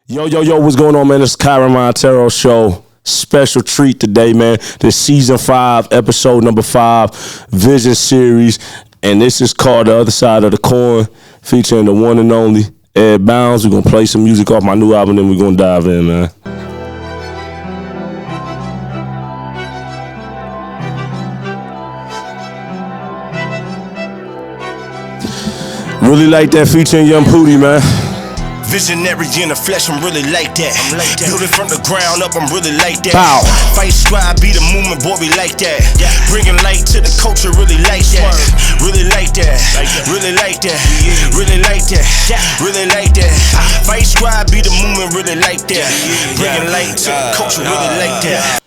Yo, what's going on, man? It's Kyren Monteiro show. Special treat today, man. This season 5, episode number 5, Vision series. And this is called The Other Side of the Coin, featuring the one and only Ed Bounds. We're going to play some music off my new album, then we're going to dive in, man. Really like that featuring Young Pooty, man. Visionary in the flesh, I'm really like that. Build it from the ground up, I'm really like that. Pow. Fight, strive, be the movement, boy, we like that. Bringing light to the culture, really like that. Really like that. Really like that. Really like that. Really like that. Fight, strive, be the movement, really like that. Bringing light to the culture, really like that.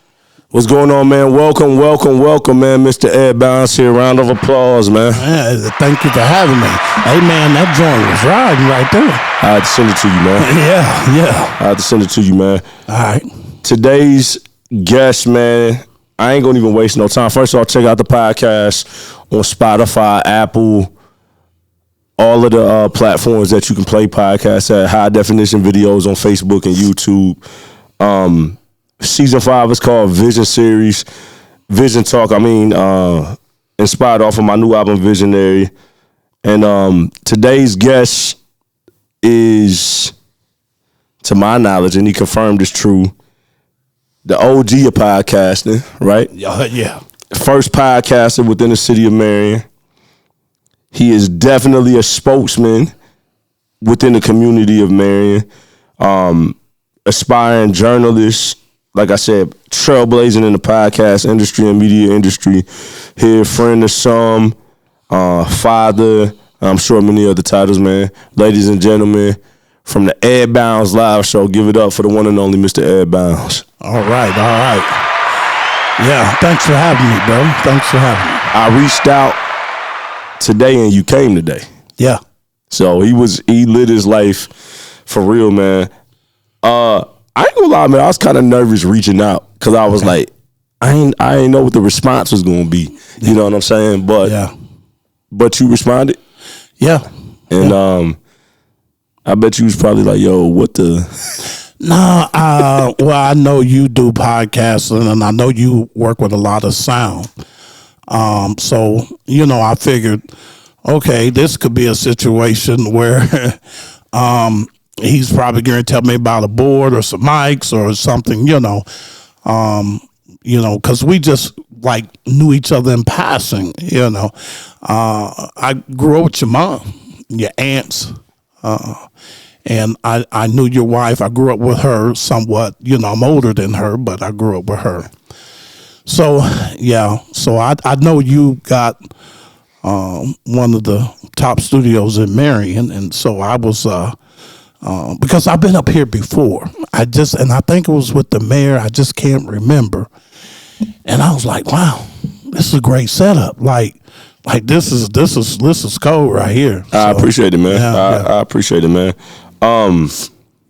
What's going on, man? Welcome, man. Mr. Ed Bounds here. Round of applause, man. Thank you for having me. Hey, man, that joint was riding right there. I had to send it to you, man. Yeah. I had to send it to you, man. All right. Today's guest, man, I ain't gonna even waste no time. First of all, check out the podcast on Spotify, Apple, all of the platforms that you can play podcasts at. High definition videos on Facebook and YouTube. Season 5 is called Vision series. Vision Talk, inspired off of my new album, Visionary. And today's guest is, to my knowledge, and he confirmed it's true, the OG of podcasting, right? Yeah. First podcaster within the city of Marion. He is definitely a spokesman within the community of Marion. Aspiring journalist, like I said, trailblazing in the podcast industry and media industry. Here, friend of some, father, I'm sure many other titles, man. Ladies and gentlemen, from the Ed Bounds live show, give it up for the one and only Mr. Ed Bounds. All right. Yeah, thanks for having me, bro. Thanks for having me. I reached out today and you came today. Yeah. So he lit his life for real, man. I ain't gonna lie, man. I was kind of nervous reaching out because I was like, I ain't know what the response was gonna be. You know what I'm saying? But you responded. Yeah. And I bet you was probably like, yo, what the? Well, I know you do podcasting, and I know you work with a lot of sound. So I figured, okay, this could be a situation where he's probably going to tell me about a board or some mics or something, because we just like knew each other in passing, I grew up with your mom, your aunts, and I knew your wife. I grew up with her somewhat, I'm older than her, but I grew up with her. So, I know you got one of the top studios in Marion, and so I was because I've been up here before. I think it was with the mayor. I just can't remember. And I was like, wow, this is a great setup. Like this is cold right here. So, I appreciate it, man. Yeah. I appreciate it, man.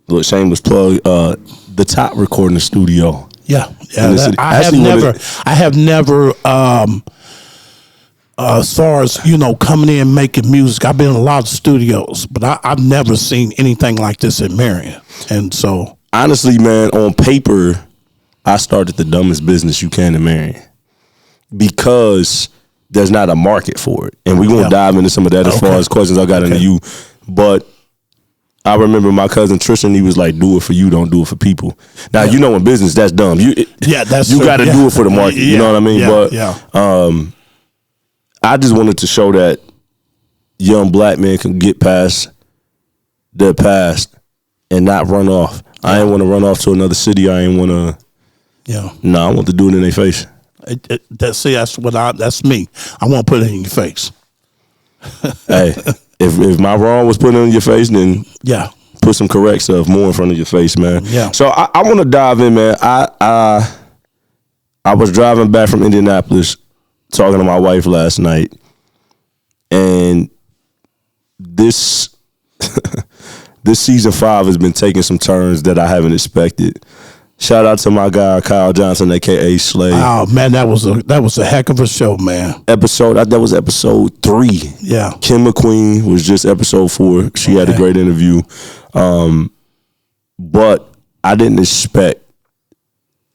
Look, shameless plug. The top recording studio. Yeah. I have never. As far as, coming in making music, I've been in a lot of studios, but I've never seen anything like this in Marion. And so, honestly, man, on paper, I started the dumbest business you can in Marion because there's not a market for it. And we're going to dive into some of that as far as questions I got into you. But I remember my cousin Tristan, he was like, do it for you, don't do it for people. Now, in business, that's dumb. You got to do it for the market. You know what I mean? But I just wanted to show that young black men can get past their past and not run off. I ain't want to run off to another city. I ain't want to. Yeah. No, I want to do it in their face. That's me. I want to put it in your face. Hey, if my wrong was put in your face, then put some correct stuff more in front of your face, man. Yeah. So I want to dive in, man. I was driving back from Indianapolis, talking to my wife last night, and this season 5 has been taking some turns that I haven't expected. Shout out to my guy Kyle Johnson, aka Slay. Oh man, that was a heck of a show, man. That was episode 3. Yeah. Kim McQueen was just episode 4. She had a great interview. but I didn't expect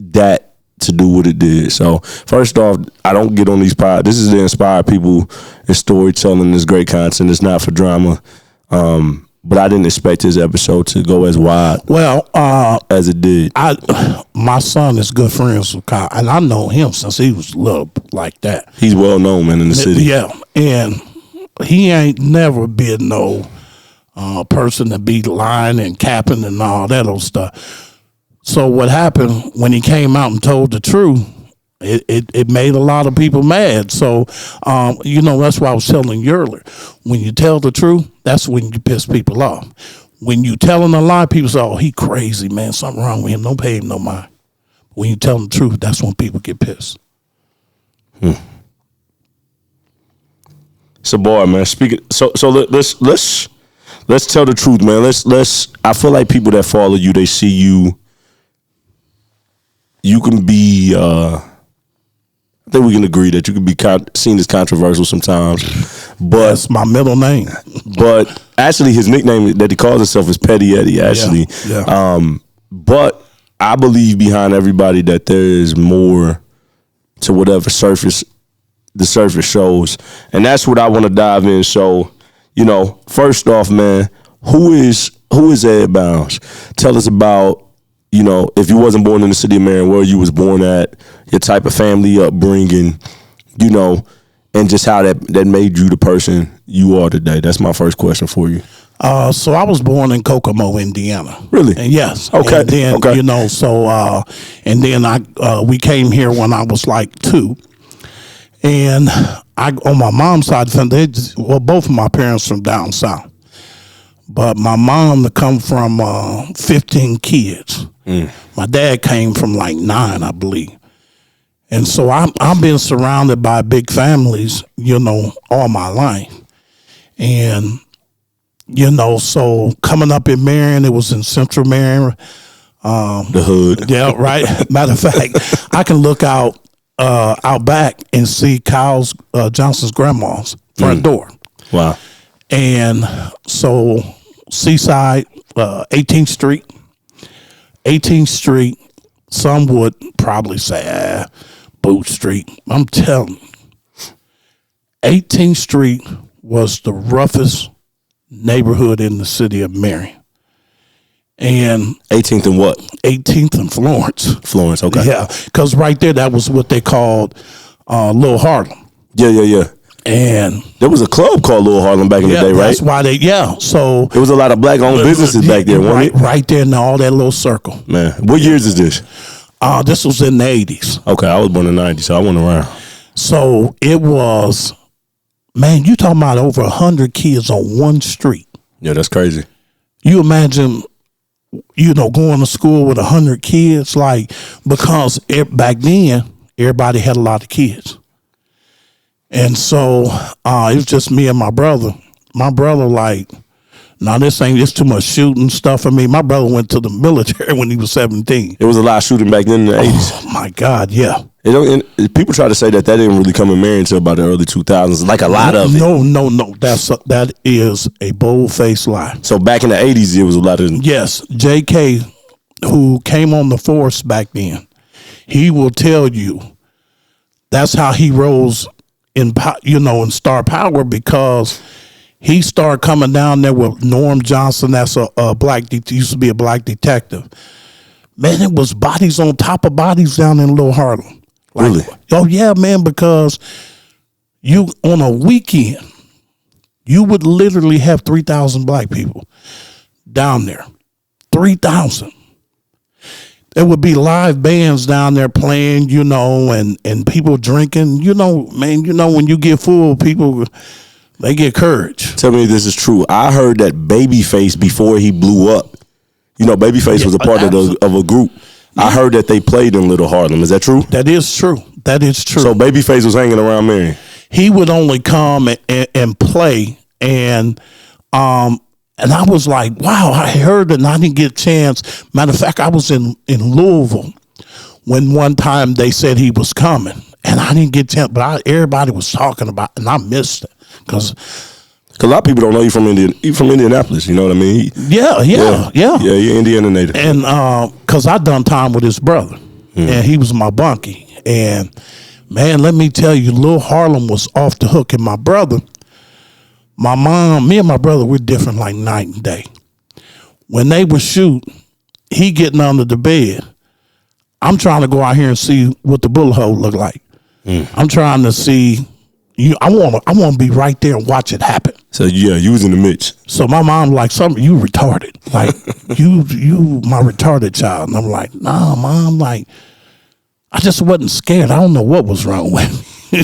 that to do what it did. So first off, I don't get on these this is to inspire people. It's storytelling, it's great content. It's not for drama. But I didn't expect his episode to go as wide as it did. My son is good friends with Kyle, and I know him since he was little like that. He's well known, man, in the city. Yeah, and he ain't never been no person to be lying and capping and all that old stuff. So what happened when he came out and told the truth, it made a lot of people mad. So, that's why I was telling you earlier. When you tell the truth, that's when you piss people off. When you telling a lie, people say, oh, he crazy, man. Something wrong with him. Don't pay him no mind. When you tell them the truth, that's when people get pissed. So, boy, man, so let's tell the truth, man. Let's I feel like people that follow you, they see you. You can be, I think we can agree that you can be seen as controversial sometimes. But that's my middle name. But actually, his nickname that he calls himself is Petty Eddie, actually. Yeah. But I believe behind everybody that there is more to whatever the surface shows. And that's what I want to dive in. So, first off, man, who is Ed Bounds? Tell us about, if you wasn't born in the city of Marion, where you was born at, your type of family upbringing, and just how that made you the person you are today. That's my first question for you. So I was born in Kokomo, Indiana. Really? And yes. Okay. And then, and then we came here when I was like 2. And on my mom's side, both of my parents from down south. But my mom to come from 15 kids. My dad came from like 9, I believe. And so I've been surrounded by big families, all my life. And, so coming up in Marion, it was in Central Marion. The hood. Yeah, right. Matter of fact, I can look out back and see Kyle's Johnson's grandma's front door. Wow. And so Seaside, 18th Street, some would probably say, Boot Street. I'm telling you, 18th Street was the roughest neighborhood in the city of Marion. And 18th and what? 18th and Florence. Florence, okay. Yeah, because right there, that was what they called Little Harlem. Yeah. And there was a club called Little Harlem back in the day, right? That's why so there was a lot of black-owned businesses back there, wasn't it? Right there in all that little circle. Man, what years is this? This was in the 80s. Okay, I was born in the 90s, so I went around. So it was, man, you talking about over 100 kids on one street. Yeah, that's crazy. You imagine, going to school with 100 kids, because back then, everybody had a lot of kids. And so it was just me and my brother. My brother, it's too much shooting stuff for me. My brother went to the military when he was 17. There was a lot of shooting back then in the 80s. Oh, my God, yeah. People try to say that didn't really come in Marion until about the early 2000s, like a lot of it. No. That is a bold-faced lie. So back in the 80s, it was a lot of... Yes. J.K., who came on the force back then, he will tell you that's how he rose in star power, because he started coming down there with Norm Johnson. That's used to be a black detective. Man, it was bodies on top of bodies down in Little Harlem. Really? Oh yeah, man, because you on a weekend, you would literally have 3,000 black people down there. 3,000. There would be live bands down there playing, and people drinking. Man, when you get full, people, they get courage. Tell me if this is true. I heard that Babyface, before he blew up, Babyface was a part of a group. Yeah. I heard that they played in Little Harlem. Is that true? That is true. So Babyface was hanging around Marion. He would only come and play, and I was like, wow, I heard it and I didn't get a chance. Matter of fact, I was in Louisville when one time they said he was coming, and I didn't get a chance, but everybody was talking about it, and I missed it. Cause a lot of people don't know you from Indianapolis. You know what I mean? Yeah. Yeah, you're Indiana native. And cause I done time with his brother, and he was my bunkie. And man, let me tell you, Lil Harlem was off the hook. And my brother, me and my brother, we're different like night and day. When they would shoot, he getting under the bed. I'm trying to go out here and see what the bullet hole look like. I'm trying to see. I want to be right there and watch it happen. So yeah, you was in the midst. So my mom like, you retarded. Like you my retarded child. And I'm like, nah, Mom. Like, I just wasn't scared. I don't know what was wrong with me.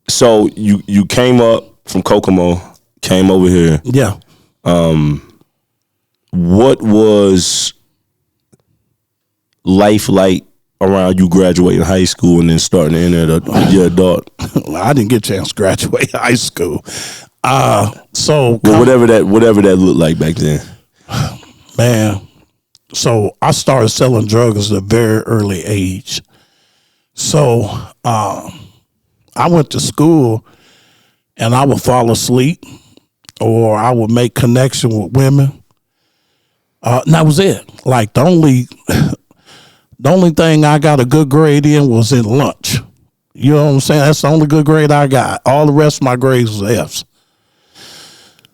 So you came up from Kokomo, came over here. Yeah. What was life like around you graduating high school and then starting to enter your adult? I didn't get a chance to graduate high school. Whatever that looked like back then. Man, so I started selling drugs at a very early age. So I went to school and I would fall asleep or I would make connection with women. And that was it. Like the only thing I got a good grade in was in lunch. You know what I'm saying? That's the only good grade I got. All the rest of my grades was F's.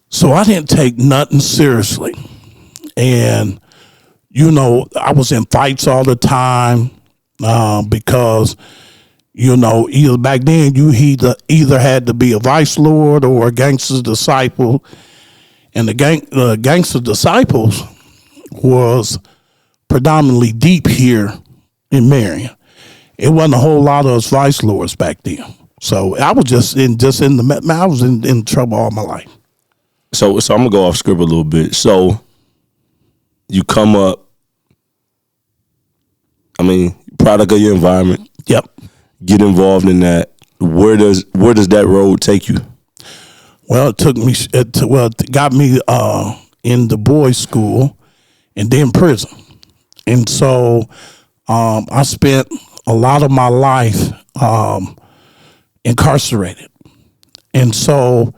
So I didn't take nothing seriously. And, I was in fights all the time because, either back then you either had to be a vice lord or a gangster's disciple. And the gangster disciples was predominantly deep here in Marion. It wasn't a whole lot of us vice lords back then. So I was I was in trouble all my life. So I'm gonna go off script a little bit. So you come up, product of your environment. Yep. Get involved in that. Where does that road take you? Well, it got me in the boys' school and then prison. And so I spent a lot of my life incarcerated. And so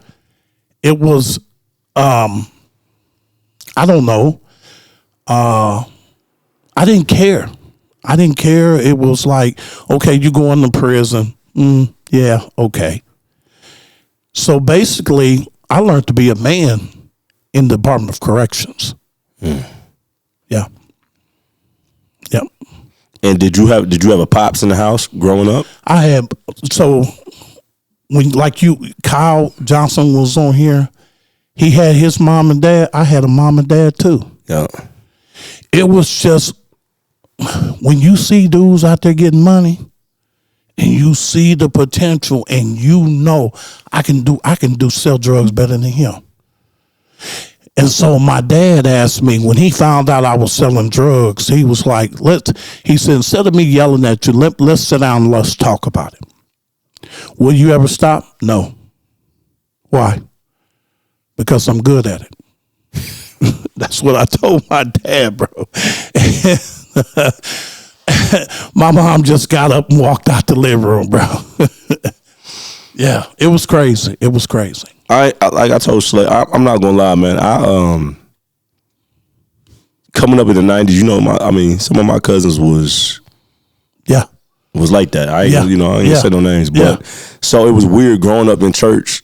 it was, I don't know. I didn't care. It was like, okay, you going to prison. Yeah, okay. So basically, I learned to be a man in the Department of Corrections. Yeah. Yep. And did you have a pops in the house growing up? I had. So when Kyle Johnson was on here, he had his mom and dad. I had a mom and dad too. Yeah. It was just when you see dudes out there getting money and you see the potential and I can sell drugs better than him. And so my dad asked me when he found out I was selling drugs, he was like, he said, instead of me yelling at you, let's sit down and let's talk about it. Will you ever stop? No. Why? Because I'm good at it. That's what I told my dad, bro. My mom just got up and walked out the living room, bro. Yeah, it was crazy. It was crazy. Like I told Slay, I'm not gonna lie, man. Coming up in the '90s, some of my cousins was like that. I ain't say no names, but so it was weird growing up in church,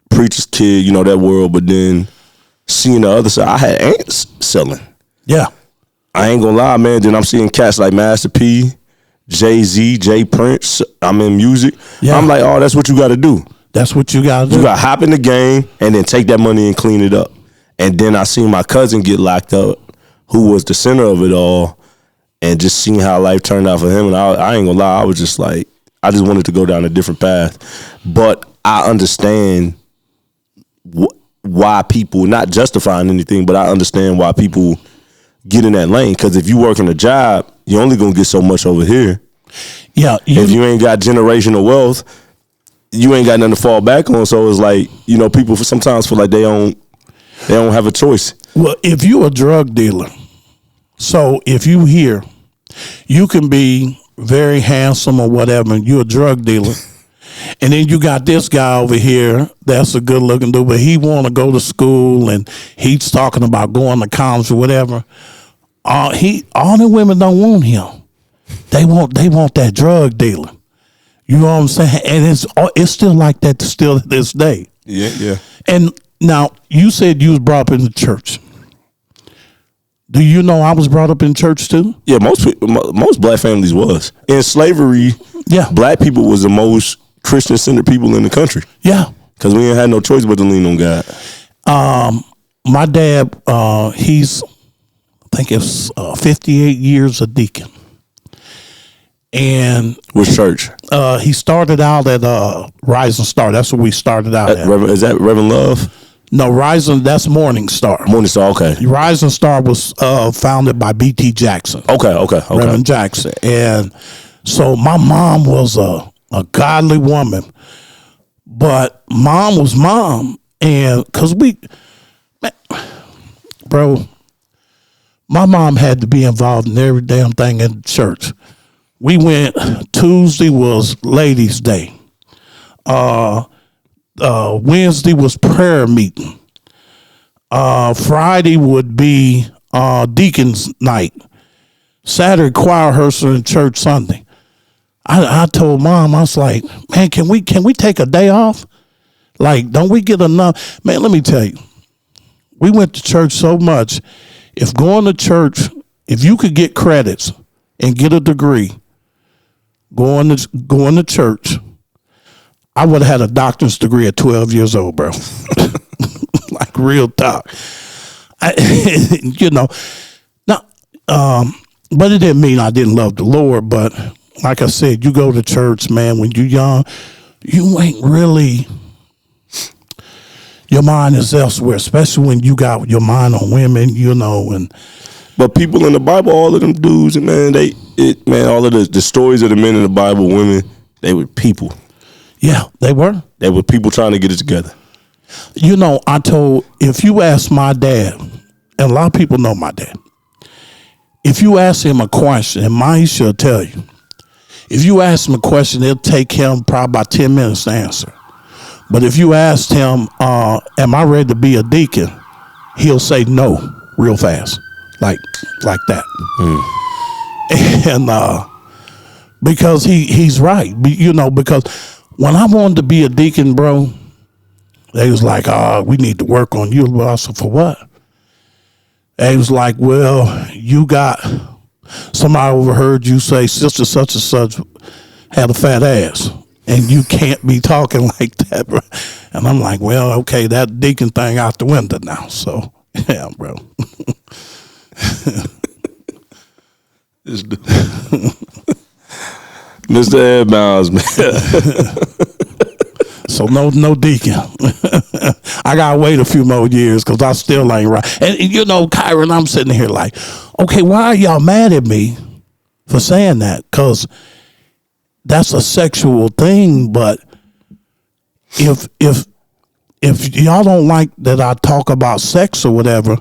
preacher's kid, that world, but then seeing the other side. I had aunts selling. Yeah. I ain't gonna lie, man. Then I'm seeing cats like Master P, Jay-Z, Jay Prince. I'm in music. Yeah. I'm like, oh, that's what you got to do. That's what you got to do. You got to hop in the game and then take that money and clean it up. And then I seen my cousin get locked up, who was the center of it all, and just seeing how life turned out for him. And I ain't gonna lie, I was just like, I just wanted to go down a different path. But I understand why people, not justifying anything, but I understand why people get in that lane. Because if you work in a job, you're only gonna get so much over here. Yeah. If you ain't got generational wealth, you ain't got nothing to fall back on. So it's like, people sometimes feel like they don't have a choice. Well, if you're a drug dealer, so if you here, you can be very handsome or whatever, and you're a drug dealer, And then you got this guy over here. That's a good looking dude, but he want to go to school and he's talking about going to college or whatever. All the women don't want him. They want that drug dealer. You know what I'm saying? And it's still like that still to this day. Yeah, yeah. And now you said you was brought up in the church. Do you know I was brought up in church too? Yeah, most black families was. In slavery, Yeah. black people was the most Christian-centered people in the country. Yeah. Because we ain't had no choice but to lean on God. My dad, he's, I think it's 58 years a deacon. And Which church? he started out at Rising Star. That's what we started out at. Is that Reverend Love? No, Rising, that's Morning Star. Morning Star, okay. Rising Star was founded by B.T. Jackson. Okay. Reverend Jackson. And so my mom was a godly woman, but mom was mom. And because bro, my mom had to be involved in every damn thing in church. We went, Tuesday was Ladies' Day. Wednesday was prayer meeting. Friday would be deacon's night. Saturday, choir rehearsal in church Sunday. I told mom, I was like, man, can we take a day off? Like, don't we get enough? Man, let me tell you, we went to church so much. If going to church, if you could get credits and get a degree, going to church, I would have had a doctor's degree at 12 years old, bro. Like real talk. But it didn't mean I didn't love the Lord. But like I said, you go to church, man, when you're young, you ain't really, your mind is elsewhere, especially when you got your mind on women, But people in the Bible, all of them dudes, man, all of the stories of the men in the Bible, women, they were people. Yeah, they were. They were people trying to get it together. If you ask my dad, and a lot of people know my dad, if you ask him a question, and mine shall tell you, if you ask him a question, it'll take him probably about 10 minutes to answer. But if you asked him, am I ready to be a deacon? He'll say no real fast, like that. And because he's right, because when I wanted to be a deacon, bro, they was like, we need to work on you. Well, I said, for what? They was like, well, you got, somebody overheard you say sister such and such had a fat ass. And you can't be talking like that, bro. And I'm like, well, okay, that deacon thing out the window now. So, yeah, bro. Mr. Ed Miles, man. So no deacon. I gotta wait a few more years because I still ain't right. And Kyren, I'm sitting here like, okay, why are y'all mad at me for saying that? Because that's a sexual thing. But if y'all don't like that I talk about sex or whatever,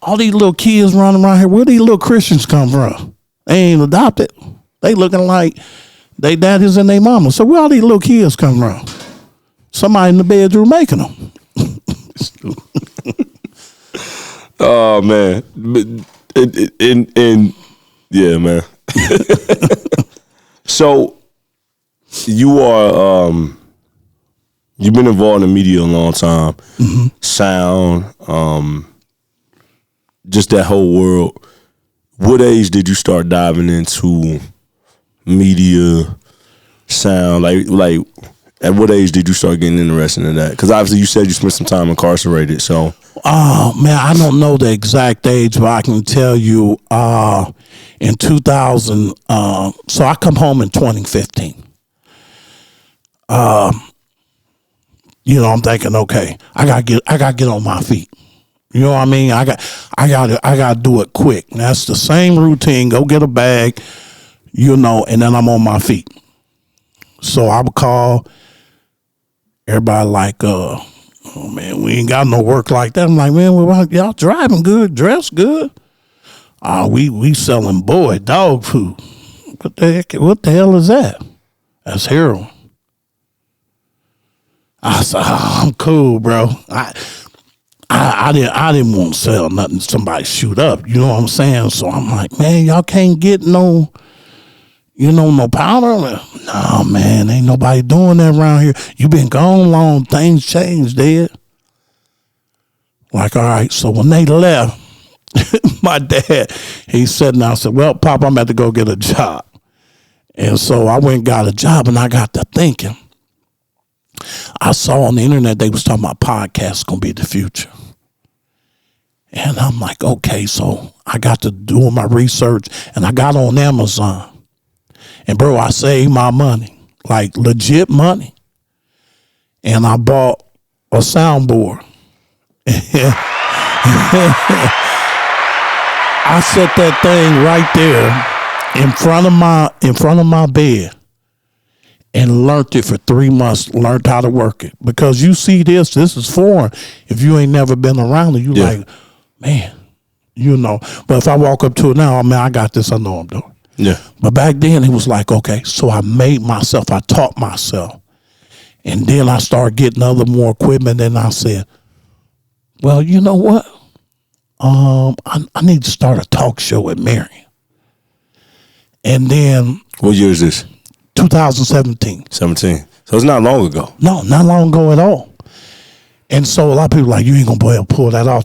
all these little kids running around here, where these little Christians come from? They ain't adopted. They looking like they daddies and they mama. So where all these little kids come from? Somebody in the bedroom making them. Oh man, and yeah, man. So you are you've been involved in media a long time. Mm-hmm. Sound, just that whole world. What age did you start diving into media, sound? Like at what age did you start getting interested in that? Because obviously you said you spent some time incarcerated. So, oh man, I don't know the exact age, but I can tell you, in 2000. So I come home in 2015. I'm thinking, okay, I gotta get on my feet. You know what I mean? I gotta do it quick. And that's the same routine. Go get a bag, and then I'm on my feet. So I would call everybody like, oh man, we ain't got no work like that. I'm like, man, y'all driving good, dressed good. We selling dog food. What the hell is that? That's heroin. I said, I'm cool, bro. I didn't want to sell nothing. Somebody shoot up. You know what I'm saying? So I'm like, man, y'all can't get no powder. No, man, ain't nobody doing that around here. You been gone long. Things changed, Dad. Like, all right. So when they left, my dad, he said, now I said, well, Pop, I'm about to go get a job. And so I went and got a job, and I got to thinking. I saw on the internet they was talking about podcasts going to be the future. And I'm like, okay, so I got to do my research, and I got on Amazon. And, bro, I saved my money, like legit money. And I bought a soundboard. I set that thing right there in front of my bed and learned it for 3 months, learned how to work it. Because you see this is foreign. If you ain't never been around it, you like, man, you know. But if I walk up to it now, man, I got this, I know I'm doing. Yeah. But back then it was like, okay, so I taught myself. And then I started getting more equipment, and I said, well, you know what? I need to start a talk show at Marion. And then what year is this? 2017. 17. So it's not long ago. No, not long ago at all. And so a lot of people are like, you ain't gonna be able to pull that off.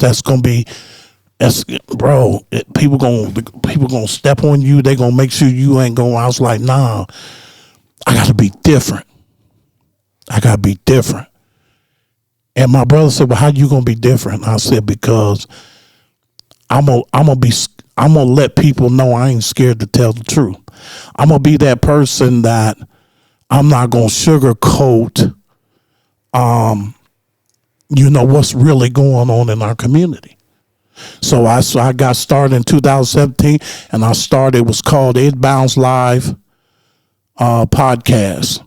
People gonna step on you. They gonna make sure you ain't going. I was like, nah, I gotta be different. And my brother said, well, how you gonna be different? I said, because I'm gonna let people know I ain't scared to tell the truth. I'm gonna be that person that I'm not gonna sugarcoat, what's really going on in our community. So I got started in 2017, and it was called It Bounce Live podcast.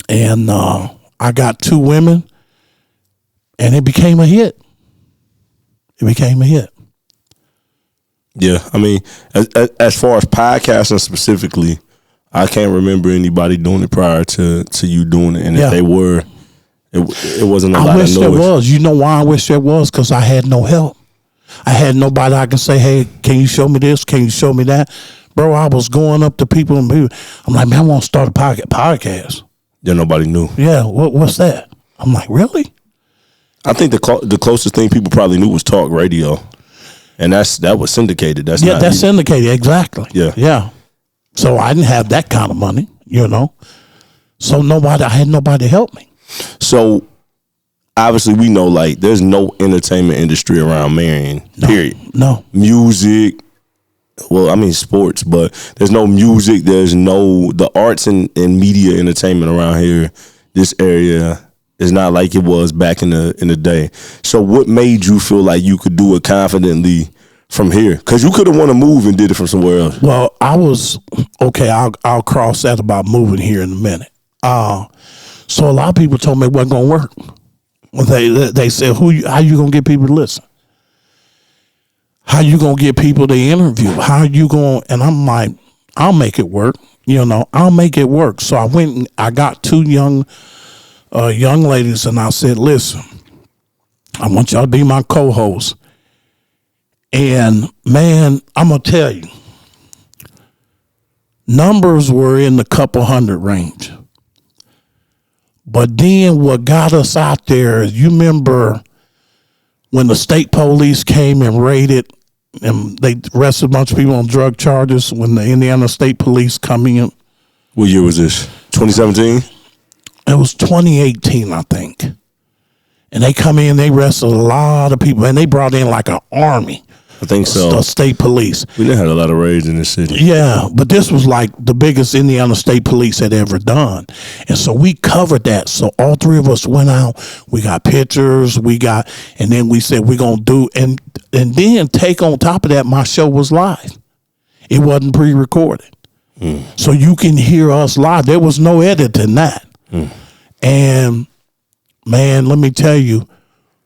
And I got 2 women, and it became a hit. Yeah, I mean, as far as podcasting specifically, I can't remember anybody doing it prior to you doing it. And if they were, it wasn't a lot of noise. I wish there was. You know why I wish there was? Because I had no help. I had nobody I can say, hey, can you show me this? Can you show me that? Bro, I was going up to people and I'm like, man, I want to start a podcast. Yeah, nobody knew. Yeah, what's that? I'm like, really? I think the closest thing people probably knew was talk radio. And that was syndicated. That's syndicated, exactly. Yeah. So I didn't have that kind of money, So I had nobody to help me. So obviously we know like there's no entertainment industry around Marion, period. No. Music, well, I mean sports, but there's no music, there's no the arts and media entertainment around here. This area is not like it was back in the day. So what made you feel like you could do it confidently from here? Because you could have won a move and did it from somewhere else. Well, I was okay. I'll cross that about moving here in a minute. So a lot of people told me it wasn't gonna work. They said, how you gonna get people to listen? How you gonna get people to interview? How you gonna? And I'm like, I'll make it work. I'll make it work. So I went and I got 2 young ladies, and I said, listen, I want y'all to be my co-host. And man, I'm gonna tell you, numbers were in the couple hundred range. But then what got us out there is, you remember when the state police came and raided, and they arrested a bunch of people on drug charges when the Indiana State Police come in? What year was this? 2017? It was 2018, I think. And they come in, they arrested a lot of people, and they brought in like an army. I think so. The state police. We done had a lot of raids in this city. Yeah, but this was like the biggest Indiana State Police had ever done. And so we covered that. So all 3 of us went out. We got pictures. And then we said we're going to do, and then take on top of that, my show was live. It wasn't pre-recorded. So you can hear us live. There was no edit in that. And man, let me tell you,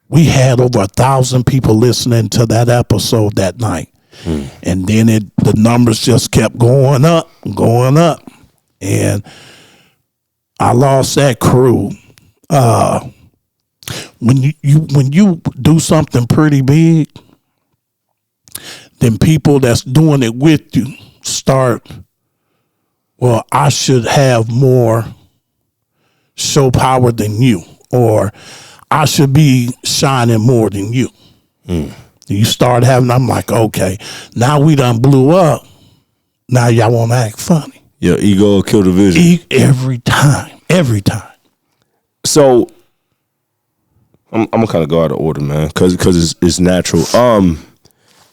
we had over 1,000 people listening to that episode that night. And then the numbers just kept going up. And I lost that crew. when you do something pretty big, then people that's doing it with you start, well, I should have more show power than you, or I should be shining more than you. You start having, I'm like, okay, now we done blew up. Now y'all want to act funny. Your ego will kill the vision. Every time. So I'm gonna kind of go out of order, man, because it's natural.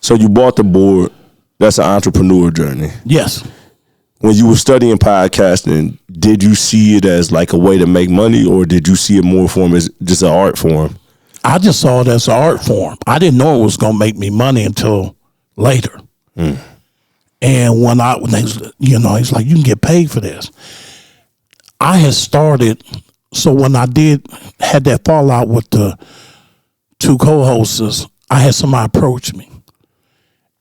So you bought the board. That's an entrepreneur journey. Yes. When you were studying podcasting, did you see it as like a way to make money, or did you see it more form as just an art form? I just saw it as an art form. I didn't know it was going to make me money until later. And when he's like, you can get paid for this. I had started, so when I had that fallout with the two co-hosts, I had somebody approach me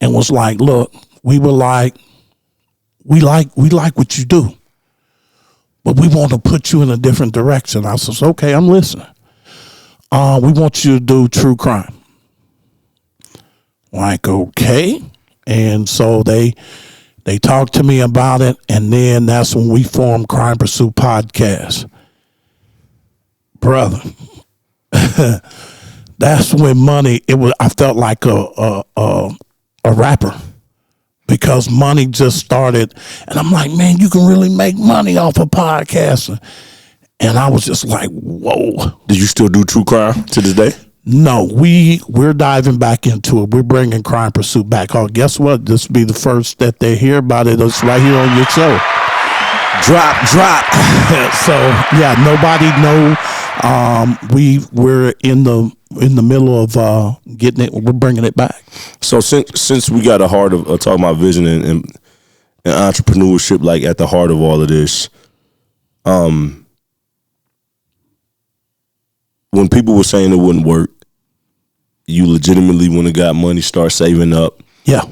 and was like, look, we like what you do, but we want to put you in a different direction. I says, okay, I'm listening. We want you to do true crime. Like, okay. And so they talked to me about it, and then that's when we formed Crime Pursuit Podcast. Brother, that's when I felt like a rapper, because money just started, and I'm like, man, you can really make money off of podcasting. And I was just like, whoa. Did you still do true crime to this day? No, we're diving back into it. We're bringing Crime Pursuit back. Oh, guess what? This will be the first that they hear about it. It's right here on your show. Drop. So yeah, nobody know. We're in the middle of getting it. We're bringing it back. So since we got a heart of talking about vision and entrepreneurship, like at the heart of all of this, when people were saying it wouldn't work, you legitimately, when it got money, start saving up. Yeah.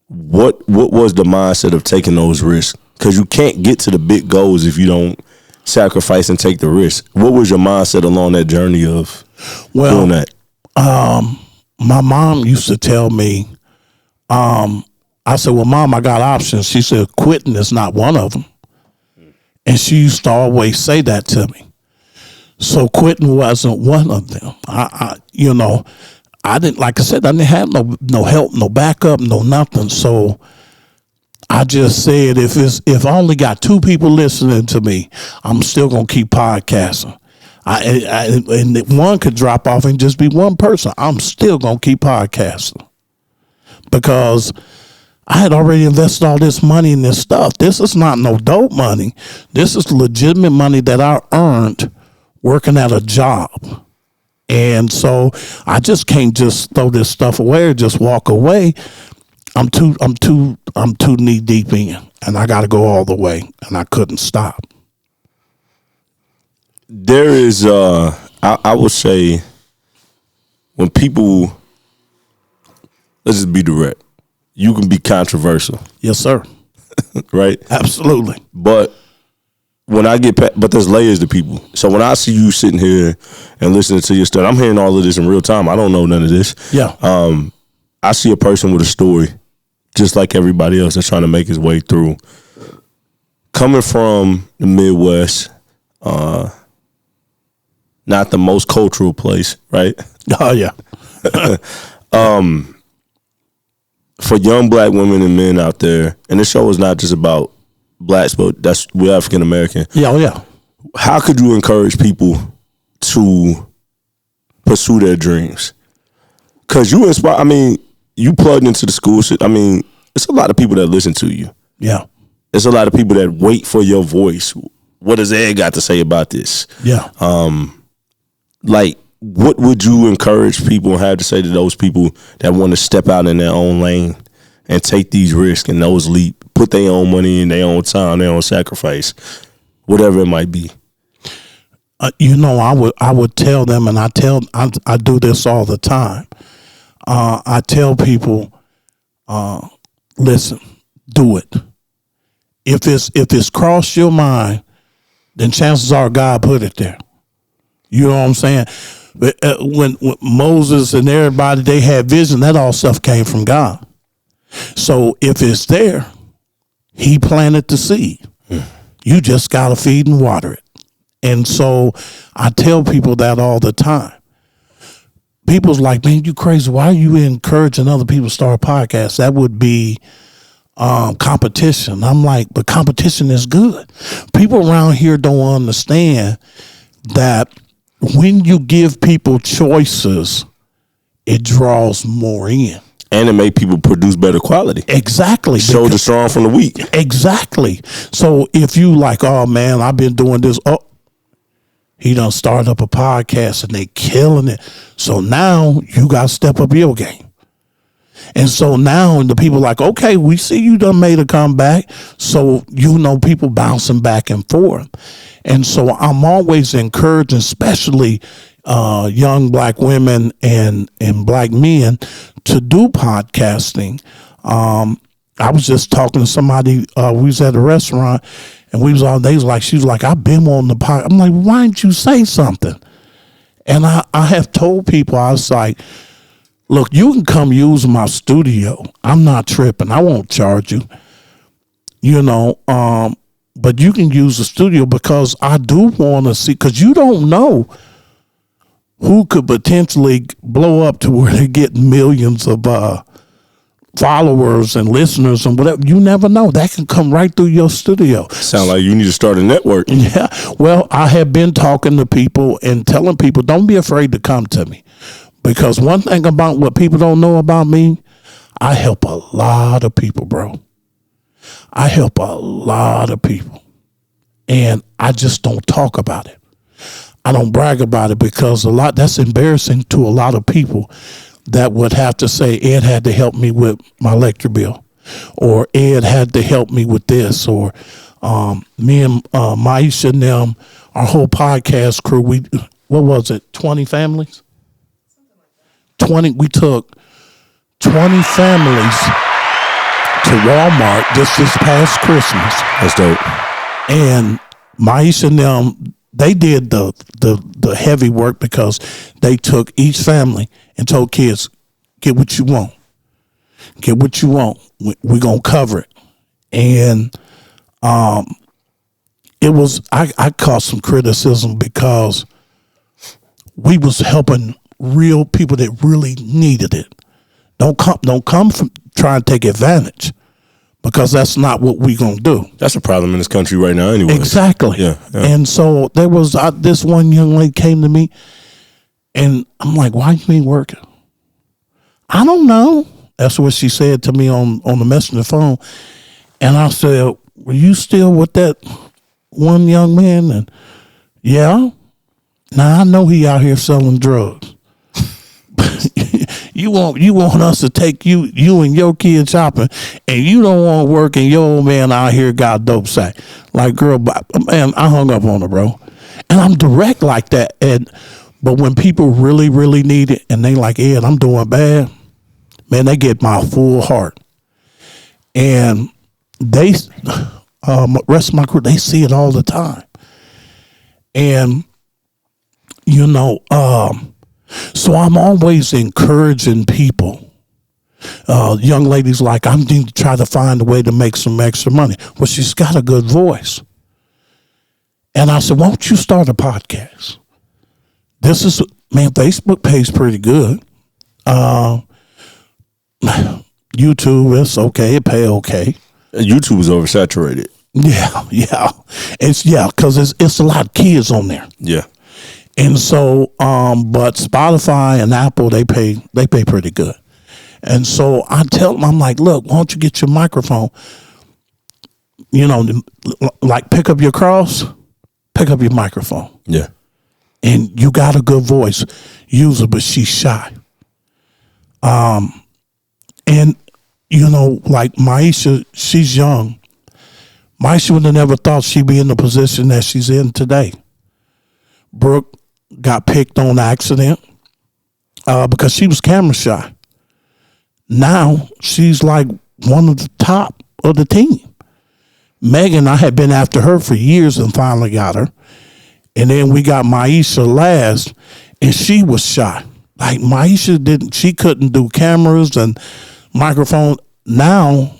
What was the mindset of taking those risks? Because you can't get to the big goals if you don't sacrifice and take the risk. What was your mindset along that journey of doing that? My mom used to tell me, I said, well, Mom, I got options. She said, quitting is not one of them. And she used to always say that to me. So quitting wasn't one of them. I didn't, like I said, I didn't have no help, no backup, no nothing. So I just said, if I only got two people listening to me, I'm still gonna keep podcasting. And one could drop off and just be one person. I'm still gonna keep podcasting, because I had already invested all this money in this stuff. This is not no dope money. This is legitimate money that I earned working at a job. And so I just can't just throw this stuff away or just walk away. I'm too knee deep in, and I got to go all the way, and I couldn't stop. There is, I would say, when people, let's just be direct, you can be controversial. Yes, sir. Right? Absolutely. But when I get but there's layers to people. So when I see you sitting here and listening to your stuff, I'm hearing all of this in real time. I don't know none of this. Yeah. I see a person with a story, just like everybody else that's trying to make his way through. Coming from the Midwest, not the most cultural place, right? Oh, yeah. For young black women and men out there, and this show is not just about blacks, but we're African American. Yeah, oh yeah. How could you encourage people to pursue their dreams? Because you inspire. I mean, you plugged into the school. I mean, it's a lot of people that listen to you. Yeah. It's a lot of people that wait for your voice. What does Ed got to say about this? Yeah. Like, what would you encourage people and have to say to those people that want to step out in their own lane and take these risks and those leap, put their own money in their own time, their own sacrifice, whatever it might be? I would tell them, and I do this all the time. I tell people, listen, do it. If it's crossed your mind, then chances are God put it there. You know what I'm saying? But, when Moses and everybody, they had vision, that all stuff came from God. So if it's there, he planted the seed. You just got to feed and water it. And so I tell people that all the time. People's like, man, you crazy. Why are you encouraging other people to start podcasts? That would be competition. I'm like, but competition is good. People around here don't understand that when you give people choices, it draws more in. And it make people produce better quality. Exactly. Show the strong from the weak. Exactly. So if you like, oh man, I've been doing this. Oh, he done started up a podcast and they killing it. So now you got to step up your game. And so now the people like, okay, we see you done made a comeback. So, people bouncing back and forth. And so I'm always encouraging, especially young black women and black men to do podcasting. I was just talking to somebody, we was at a restaurant and she was like, I've been on the podcast. I'm like, why didn't you say something? And I have told people, I was like, look, you can come use my studio. I'm not tripping. I won't charge you, but you can use the studio because I do want to see, because you don't know who could potentially blow up to where they get millions of followers and listeners and whatever. You never know. That can come right through your studio. Sound like you need to start a network. Yeah. Well, I have been talking to people and telling people, don't be afraid to come to me. Because one thing about what people don't know about me, I help a lot of people, bro. I help a lot of people. And I just don't talk about it. I don't brag about it because that's embarrassing to a lot of people that would have to say, Ed had to help me with my electric bill, or Ed had to help me with this, or me and Maisha and them, our whole podcast crew, what was it, 20 families? 20, we took 20 families to Walmart this past Christmas. That's dope. And Maisha and them, they did the heavy work because they took each family and told kids, get what you want. Get what you want. We're going to cover it. And it was, I caught some criticism because we was helping real people that really needed it. Don't come from trying to take advantage, because that's not what we're going to do. That's a problem in this country right now anyway. Exactly. Yeah. And so there was this one young lady came to me, and I'm like, why you ain't working? I don't know. That's what she said to me on the messenger phone. And I said, were you still with that one young man? And yeah. Now I know he out here selling drugs. You want us to take you and your kid shopping, and you don't want to work, and your old man out here got a dope sack. Like, girl, man, I hung up on her, bro. And I'm direct like that. But when people really, really need it, and they like, Ed, I'm doing bad, man, they get my full heart. And they, rest of my crew, they see it all the time. And, so I'm always encouraging people. Young ladies like, I need to try to find a way to make some extra money. Well, she's got a good voice. And I said, why don't you start a podcast? Facebook pays pretty good. YouTube, it's okay. It pay okay. YouTube is oversaturated. Yeah. Because it's a lot of kids on there. Yeah. And so, but Spotify and Apple, they pay pretty good. And so I tell them, I'm like, look, why don't you get your microphone? Like pick up your cross, pick up your microphone. Yeah. And you got a good voice. Use it, but she's shy. And like Maisha, she's young. Maisha would have never thought she'd be in the position that she's in today. Brooke got picked on accident because she was camera shy. Now she's like one of the top of the team. Megan, I had been after her for years and finally got her. And then we got Maisha last, and she was shy. Like Maisha she couldn't do cameras and microphone. Now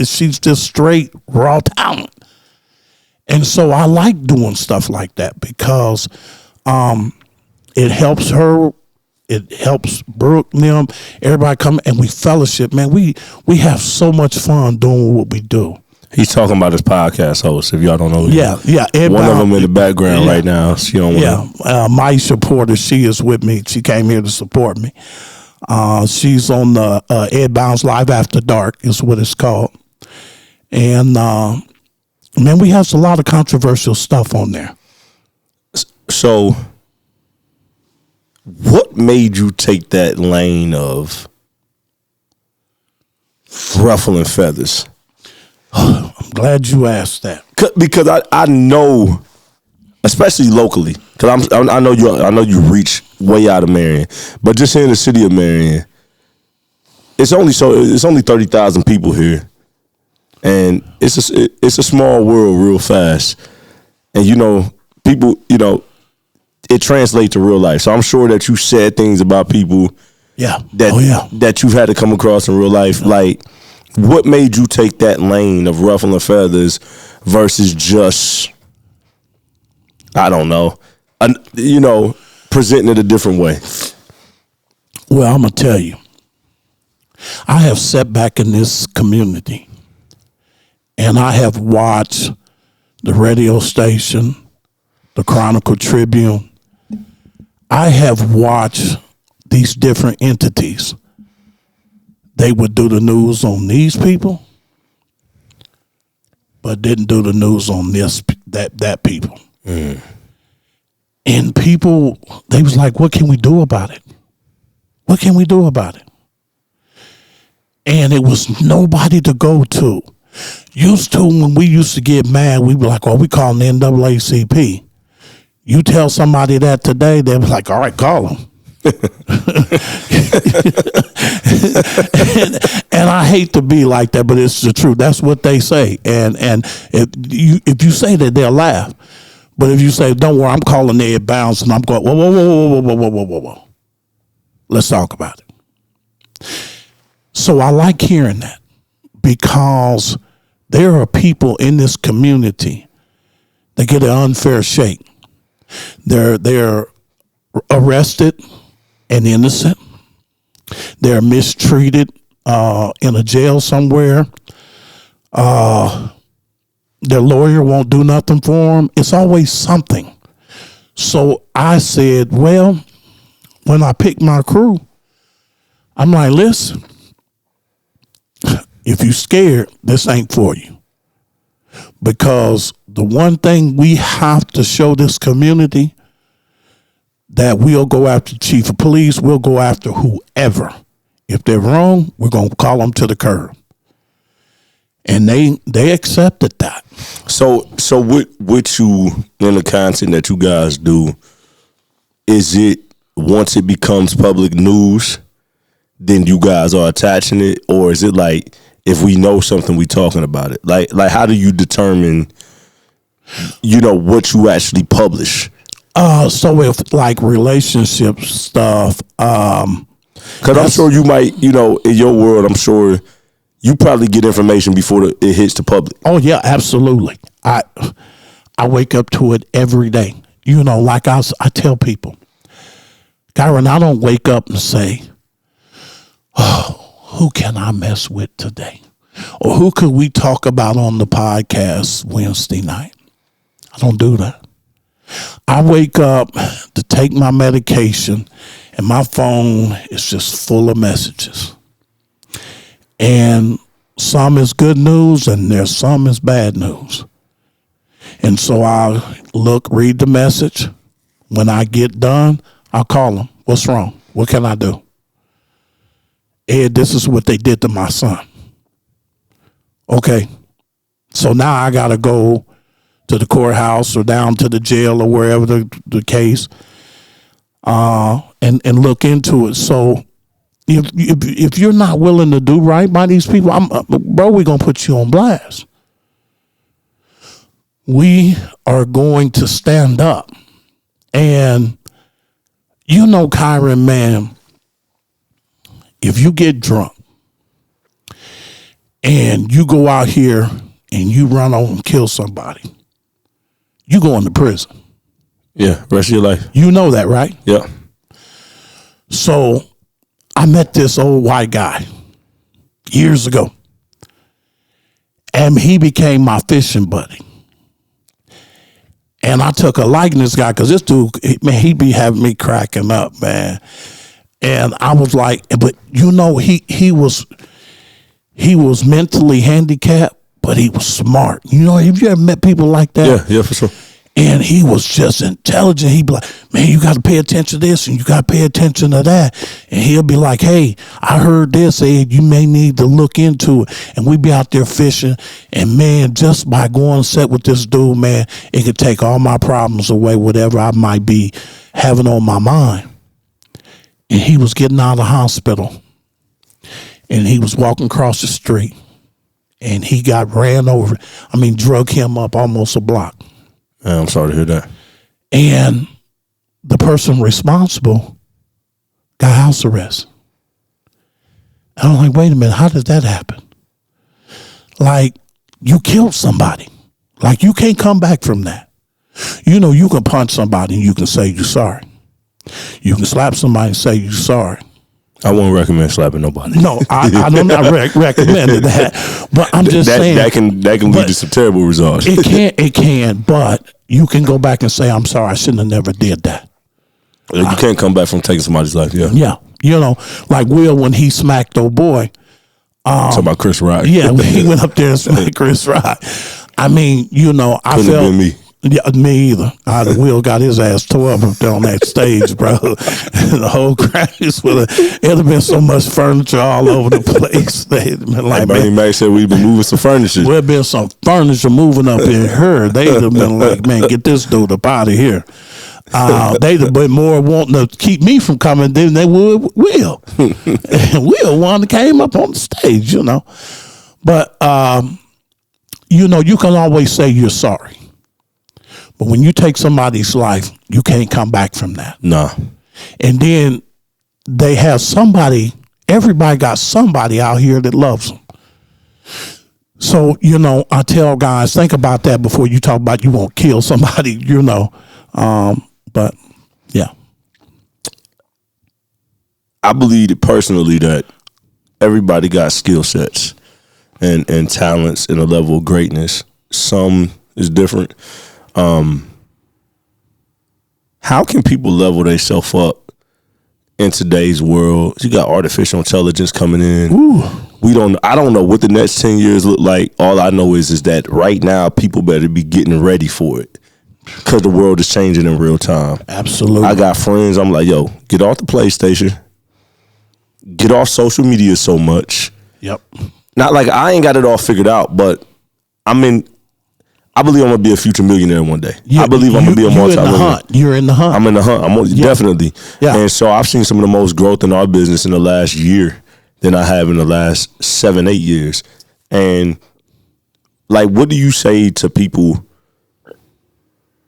she's just straight raw talent. And so I like doing stuff like that because it helps her. It helps Brooke and them. Everybody come and we fellowship. Man, we have so much fun doing what we do. He's talking about his podcast host. If y'all don't know, yeah. One of them in the background right now. She don't want. Maisha Porter. She is with me. She came here to support me. She's on the Ed Bounds Live After Dark is what it's called. And man, we have a lot of controversial stuff on there. So, what made you take that lane of ruffling feathers? I'm glad you asked that. Because I know, especially locally, because I know you reach way out of Marion, but just here in the city of Marion, it's only 30,000 people here, and it's a small world real fast, and people it translates to real life. So I'm sure that you said things about people, that you've had to come across in real life, like. What made you take that lane of ruffling feathers versus just, I don't know, presenting it a different way? Well, I'm going to tell you, I have sat back in this community and I have watched the radio station, the Chronicle Tribune. I have watched these different entities. They would do the news on these people, but didn't do the news on that people. Mm. And people, they was like, what can we do about it? What can we do about it? And it was nobody to go to. Used to, when we used to get mad, we were like, we calling the NAACP. You tell somebody that today, they was like, all right, call them. and I hate to be like that, but it's the truth. That's what they say. And if you say that, they'll laugh. But if you say, don't worry, I'm calling Ed Bounds, and I'm going, whoa. Let's talk about it. So I like hearing that because there are people in this community that get an unfair shake. They're arrested and innocent. They're mistreated in a jail somewhere. Their lawyer won't do nothing for them. It's always something. So I said, well, when I picked my crew, I'm like, listen, if you're scared, this ain't for you. Because the one thing we have to show this community, that we'll go after the chief of police, we'll go after whoever. If they're wrong, we're going to call them to the curb. And they accepted that. So with you in the content that you guys do, is it once it becomes public news, then you guys are attaching it? Or is it like, if we know something, we talking about it? Like how do you determine, what you actually publish? So if like relationship stuff, because I'm sure you might, in your world, I'm sure you probably get information before it hits the public. Oh yeah, absolutely. I wake up to it every day. Like I tell people, Kyren, I don't wake up and say, who can I mess with today? Or who could we talk about on the podcast Wednesday night? I don't do that. I wake up to take my medication and my phone is just full of messages. And some is good news and there's some is bad news. And so I read the message. When I get done, I'll call them. What's wrong? What can I do? Ed, this is what they did to my son. Okay. So now I got to go to the courthouse or down to the jail or wherever the case, and look into it. So if you're not willing to do right by these people, we're going to put you on blast. we are going to stand up. And you know, Kyren, man, if you get drunk and you go out here and you run over and kill somebody, you going to prison. Yeah, rest of your life. You know that, right? Yeah. So I met this old white guy years ago, and he became my fishing buddy. And I took a liking to this guy because this dude, man, he be having me cracking up, man. And I was like, but you know, he was mentally handicapped, but he was smart. You know, have you ever met people like that? Yeah, for sure. And he was just intelligent. He'd be like, man, you got to pay attention to this and you got to pay attention to that. And he'll be like, hey, I heard this, Ed, you may need to look into it. And we'd be out there fishing. And, man, just by going and set with this dude, man, it could take all my problems away, whatever I might be having on my mind. And he was getting out of the hospital. And he was walking across the street. And he got ran over. Drug him up almost a block. I'm sorry to hear that. And the person responsible got house arrest. And I'm like, wait a minute, how did that happen? Like, you killed somebody. Like, you can't come back from that. You know, you can punch somebody and you can say you're sorry. You can slap somebody and say you're sorry. I won't recommend slapping nobody. No, I don't recommend that. But I'm just saying that can lead to some terrible results. It can, but you can go back and say, I'm sorry, I shouldn't have never did that. You can't come back from taking somebody's life, yeah. Yeah. You know, like Will when he smacked old boy. Talking about Chris Rock. Yeah, when he went up there and smacked Chris Rock. I mean, you know, I Couldn't felt have been me. Yeah, me either. Will got his ass tore up there on that stage, bro. And the whole crowd it'd have been so much furniture all over the place. They'd been like, Bernie Mac said we've been moving some furniture. Well, been some furniture moving up in her. They'd have been like, man, get this dude up out of here. They'd have been more wanting to keep me from coming than they would Will. And Will one that came up on the stage, you know. But, you know, you can always say you're sorry. But when you take somebody's life, you can't come back from that. No. And then they have somebody, everybody got somebody out here that loves them. So, you know, I tell guys, think about that before you talk about you won't kill somebody, you know. But, yeah. I believe personally that everybody got skill sets and talents and a level of greatness. Some is different. How can people level themselves up in today's world? You got artificial intelligence coming in. Ooh. I don't know what the next 10 years look like. All I know is that right now people better be getting ready for it because the world is changing in real time. Absolutely. I got friends. I'm like, yo, get off the PlayStation. Get off social media so much. Yep. Not like I ain't got it all figured out, but I believe I'm gonna be a future millionaire one day. I believe I'm gonna be a multi-millionaire. You're in the hunt. I'm in the hunt. Definitely. Yeah. And so I've seen some of the most growth in our business in the last year than I have in the last 7-8 years. And like, what do you say to people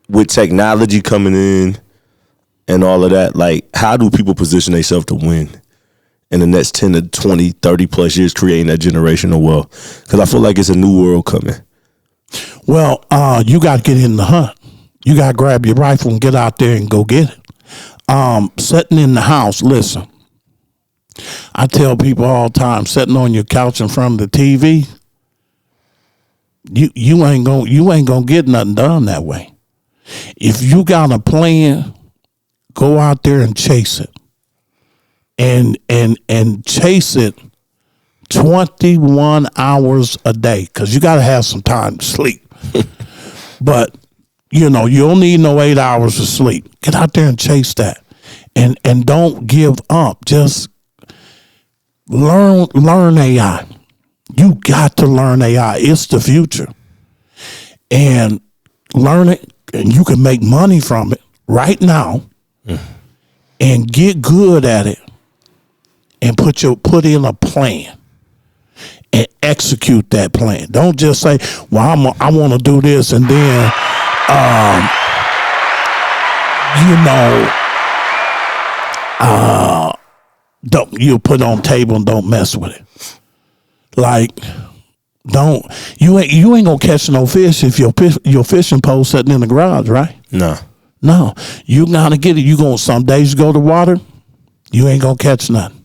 with technology coming in and all of that? Like, how do people position themselves to win in the next 10 to 20, 30 plus years, creating that generational wealth? Because I feel like it's a new world coming. Well, you got to get in the hunt. You got to grab your rifle and get out there and go get it. Sitting in the house, listen. I tell people all the time, sitting on your couch in front of the TV, you ain't gonna get nothing done that way. If you got a plan, go out there and chase it, and chase it 21 hours a day, because you got to have some time to sleep. But, you know, you don't need no 8 hours of sleep. Get out there and chase that. And don't give up. Just learn AI. You got to learn AI. It's the future. And learn it, and you can make money from it right now and get good at it and put in a plan. and execute that plan. Don't just say, well, I want to do this, and then, don't you put it on the table and don't mess with it. Like, you ain't gonna catch no fish if your fishing pole sitting in the garage, right? No, you gotta get it. Some days you go to water, you ain't gonna catch nothing.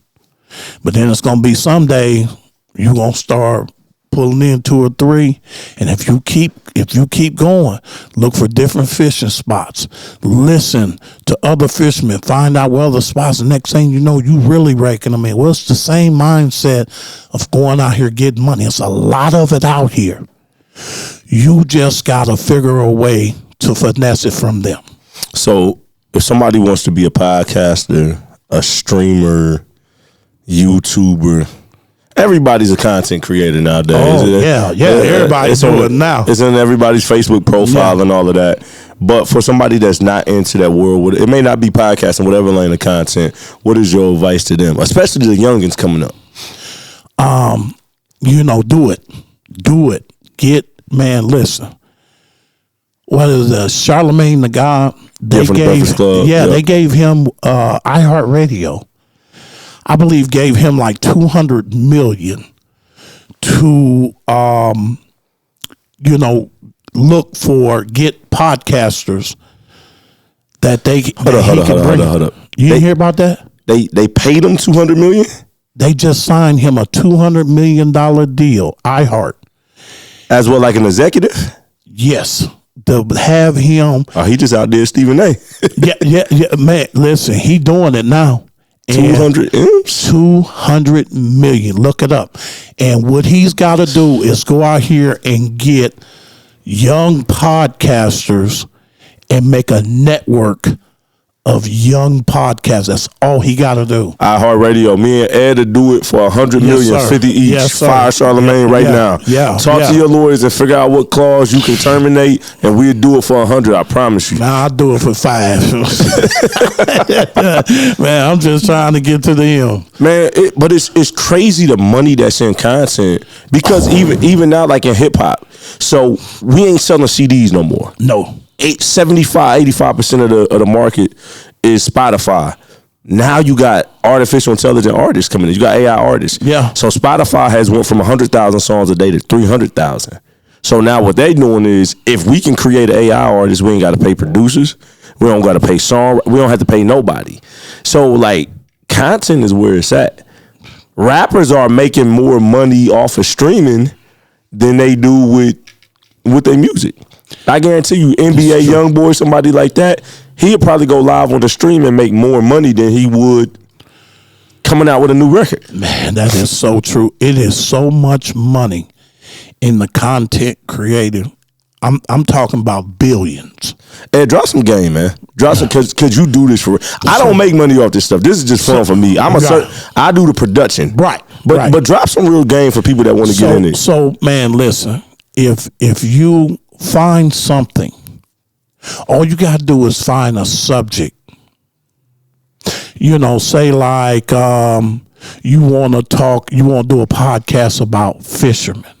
But then it's gonna be some day you gonna start pulling in 2 or 3, and if you keep going, look for different fishing spots. Listen to other fishermen. Find out where other spots. The next thing you know, you really raking them in. Well, it's the same mindset of going out here getting money. It's a lot of it out here. You just gotta figure a way to finesse it from them. So if somebody wants to be a podcaster, a streamer, YouTuber, everybody's a content creator nowadays. Oh, yeah. Everybody's doing it now. It's in everybody's Facebook profile and all of that. But for somebody that's not into that world, it may not be podcasting, whatever lane of content, what is your advice to them, especially the youngins coming up? Do it. Listen. What is Charlemagne the God? They gave him iHeartRadio. I believe gave him like $200 million to get podcasters that he can bring. Hold up. You didn't hear about that? They paid him $200 million? They just signed him a $200 million deal. iHeart. As well, like an executive? Yes. To have him. Oh, he just out there Stephen A. yeah, man. Listen, he doing it now. 200 M's? 200 million. Look it up. And what he's got to do is go out here and get young podcasters and make a network of young podcasts. That's all he got to do. iHeartRadio. Me and Ed to do it for 100 million, 50 each. Yes, fire Charlemagne now. Yeah. Talk to your lawyers and figure out what clause you can terminate, and we'll do it for 100. I promise you. Nah, I'll do it for 5. Man, I'm just trying to get to the end. Man, but it's crazy the money that's in content, because even now, like in hip hop, so we ain't selling CDs no more. No. 85% of the market is Spotify. Now you got artificial intelligence artists coming in. You got AI artists. Yeah. So Spotify has went from 100,000 songs a day to 300,000. So now what they doing is, if we can create an AI artist, we ain't got to pay producers. We don't got to pay we don't have to pay nobody. So like, content is where it's at. Rappers are making more money off of streaming than they do with their music. I guarantee you, NBA YoungBoy, somebody like that, he'd probably go live on the stream and make more money than he would coming out with a new record. Man, that is so true. It is so much money in the content creative. I'm talking about billions. And drop some game, man. Drop some, cause you do this for. I don't make money off this stuff. This is just fun for me. I do the production, right? But drop some real game for people that want to get in it. So man, listen, if you find something, all you got to do is find a subject. Say like you want to do a podcast about fishermen.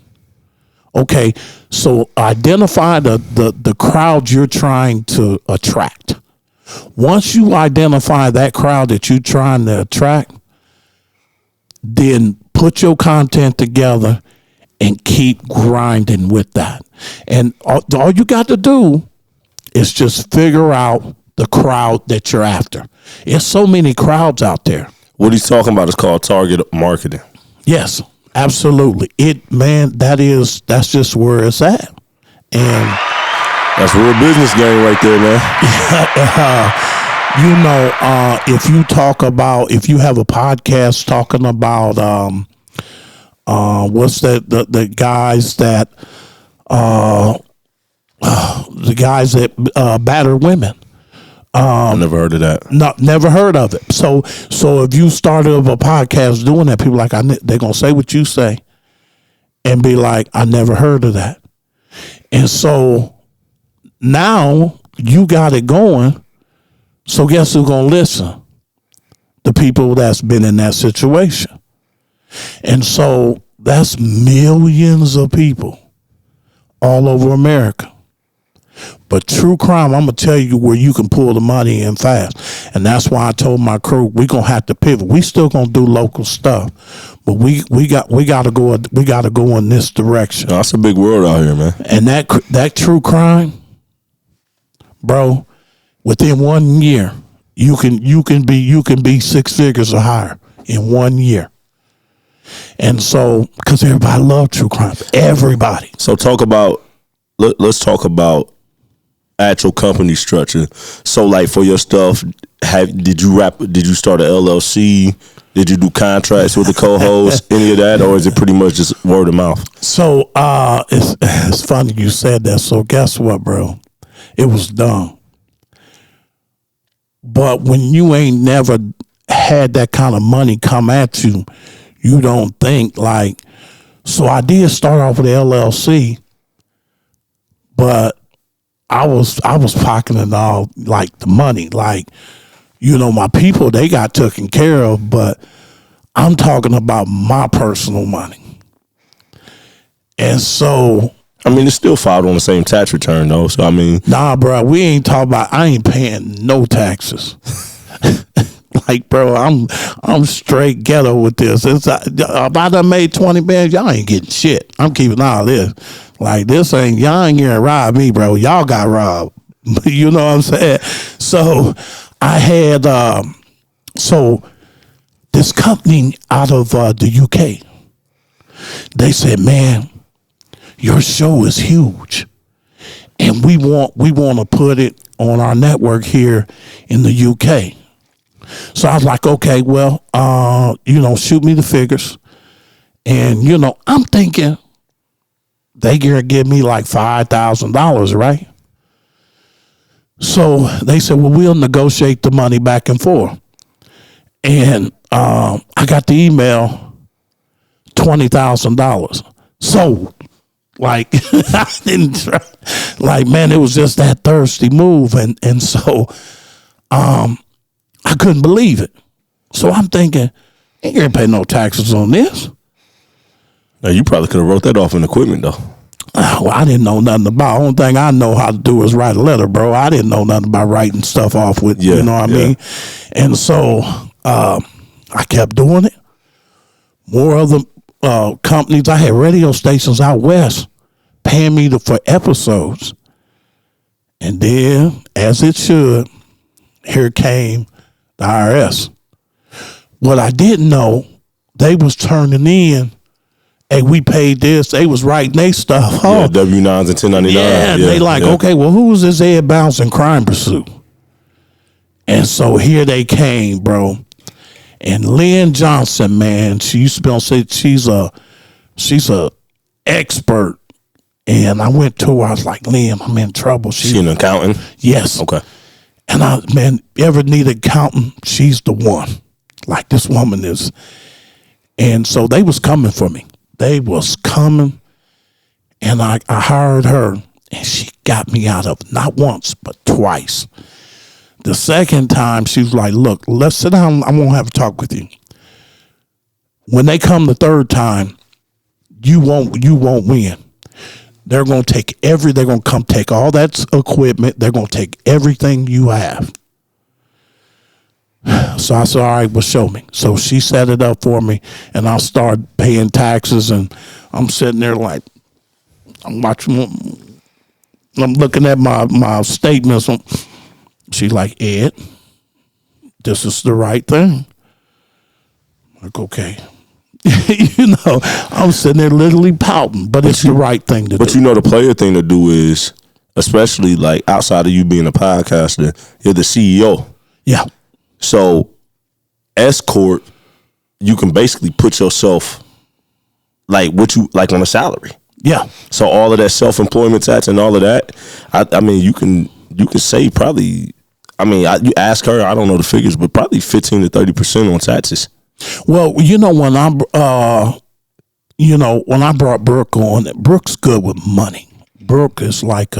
Okay, so identify the crowd you're trying to attract. Once you identify that crowd that you're trying to attract, then put your content together and keep grinding with that. And all you got to do is just figure out the crowd that you're after. There's so many crowds out there. What he's talking about is called target marketing. Yes, absolutely. That's just where it's at. And that's real business game right there, man. If you have a podcast talking about what's that? The guys that batter women. I never heard of that. No, never heard of it. So if you started a podcast doing that, people they're gonna say what you say, and be like, I never heard of that. And so now you got it going. So guess who's gonna listen? The people that's been in that situation. And so That's millions of people all over America. But true crime, I'm gonna tell you where you can pull the money in fast, and that's why I told my crew we're gonna have to pivot. We still gonna do local stuff, but we gotta go in this direction. No, that's a big world out here, man. And that true crime, bro, within 1 year, you can be six figures or higher in 1 year. And so, because everybody loves true crime, everybody. So let's talk about actual company structure. So like for your stuff, did you start an LLC? Did you do contracts with the co-host? Any of that, or is it pretty much just word of mouth? So it's funny you said that. So guess what, bro? It was dumb. But when you ain't never had that kind of money come at you, you don't think like. So I did start off with the LLC, but I was pocketing all like the money, like, you know, my people, they got taken care of, but I'm talking about my personal money. And so, I mean, it's still filed on the same tax return though. So I mean, nah, bro, we ain't talking about. I ain't paying no taxes. Like, bro, I'm straight ghetto with this. It's if I done made 20 bands, y'all ain't getting shit. I'm keeping all this. Like, this ain't, y'all ain't gonna rob me, bro. Y'all got robbed. You know what I'm saying? So I had so this company out of the UK, they said, man, your show is huge, and we want to put it on our network here in the UK. So I was like, okay, well, you know, shoot me the figures. And, you know, I'm thinking they gonna give me like $5,000, right? So they said, well, we'll negotiate the money back and forth. And I got the email, $20,000. So, like, I didn't try. Like, man, it was just that thirsty move. And so, I couldn't believe it. So I'm thinking, ain't gonna pay no taxes on this. now you probably could have wrote that off in equipment though. Well, I didn't know nothing about. The only thing I know how to do is write a letter, bro. I didn't know nothing about writing stuff off with, you know what I mean? And so I kept doing it. More other companies. I had radio stations out west paying me for episodes. And then, as it should, here came the IRS. What I didn't know, they was turning in, hey, we paid this. They was writing their stuff. Yeah, W-9s and 1099. Yeah, they like, okay, well, who is this Ed Bounce in Crime Pursuit? And so here they came, bro. And Lynn Johnson, man, she used to be on stage. She's a expert. And I went to her. I was like, Lynn, I'm in trouble. She an accountant? Yes. Okay. And man, ever need an accountant, she's the one. Like, this woman is. And so they was coming for me. They was coming. And I hired her. And she got me out of not once, but twice. The second time, she was like, look, let's sit down. I won't have a talk with you. When they come the third time, you won't win. They're going to come take all that equipment. They're going to take everything you have. So I said, all right, well, show me. So she set it up for me, and I'll start paying taxes, and I'm sitting there like, I'm watching, I'm looking at my statements. She's like, Ed, this is the right thing. I'm like, okay. You know, I'm sitting there literally pouting, but it's the right thing to do. But you know, the player thing to do is, especially like outside of you being a podcaster, you're the CEO. Yeah. So, S corp, you can basically put yourself like on a salary. Yeah. So all of that self-employment tax and all of that, I mean, you can save probably. I mean, you ask her, I don't know the figures, but probably 15 to 30% on taxes. Well, you know, when I brought Brooke on, Brooke's good with money. Brooke is like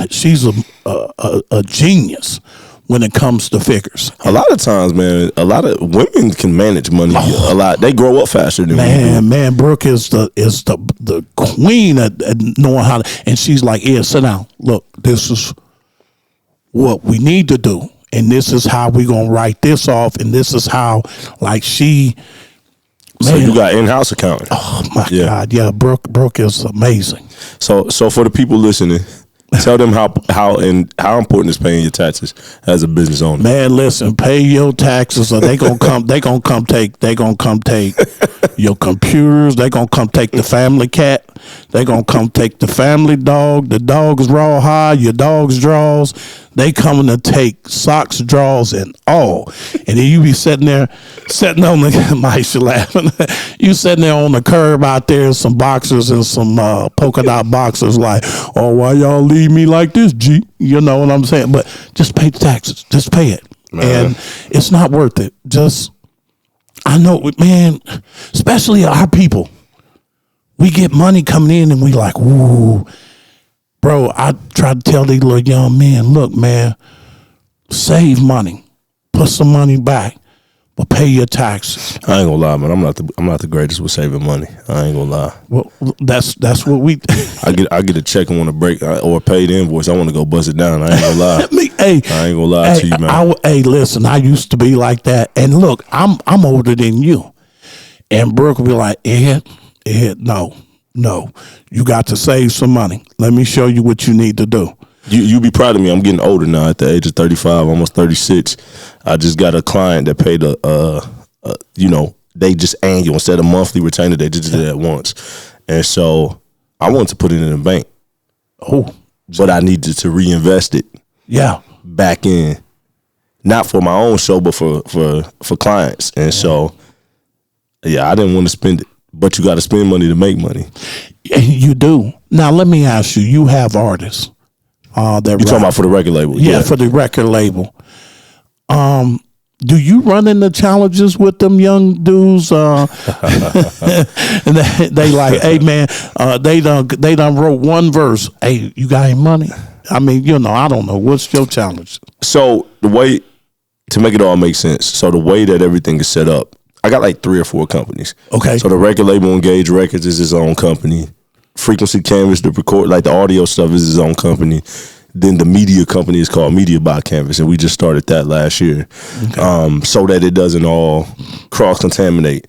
she's a genius when it comes to figures. A lot of times, man, a lot of women can manage money a lot. They grow up faster than we do. Man, Brooke is the queen at knowing how to, and she's like, yeah, sit down. Look, this is what we need to do. And this is how we're going to write this off. And this is how, like, she, so you got in-house accounting. Oh my God. Yeah. Brooke is amazing. So for the people listening, tell them how important is paying your taxes as a business owner. Man, listen, pay your taxes or they gonna come take your computers, they gonna come take the family cat, they gonna come take the family dog, the dog's raw high, your dog's drawers, they coming to take socks, drawers, and all. And then you be sitting on the Maisha laughing. You sitting there on the curb out there in some boxers and some polka dot boxers like, oh, why y'all leave me like this, G? You know what I'm saying? But just pay the taxes. Just pay it. Man. And it's not worth it. I know, man, especially our people. We get money coming in and we like, ooh. Bro, I try to tell these little young men, look, man, save money. Put some money back. But pay your taxes. I ain't gonna lie, man. I'm not the greatest with saving money. I ain't gonna lie. Well, that's what we. I get a check and want to break or a paid invoice. I want to go bust it down. I ain't gonna lie. I ain't gonna lie to you, man. Listen. I used to be like that. And look, I'm older than you. And Brooke will be like, Ed, no. You got to save some money. Let me show you what you need to do. You be proud of me. I'm getting older now. At the age of 35, almost 36, I just got a client that paid they just annual instead of monthly retainer. They just did it at once, and so I wanted to put it in the bank. Oh, but I needed to reinvest it. Yeah, back in, not for my own show, but for clients. And so, I didn't want to spend it. But you got to spend money to make money. You do. Now let me ask you. You have artists. You talking about for the record label? Yeah, for the record label. Do you run into challenges with them young dudes? And they like, hey man, they done wrote one verse. Hey, you got any money? I mean, I don't know. What's your challenge? So the way to make it all make sense. So the way that everything is set up, I got like 3 or 4 companies. Okay. So the record label, Engage Records, is his own company. Frequency Canvas, the record, like the audio stuff, is his own company. Then the media company is called Media by Canvas, and we just started that last year, so that it doesn't all cross-contaminate.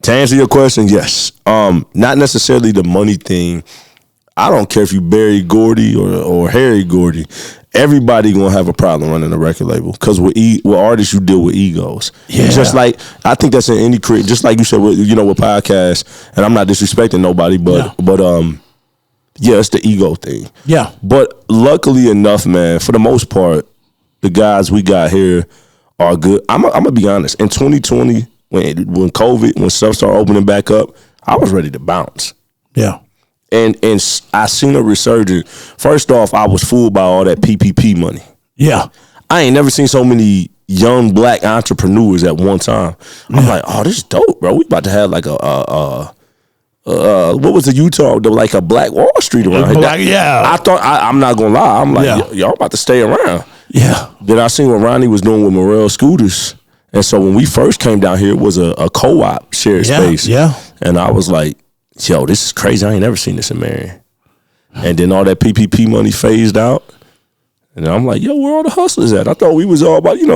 To answer your question, yes. Not necessarily the money thing. I don't care if you Barry Gordy or Harry Gordy. Everybody gonna have a problem running a record label because with artists you deal with egos. Yeah. Just like I think that's in any career. Just like you said with podcasts, and I'm not disrespecting nobody, but it's the ego thing. Yeah. But luckily enough, man, for the most part, the guys we got here are good. I'm gonna be honest. In 2020, when COVID, when stuff started opening back up, I was ready to bounce. Yeah. And I seen a resurgence. First off, I was fooled by all that PPP money. Yeah. I ain't never seen so many young black entrepreneurs at one time. I'm like, oh, this is dope, bro. We about to have like what was the Utah? Like a Black Wall Street around here. Yeah. I thought, I'm not going to lie. I'm like, y'all about to stay around. Yeah. Then I seen what Ronnie was doing with Morel Scooters. And so when we first came down here, it was a co-op shared space. Yeah. And I was like, yo, this is crazy. I ain't never seen this in Marion. And then all that PPP money phased out. And I'm like, yo, where all the hustlers at? I thought we was all about, building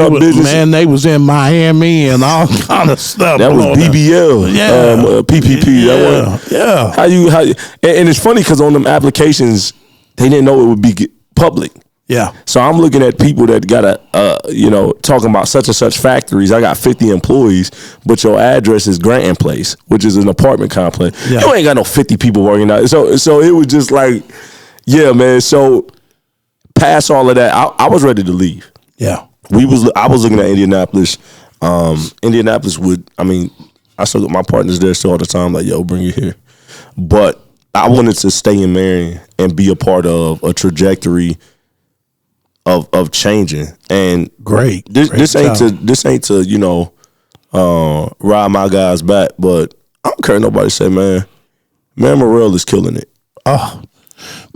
up business. Man, they was in Miami and all kind of stuff. That was BBL. Yeah. PPP. Yeah. How you, and it's funny because on them applications, they didn't know it would be public. Yeah. So I'm looking at people that got talking about such and such factories. I got 50 employees, but your address is Granton Place, which is an apartment complex. Yeah. You ain't got no 50 people working out. So it was just like, yeah, man. So past all of that, I was ready to leave. Yeah. I was looking at Indianapolis. Indianapolis I still got my partners there still all the time, like, yo, bring it here. But I wanted to stay in Marion and be a part of a trajectory of changing. And great. This ain't to ride my guys back, but I don't care what nobody say, man. Morel is killing it. Oh,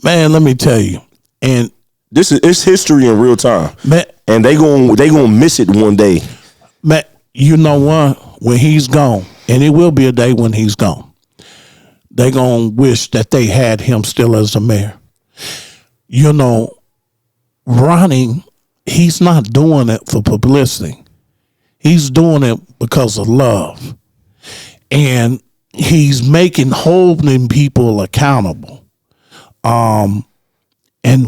man, let me tell you. And it's history in real time, man, and they gonna miss it one day. man, you know what? When he's gone, and it will be a day when he's gone, they gonna wish that they had him still as a mayor. You know, Ronnie, he's not doing it for publicity. He's doing it because of love. And he's holding people accountable. And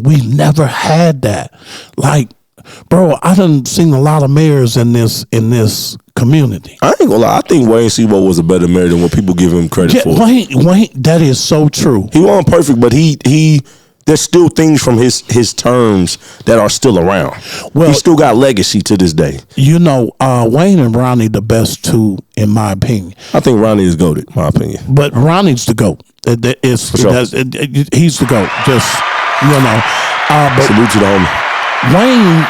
we never had that. Like, bro, I done seen a lot of mayors in this community. I ain't gonna lie. I think Wayne Sebo was a better mayor than what people give him credit for. Wayne, that is so true. He wasn't perfect, but he there's still things from his terms that are still around. Well, he still got legacy to this day. You know, Wayne and Ronnie the best two, in my opinion. I think Ronnie is GOAT, in my opinion. But Ronnie's the GOAT. He's the GOAT. Just, you know. But salute to the homie. Wayne,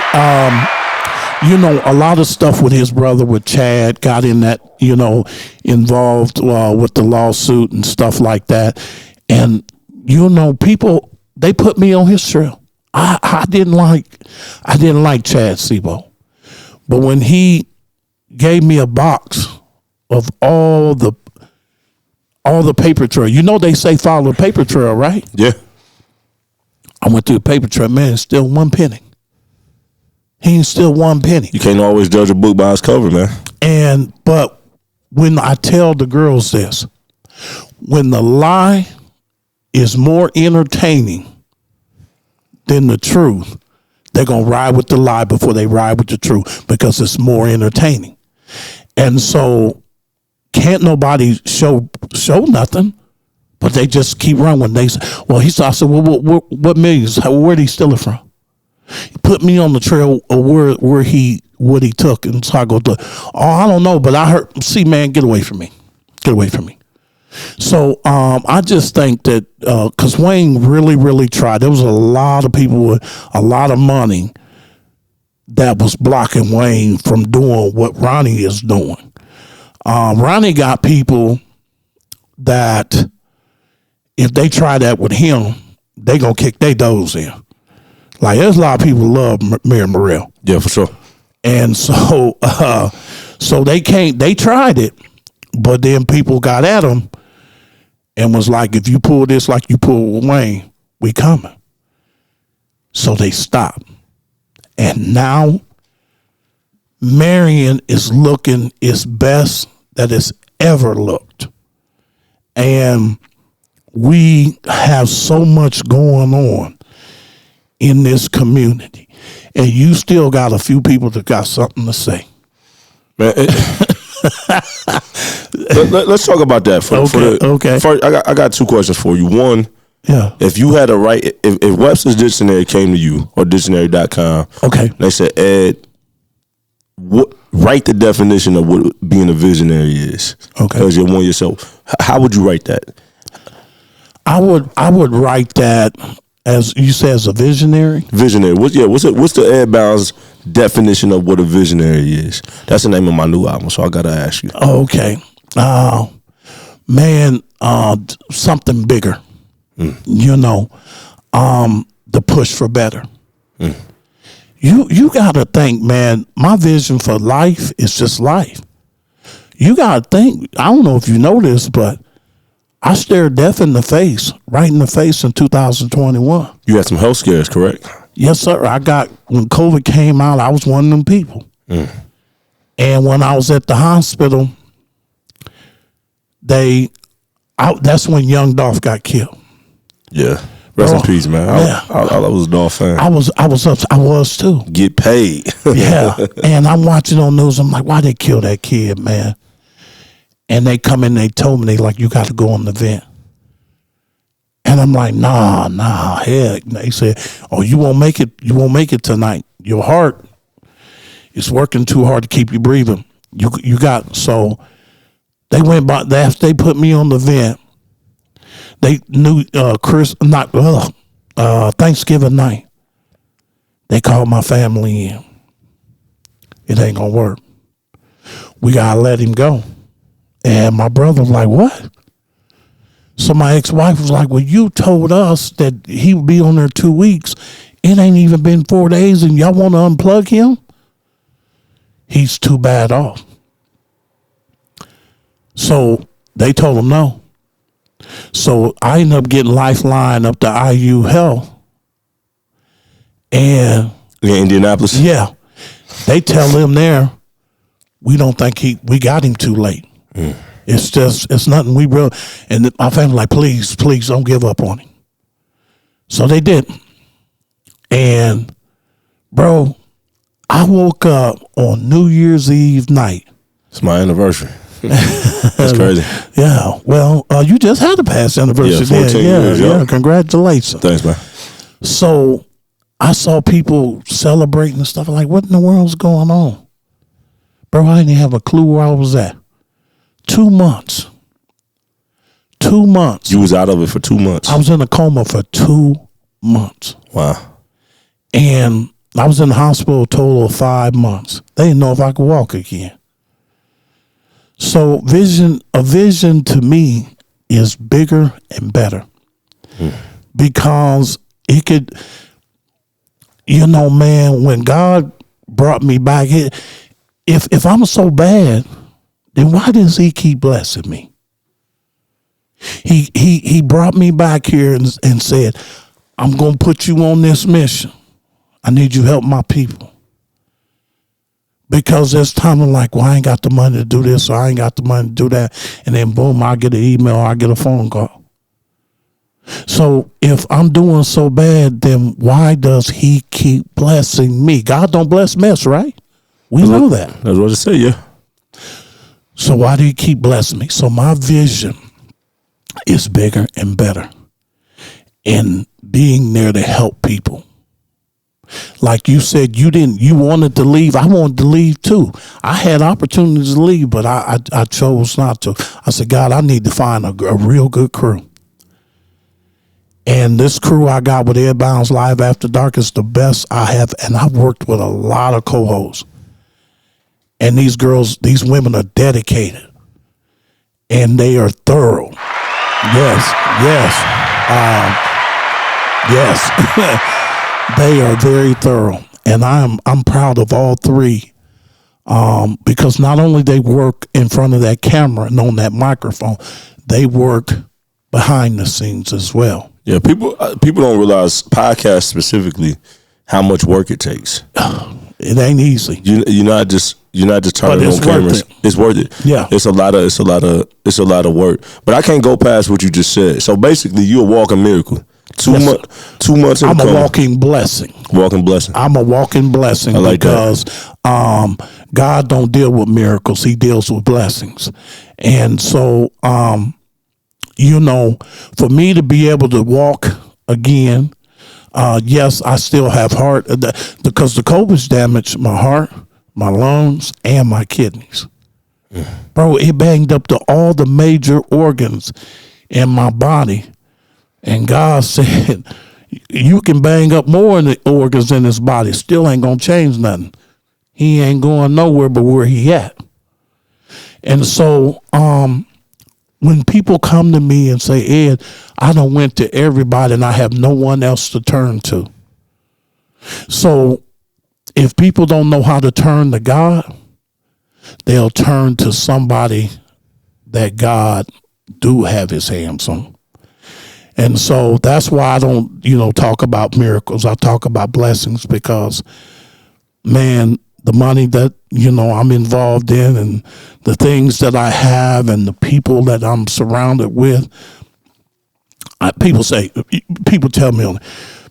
you know, a lot of stuff with his brother, with Chad, got in that, you know, involved with the lawsuit and stuff like that. And, you know, people, they put me on his trail. I didn't like Chad Sebo. But when he gave me a box of all the paper trail, you know, they say follow the paper trail, right? Yeah. I went through the paper trail, man, it's still 1 penny. He ain't still 1 penny. You can't always judge a book by its cover, man. But when I tell the girls this, when the lie is more entertaining than the truth, they're going to ride with the lie before they ride with the truth, because it's more entertaining. And so can't nobody show nothing, but they just keep running. When they say, well, I said, well, what millions? Where'd he steal it from? He put me on the trail of what he took. And so I go, I don't know, but I heard, see, man, get away from me. Get away from me. So I just think that because Wayne really, really tried. There was a lot of people with a lot of money that was blocking Wayne from doing what Ronnie is doing. Ronnie got people that if they try that with him, they gonna kick their doors in. Like, there's a lot of people who love Mayor Morrell. Yeah, for sure. And so they tried it, but then people got at him and was like, if you pull this like you pull with Wayne, we coming. So they stopped. And now Marion is looking its best that it's ever looked. And we have so much going on in this community. And you still got a few people that got something to say. Man, let's talk about that. Okay. First, I got two questions for you. One, yeah, if you had to write, if Webster's Dictionary came to you, or dictionary.com, okay, they said, Ed, write the definition of what being a visionary is. Okay, because you're one yourself. How would you write that? I would write that, as you say, as a visionary. Visionary. What's the Ed Bounds definition of what a visionary is? That's the name of my new album, so I gotta ask you. Okay, man, something bigger. You know, the push for better. You gotta think, man. My vision for life is just life. You gotta think. I don't know if you know this, but I stared death right in the face in 2021. You had some health scares, correct? Yes, sir. When COVID came out, I was one of them people. And when I was at the hospital, that's when young Dolph got killed. Yeah. Rest in peace, man. I was a Dolph fan. I was too. Get paid. Yeah. And I'm watching on news. I'm like, why they kill that kid, man? And they come in, they told me, they like, you got to go on the vent. And I'm like, nah, heck. They said, oh, you won't make it. You won't make it tonight. Your heart is working too hard to keep you breathing. You got, so they went by, after they put me on the vent, they knew Thanksgiving night, they called my family in. It ain't gonna work. We gotta let him go. And my brother was like, what? So my ex-wife was like, well, you told us that he would be on there 2 weeks It ain't even been 4 days and y'all want to unplug him? He's too bad off. So they told him no. So I ended up getting Lifeline up to IU Health. And in Indianapolis? Yeah. They tell him there, we don't think we got him too late. It's nothing we real. And my family like, please don't give up on him. So they did. And bro, I woke up on New Year's Eve night. It's my anniversary. That's crazy. Yeah. Well, you just had a past anniversary. Yeah, 14 years. Yeah. Congratulations. Thanks, man. So I saw people celebrating and stuff. Like, what in the world's going on? Bro, I didn't have a clue where I was at. 2 months. 2 months. You was out of it for 2 months. I was in a coma for 2 months. Wow. And I was in the hospital a total of 5 months. They didn't know if I could walk again. So a vision to me is bigger and better. Because it could, man, when God brought me back here, if I'm so bad, then why does he keep blessing me? He brought me back here and said, I'm going to put you on this mission. I need you to help my people. Because there's times I'm like, well, I ain't got the money to do this, or I ain't got the money to do that. And then boom, I get an email, or I get a phone call. So if I'm doing so bad, then why does he keep blessing me? God don't bless mess, right? We know that. That's what I say, yeah. So why do you keep blessing me? So my vision is bigger and better in being there to help people. Like you said, you wanted to leave. I wanted to leave too. I had opportunities to leave, but I chose not to. I said, God, I need to find a real good crew. And this crew I got with Airbound's Live After Dark is the best I have. And I've worked with a lot of co-hosts. And these women are dedicated. And they are thorough. Yes. They are very thorough. And I'm proud of all three. Because not only they work in front of that camera and on that microphone, they work behind the scenes as well. Yeah, people don't realize podcasts specifically how much work it takes. It ain't easy. You're not just turning on cameras. It's worth it. Yeah, it's a lot of work. But I can't go past what you just said. So basically, you're a walking miracle. 2 months. I'm a walking blessing. Walking blessing. I'm a walking blessing because God don't deal with miracles. He deals with blessings. And so, for me to be able to walk again, yes, I still have heart because the COVID's damaged my heart, my lungs, and my kidneys. Bro, it banged up to all the major organs in my body. And God said, you can bang up more in the organs in his body. Still ain't going to change nothing. He ain't going nowhere but where he at. And so when people come to me and say, Ed, I done went to everybody and I have no one else to turn to. So if people don't know how to turn to God, they'll turn to somebody that God do have his hands on. And so that's why I don't, talk about miracles. I talk about blessings because, man, the money that, I'm involved in and the things that I have and the people that I'm surrounded with. People tell me,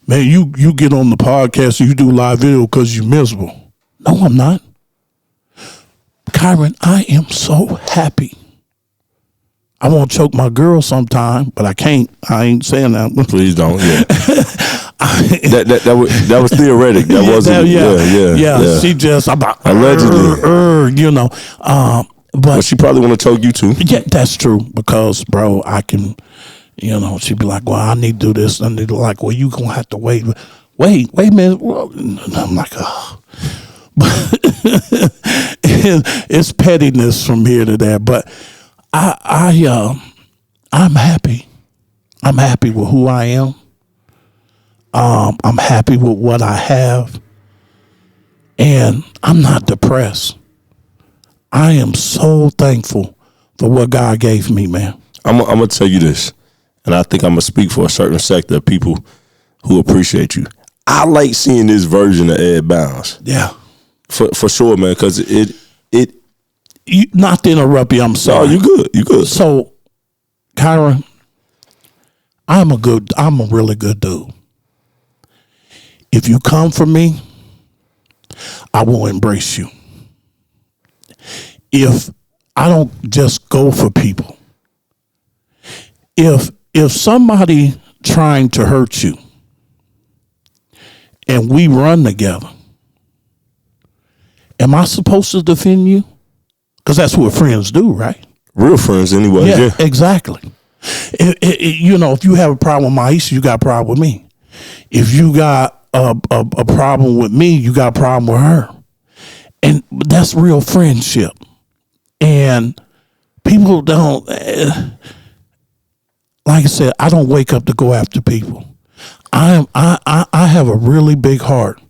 man, you get on the podcast and you do live video because you're miserable. No, I'm not. Kyren, I am so happy. I want to choke my girl sometime, but I can't. I ain't saying that. Please don't. Yeah. that was theoretic. That wasn't. Yeah. She just allegedly. But she probably want to choke you too. Yeah, that's true. Because, bro, I can. She'd be like, "Well, I need to do this." And they're like, "Well, you gonna have to wait a minute." Well, I'm like, oh. It's pettiness from here to there, but. I'm happy. I'm happy with who I am. I'm happy with what I have. And I'm not depressed. I am so thankful for what God gave me, man. I'm going to tell you this, and I think I'm going to speak for a certain sector of people who appreciate you. I like seeing this version of Ed Bounds. Yeah. For sure, man, because it not to interrupt you, I'm sorry. No, you good. So, Kyren, I'm a really good dude. If you come for me, I will embrace you. If I don't just go for people, if somebody trying to hurt you and we run together, am I supposed to defend you? Because that's what friends do, right? Real friends anyway. Yeah. Exactly. If you have a problem with Maisha, you got a problem with me. If you got a problem with me, you got a problem with her. And that's real friendship. And people don't, like I said, I don't wake up to go after people. I have a really big heart,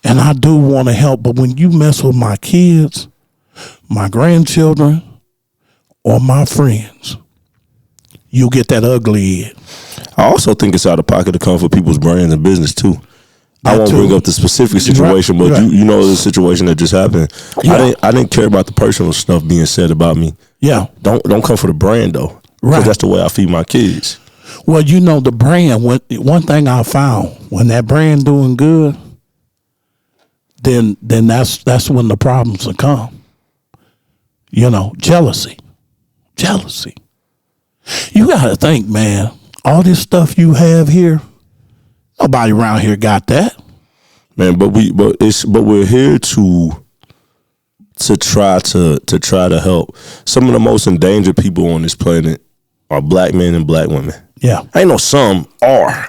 and I do want to help. But when you mess with my kids, my grandchildren, or my friends, you'll get that ugly end. I also think it's out of pocket to come for people's brands and business too. I won't bring up the specific situation, but you know the situation that just happened. Yeah. I didn't care about the personal stuff being said about me. Yeah. Don't come for the brand though. Right. That's the way I feed my kids. Well, the brand, one thing I found, when that brand doing good, then that's when the problems will come. Jealousy. You got to think, man, all this stuff you have here, nobody around here got that. Man, but we're here to try to help. Some of the most endangered people on this planet are black men and black women. Yeah. I ain't know some are.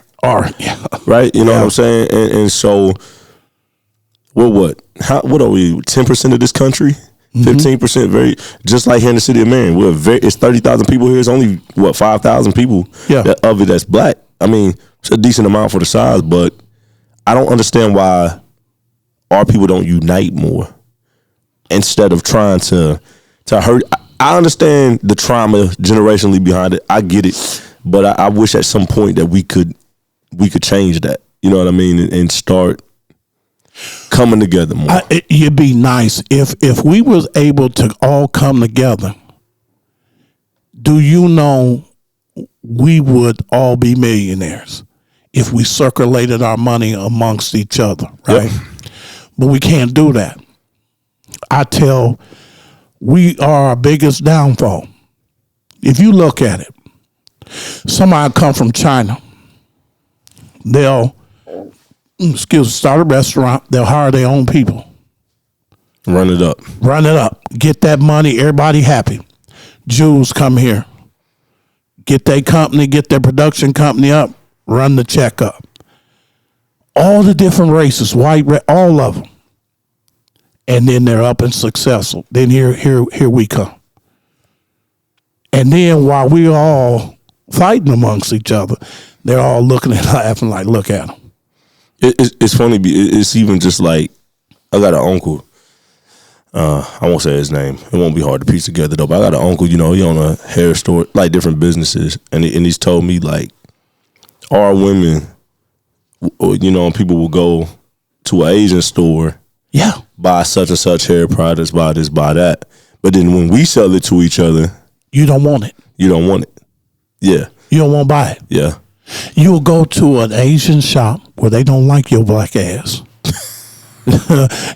Yeah. Right? You know what I'm saying? And so we're what are we? 10% of this country? 15%, very just like here in the city of Marion. It's 30,000 people here. It's only 5,000 people of it that's black. I mean, it's a decent amount for the size, but I don't understand why our people don't unite more instead of trying to hurt. I understand the trauma generationally behind it. I get it, but I wish at some point that we could change that. You know what I mean, and start coming together more. It'd be nice if we was able to all come together. Do you know we would all be millionaires if we circulated our money amongst each other, right? Yep. But we can't do that. We are our biggest downfall. If you look at it, somebody come from China, they'll start a restaurant, they'll hire their own people. Run it up. Get that money, everybody happy. Jews come here. Get their company, get their production company up, run the check up. All the different races, white, red, all of them. And then they're up and successful. Then here we come. And then while we're all fighting amongst each other, they're all looking and laughing like, look at them. It's funny. It's even just like, I got an uncle. I won't say his name. It won't be hard to piece together though. But I got an uncle, he own a hair store, like different businesses. And he's told me like, our women, and people will go to an Asian store. Yeah. Buy such and such hair products, buy this, buy that. But then when we sell it to each other, you don't want it. Yeah. You don't want to buy it. Yeah. You'll go to an Asian shop where they don't like your black ass.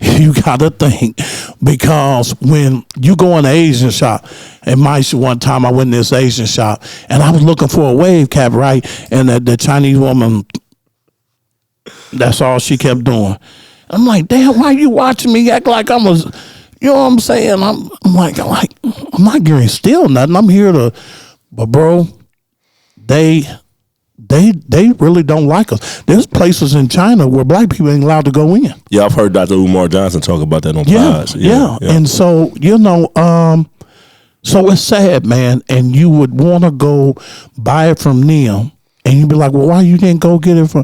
You got to think, because when you go in an Asian shop, and one time I went in this Asian shop and I was looking for a wave cap, right? And the Chinese woman, that's all she kept doing. I'm like, damn, why you watching me act like I'm you know what I'm saying? I'm like, I'm not getting steal nothing. I'm here but bro, they really don't like us. There's places in China where black people ain't allowed to go in. Yeah, I've heard Dr. Umar Johnson talk about that on Pods. Yeah. And so, so it's sad, man. And you would want to go buy it from them And you be like, well, why you didn't go get it from?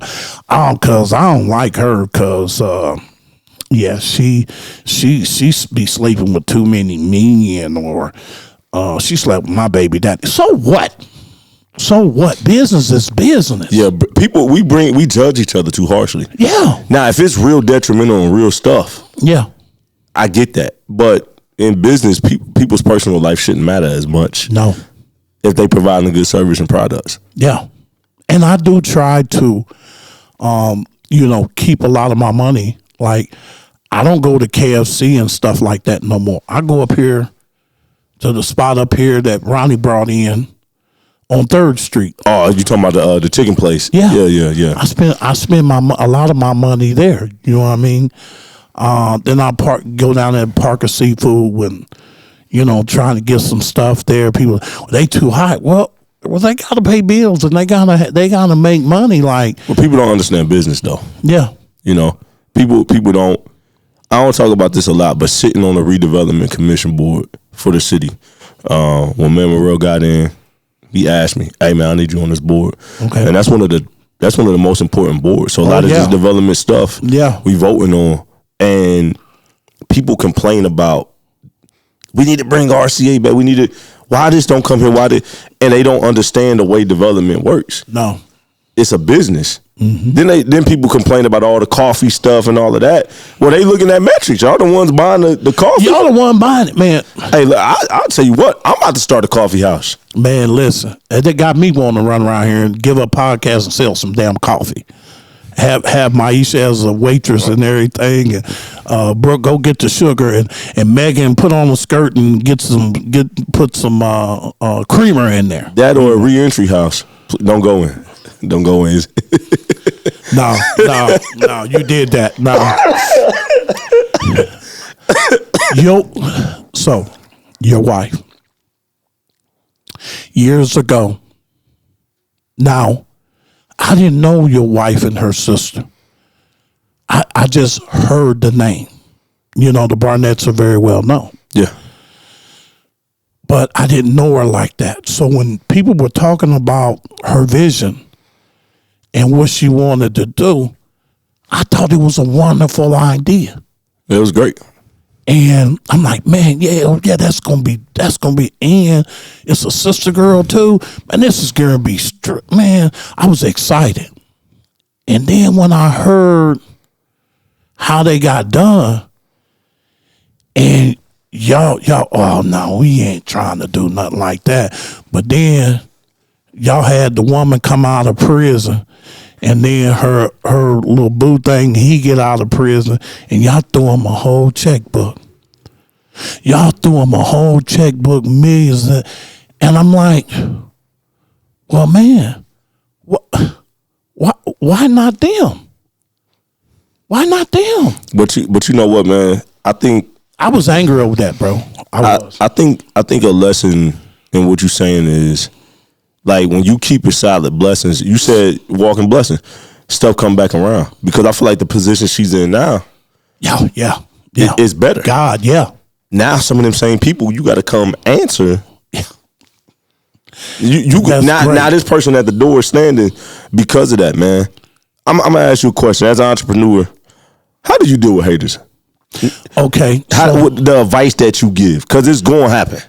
Oh, cause I don't like her. Cause yeah, she be sleeping with too many men, or she slept with my baby daddy. So what? So what? Business is business. Yeah, people, we judge each other too harshly. Yeah. Now, if it's real detrimental and real stuff, Yeah. I get that. But in business, people's personal life shouldn't matter as much. No. If they provide a good service and products. Yeah. And I do try to, keep a lot of my money. Like, I don't go to KFC and stuff like that no more. I go up here to the spot up here that Ronnie brought in on 3rd Street. Oh, you talking about the chicken place? Yeah. Yeah. I spend a lot of my money there. You know what I mean? Then I go down there and Parker Seafood and, trying to get some stuff there. People, they too high. Well, they gotta pay bills and they gotta make money. Like, well, people don't understand business though. Yeah. People don't. I don't talk about this a lot, but sitting on the redevelopment commission board for the city, when Mayor Morrell got in, he asked me, "Hey man, I need you on this board." Okay. And that's one of the most important boards. So a lot of this development stuff, we voting on, and people complain about, we need to bring RCA back. We need to. Why this don't come here? And they don't understand the way development works. No, it's a business. Mm-hmm. Then people complain about all the coffee stuff and all of that. Well, they looking at metrics. Y'all the ones buying the coffee. Y'all the one buying it, man. Hey, look, I'll tell you what. I'm about to start a coffee house. Man, listen, they got me wanting to run around here and give a podcast and sell some damn coffee. Have Maisha as a waitress and everything, and Brooke go get the sugar, and Megan put on a skirt and put some creamer in there. That or a re-entry house. Don't go in. Don't go in. No, you did that. No. So your wife years ago. Now, I didn't know your wife and her sister. I just heard the name. The Barnetts are very well known. Yeah. But I didn't know her like that. So when people were talking about her vision and what she wanted to do, I thought it was a wonderful idea. It was great. And I'm like, man, that's gonna be, and it's a sister girl too. Man, this is gonna be man. I was excited. And then when I heard how they got done, and y'all, oh no, we ain't trying to do nothing like that. But then y'all had the woman come out of prison, and then her little boo thing, he get out of prison, and y'all threw him a whole checkbook. Y'all threw him a whole checkbook, millions, and I'm like, well, man, why not them? Why not them? But you know what, man? I think I was angry over that, bro. I think a lesson in what you're saying is, like, when you keep it solid, blessings. You said walking blessing, stuff come back around, because I feel like the position she's in now, yeah, is better. God, yeah. Now some of them same people, you got to come answer. Yeah. You now this person at the door standing because of that, man. I'm gonna ask you a question as an entrepreneur. How do you deal with haters? Okay, what the advice that you give, because it's going to happen.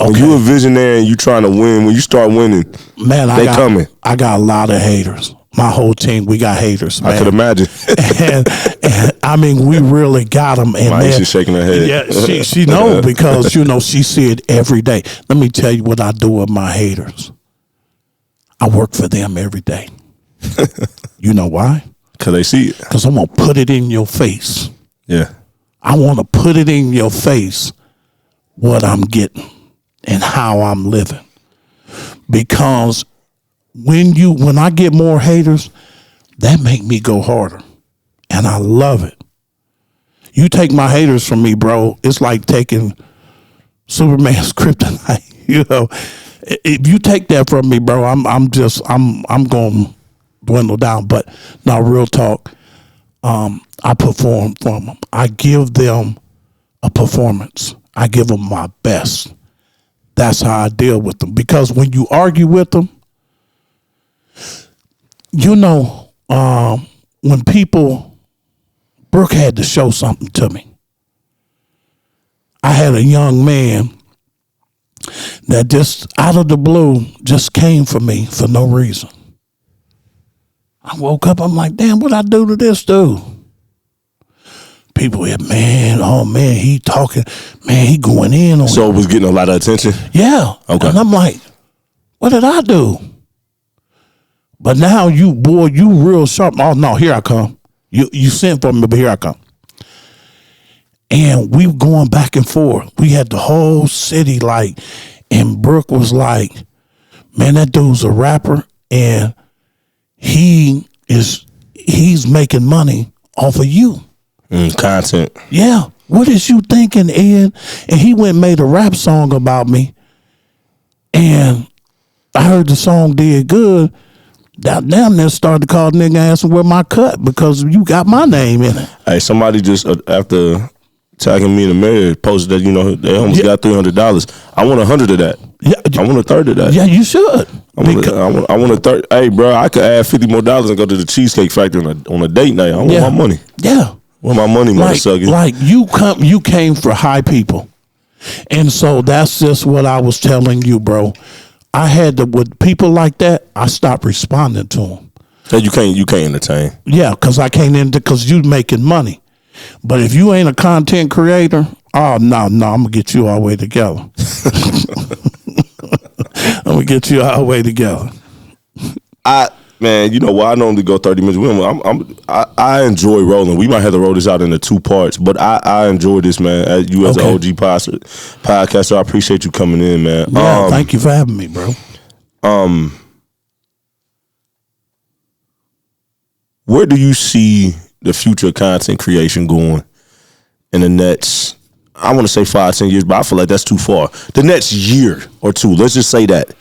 When you're a visionary and you trying to win, when you start winning, man, coming. I got a lot of haters. My whole team, we got haters, man. I could imagine. and I mean, we really got them. And she's shaking her head. Yeah, she knows, because she see it every day. Let me tell you what I do with my haters. I work for them every day. You know why? Because they see it. Because I'm gonna put it in your face. Yeah. I want to put it in your face what I'm getting and how I'm living. Because when I get more haters, that make me go harder. And I love it. You take my haters from me, bro, it's like taking Superman's kryptonite. If you take that from me, bro, I'm going to dwindle down. But now, real talk, I perform for them. I give them a performance. I give them my best. That's how I deal with them. Because when you argue with them, you know, when Brooke had to show something to me. I had a young man that just out of the blue just came for me for no reason. I woke up, I'm like, damn, what I do to this dude? People here, man, oh man, he talking, man, he going in on So it was getting a lot of attention? Yeah. Okay. And I'm like, what did I do? But now you real sharp. Oh no, here I come. You sent for me, but here I come. And we were going back and forth. We had the whole city like, and Brooke was like, man, that dude's a rapper and he's making money off of you. Content. Yeah. What is you thinking, Ed? And he went and made a rap song about me. And I heard the song did good. Damn near started to call the nigga asking where my cut because you got my name in it. Hey, somebody just after tagging me in the mayor posted that, you know, they almost got $300. I want 100 of that. Yeah, I want a third of that. Yeah, you should. I want a third. Hey, bro, I could add $50 more and go to the Cheesecake Factory on a date night. I want my money. Yeah. Where my money, motherfucker? Like you came for high people. And so that's just what I was telling you, bro. I had to, with people like that, I stopped responding to them. So you can't entertain. Yeah, because I can't because you making money. But if you ain't a content creator, oh no, I'm gonna get you all the way together. I'm gonna get you all the way together. Man, you know what? I normally go 30 minutes. I enjoy rolling. We might have to roll this out into 2 parts, but I enjoy this, man. You as an OG podcaster, I appreciate you coming in, man. Yeah, thank you for having me, bro. Where do you see the future of content creation going in the next, I want to say 5-10 years, but I feel like that's too far. The next year or two, let's just say that.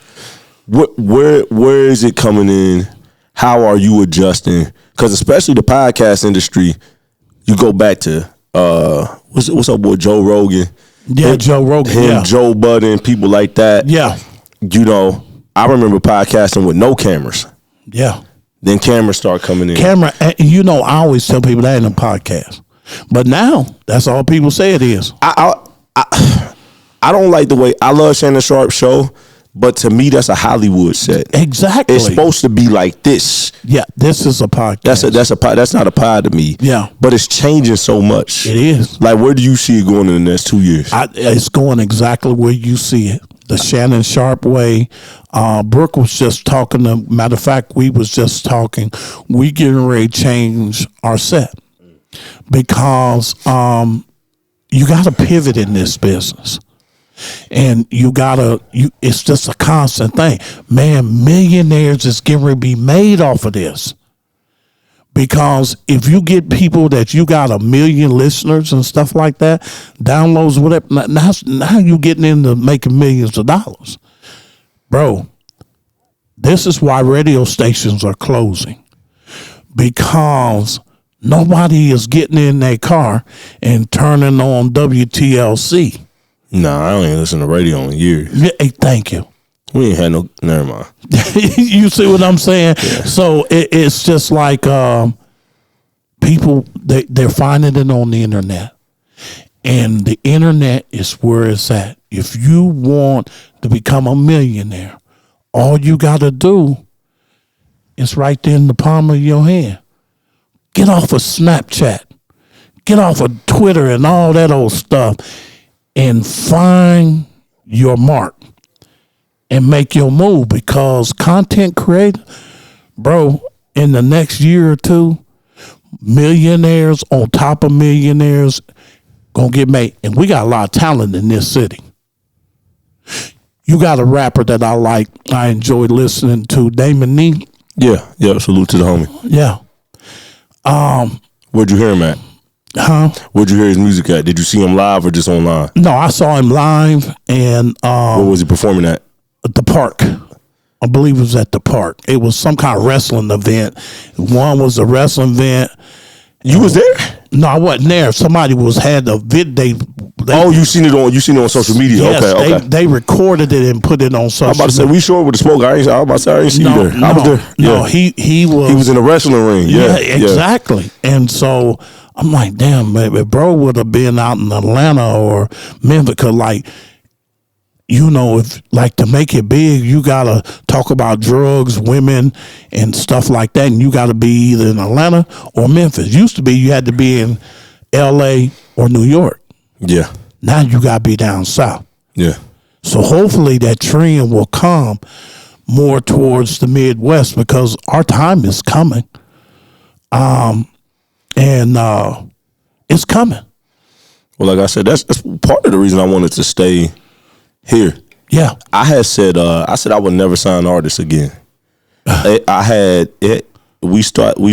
Where is it coming in? How are you adjusting? Because especially the podcast industry, you go back to what's up with Joe Rogan? Yeah, Joe Rogan. Joe Budden, people like that. Yeah. You know, I remember podcasting with no cameras. Yeah. Then cameras start coming in. You know, I always tell people that ain't a podcast. But now, that's all people say it is. I don't like the way, I love Shannon Sharp's show, but to me, that's a Hollywood set. Exactly. It's supposed to be like this. Yeah, this is a podcast. That's not a pod to me. Yeah. But it's changing so much. It is. Like, where do you see it going in the next 2 years? It's going exactly where you see it. The Shannon Sharp way. Brooke was just talking. Matter of fact, we was just talking. We getting ready to change our set because you got to pivot in this business. And it's just a constant thing. Man, millionaires is getting ready to be made off of this. Because if you get people that you got 1 million listeners and stuff like that, downloads, whatever, now you getting into making millions of dollars. Bro, this is why radio stations are closing. Because nobody is getting in their car and turning on WTLC. Nah, I don't even listen to radio in years. Yeah, hey, thank you. We ain't had no, never mind. You see what I'm saying? Yeah. So it's just like people, they're finding it on the internet. And the internet is where it's at. If you want to become a millionaire, all you got to do is right there in the palm of your hand. Get off of Snapchat. Get off of Twitter and all that old stuff. And find your mark and make your move, because content creator, bro, in the next year or two, millionaires on top of millionaires gonna get made. And we got a lot of talent in this city. You got a rapper that I enjoy listening to, Damon Nee. Yeah, salute to the homie. Yeah. Where'd you hear him at? Huh? Where'd you hear his music at? Did you see him live or just online? No, I saw him live, and where was he performing at? The park. I believe it was at the park. It was some kind of wrestling event. One was a wrestling event. You was there? No, I wasn't there. Somebody had a vid. They you seen it on social media. Yes, Okay. They recorded it and put it on social. I'm about to say we sure with the smoke. I was about to say I ain't see you there. I was there. No, he was in the wrestling ring. Yeah, exactly. And so I'm like, damn, maybe bro would have been out in Atlanta or Memphis, 'cause like, you know, if like to make it big, you gotta talk about drugs, women, and stuff like that, and you gotta be either in Atlanta or Memphis. Used to be you had to be in L.A. or New York. Yeah. Now you gotta be down south. Yeah. So hopefully that trend will come more towards the Midwest, because our time is coming. It's coming. Well, like I said, that's part of the reason I wanted to stay here. Yeah. I had said I would never sign artists again. We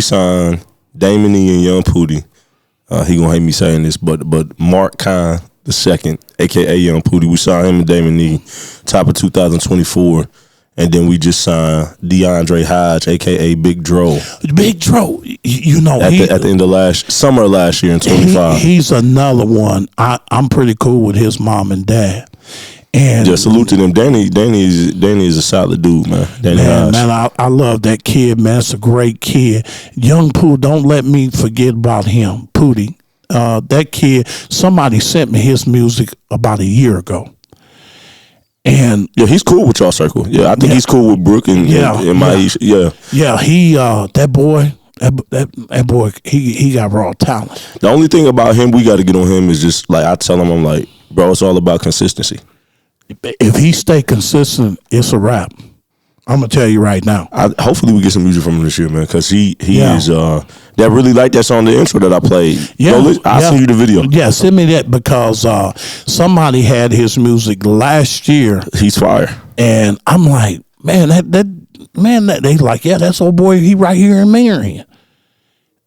signed Damon E and Young Pooty. He gonna hate me saying this, but Mark Khan II, aka Young Pooty, we signed him and Damon E top of 2024. And then we just signed DeAndre Hodge, aka Big Dro. Big Dro, you know, at the end of summer last year in 25. He's another one. I'm pretty cool with his mom and dad. And yeah, salute to them. Danny is a solid dude, man. Man, I love that kid, man. It's a great kid. Young Pooh, don't let me forget about him, Pooty. That kid, somebody sent me his music about a year ago. And yeah, he's cool with y'all circle. Yeah, I think he's cool with Brooke and Maisha. Yeah, he that boy, he got raw talent. The only thing about him we got to get on him is just like I tell him, I'm like, bro, it's all about consistency. If he stay consistent, it's a wrap. I'm gonna tell you right now. Hopefully we get some music from him this year, man, because he is that really like that song, the intro that I played. Yeah, I'll send you the video. Yeah, send me that, because somebody had his music last year. He's fire, and I'm like, man, that they like, yeah, that's old boy. He right here in Marion,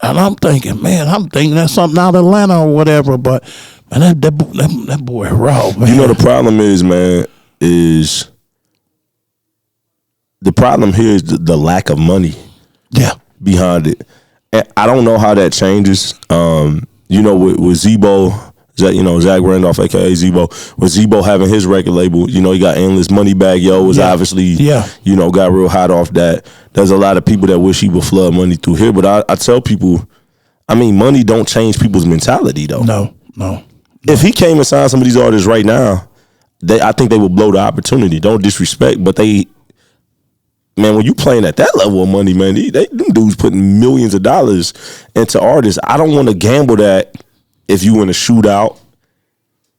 and I'm thinking that's something out of Atlanta or whatever. But man, that boy raw, man. You know the problem is, man, the problem here is the lack of money. Yeah. Behind it. And I don't know how that changes. You know, with Zebo, Zach Randolph, aka Zebo, with Zebo having his record label, you know, he got Endless Money Bag Yo was obviously, got real hot off that. There's a lot of people that wish he would flood money through here. But I tell people, I mean, money don't change people's mentality though. No. If he came and signed some of these artists right now, I think they would blow the opportunity. Don't disrespect, but man, when you playing at that level of money, man, them dudes putting millions of dollars into artists. I don't want to gamble that if you in a shootout,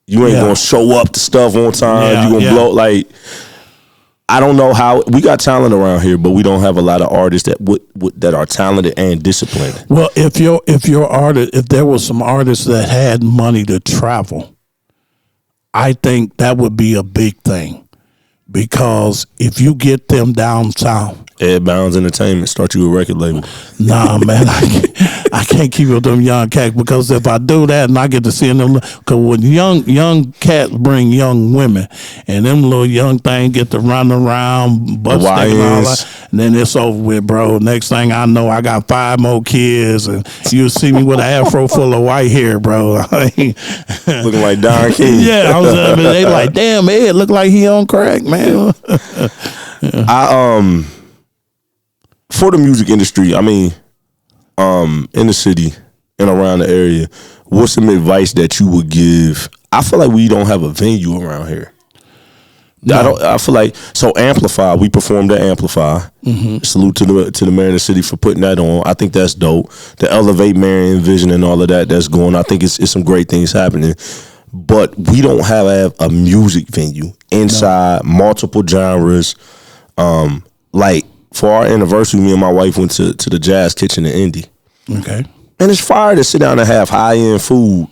you ain't gonna show up to stuff on time. You gonna blow like. I don't know how we got talent around here, but we don't have a lot of artists that are talented and disciplined. Well, if there was some artists that had money to travel, I think that would be a big thing. Because if you get them down south, Ed Bounds Entertainment, start you a record label. Nah, man, I can't keep with them young cats, because if I do that and I get to see them, because when young cats bring young women, and them little young things get to run around, butt sticking and all that, and then it's over with, bro. Next thing I know, I got 5 more kids, and you'll see me with an afro full of white hair, bro. Looking like Don King. Yeah, they like, damn, Ed look like he on crack, man. For the music industry, I mean, in the city and around the area, what's some advice that you would give? I feel like we don't have a venue around here. No. I feel like, so Amplify, we performed at Amplify. Mm-hmm. Salute to the mayor of the city for putting that on. I think that's dope. To elevate Marion vision and all of that's going. I think it's some great things happening. But we don't have a music venue inside multiple genres. Like for our anniversary, me and my wife went to the Jazz Kitchen in Indy. Okay. And it's fire to sit down and have high-end food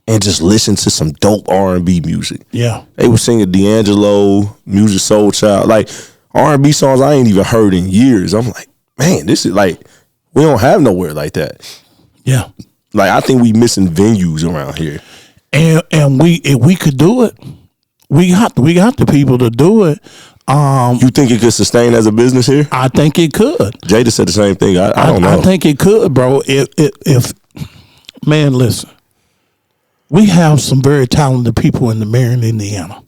and just listen to some dope R&B music. Yeah. They were singing D'Angelo, Music Soul Child, like R&B songs I ain't even heard in years. I'm like, man, this is like, we don't have nowhere like that. Yeah. Like, I think we missing venues around here. And if we could do it, we got the people to do it. You think it could sustain as a business here? I think it could. Jada said the same thing. I don't know. I think it could, bro. If Man, listen. We have some very talented people in the Marion, Indiana.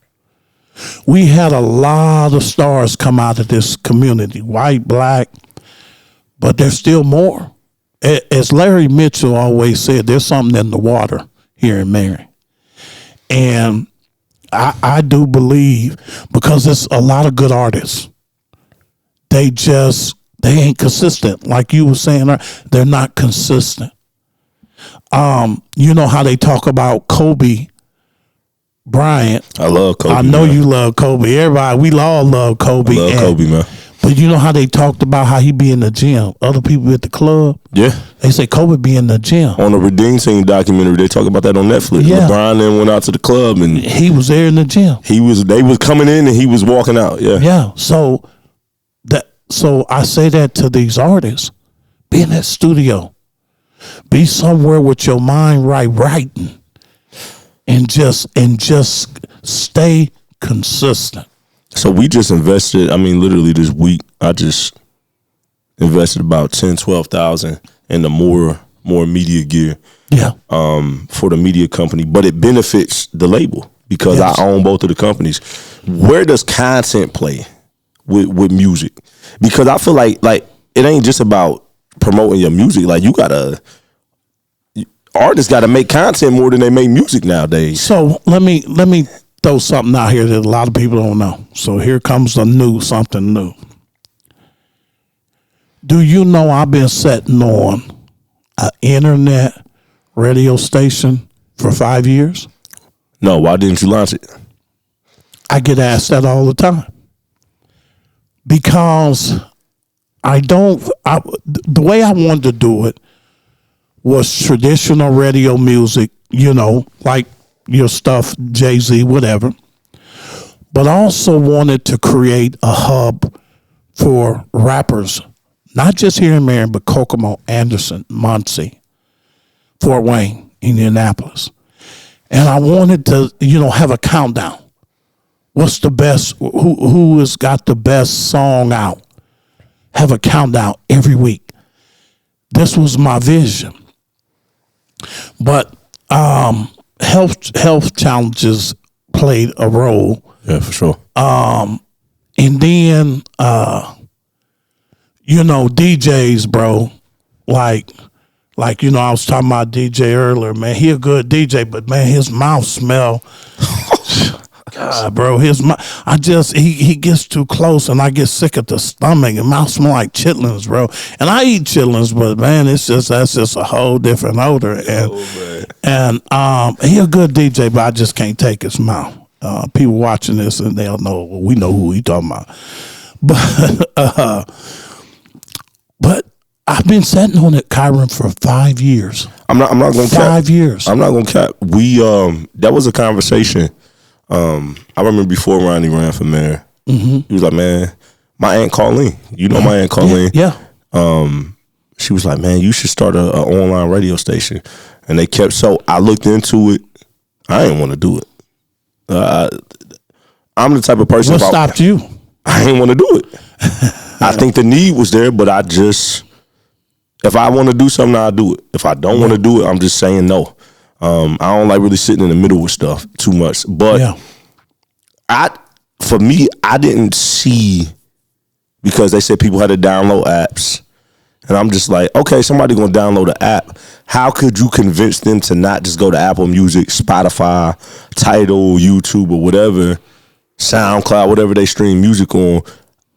We had a lot of stars come out of this community, white, black, but there's still more. As Larry Mitchell always said, there's something in the water here in Marion. And I do believe, because there's a lot of good artists, they ain't consistent. Like you were saying, they're not consistent. You know how they talk about Kobe Bryant. I love Kobe. I know you love Kobe. Everybody, we all love Kobe. I love Kobe, man. But you know how they talked about how he be in the gym. Other people at the club. Yeah. They say Kobe be in the gym. On the Redeem Team documentary, they talk about that on Netflix. Yeah. LeBron then went out to the club and he was there in the gym. they was coming in and he was walking out. Yeah. Yeah. So I say that to these artists. Be in that studio. Be somewhere with your mind right, writing. And just stay consistent. So we just invested, literally this week, I just invested about $10,000-$12,000 in the more media gear. Yeah. For the media company. But it benefits the label because Yes. I own both of the companies. Where does content play with music? Because I feel like it ain't just about promoting your music. Like artists gotta make content more than they make music nowadays. So let me throw something out here that a lot of people don't know. So here comes something new. Do you know I've been sitting on an internet radio station for 5 years? No, why didn't you launch it? I get asked that all the time. Because the way I wanted to do it was traditional radio music, like your stuff, Jay-Z, whatever. But I also wanted to create a hub for rappers, not just here in Marion, but Kokomo, Anderson, Muncie, Fort Wayne, Indianapolis. And I wanted to, have a countdown. What's the best, who has got the best song out? Have a countdown every week. This was my vision. But health challenges played a role. Yeah, for sure. And then, DJs, bro, like, I was talking about DJ earlier, man. He a good DJ, but man, his mouth smell. God, bro, he gets too close, and I get sick at the stomach. And mouth smell like chitlins, bro. And I eat chitlins, but man, that's just a whole different odor. And he a good DJ, but I just can't take his mouth. People watching this and they'll know, we know who he talking about. But I've been sitting on it, Kyren, for 5 years. I'm not gonna cap. 5 years. I'm not gonna cap. We that was a conversation. I remember before Ronnie ran for mayor. Mm-hmm. He was like, "Man, my Aunt Colleen. You know my Aunt Colleen. Yeah. She was like, "Man, you should start a online radio station." And they kept. So I looked into it. I didn't want to do it. I'm the type of person. What stopped you? I didn't want to do it. I think the need was there, but if I want to do something, I'll do it. If I don't want to do it, I'm just saying no. I don't like really sitting in the middle with stuff too much. But for me, I didn't see, because they said people had to download apps. And I'm just like, okay, somebody gonna download the app. How could you convince them to not just go to Apple Music, Spotify, Tidal, YouTube, or whatever, SoundCloud, whatever they stream music on?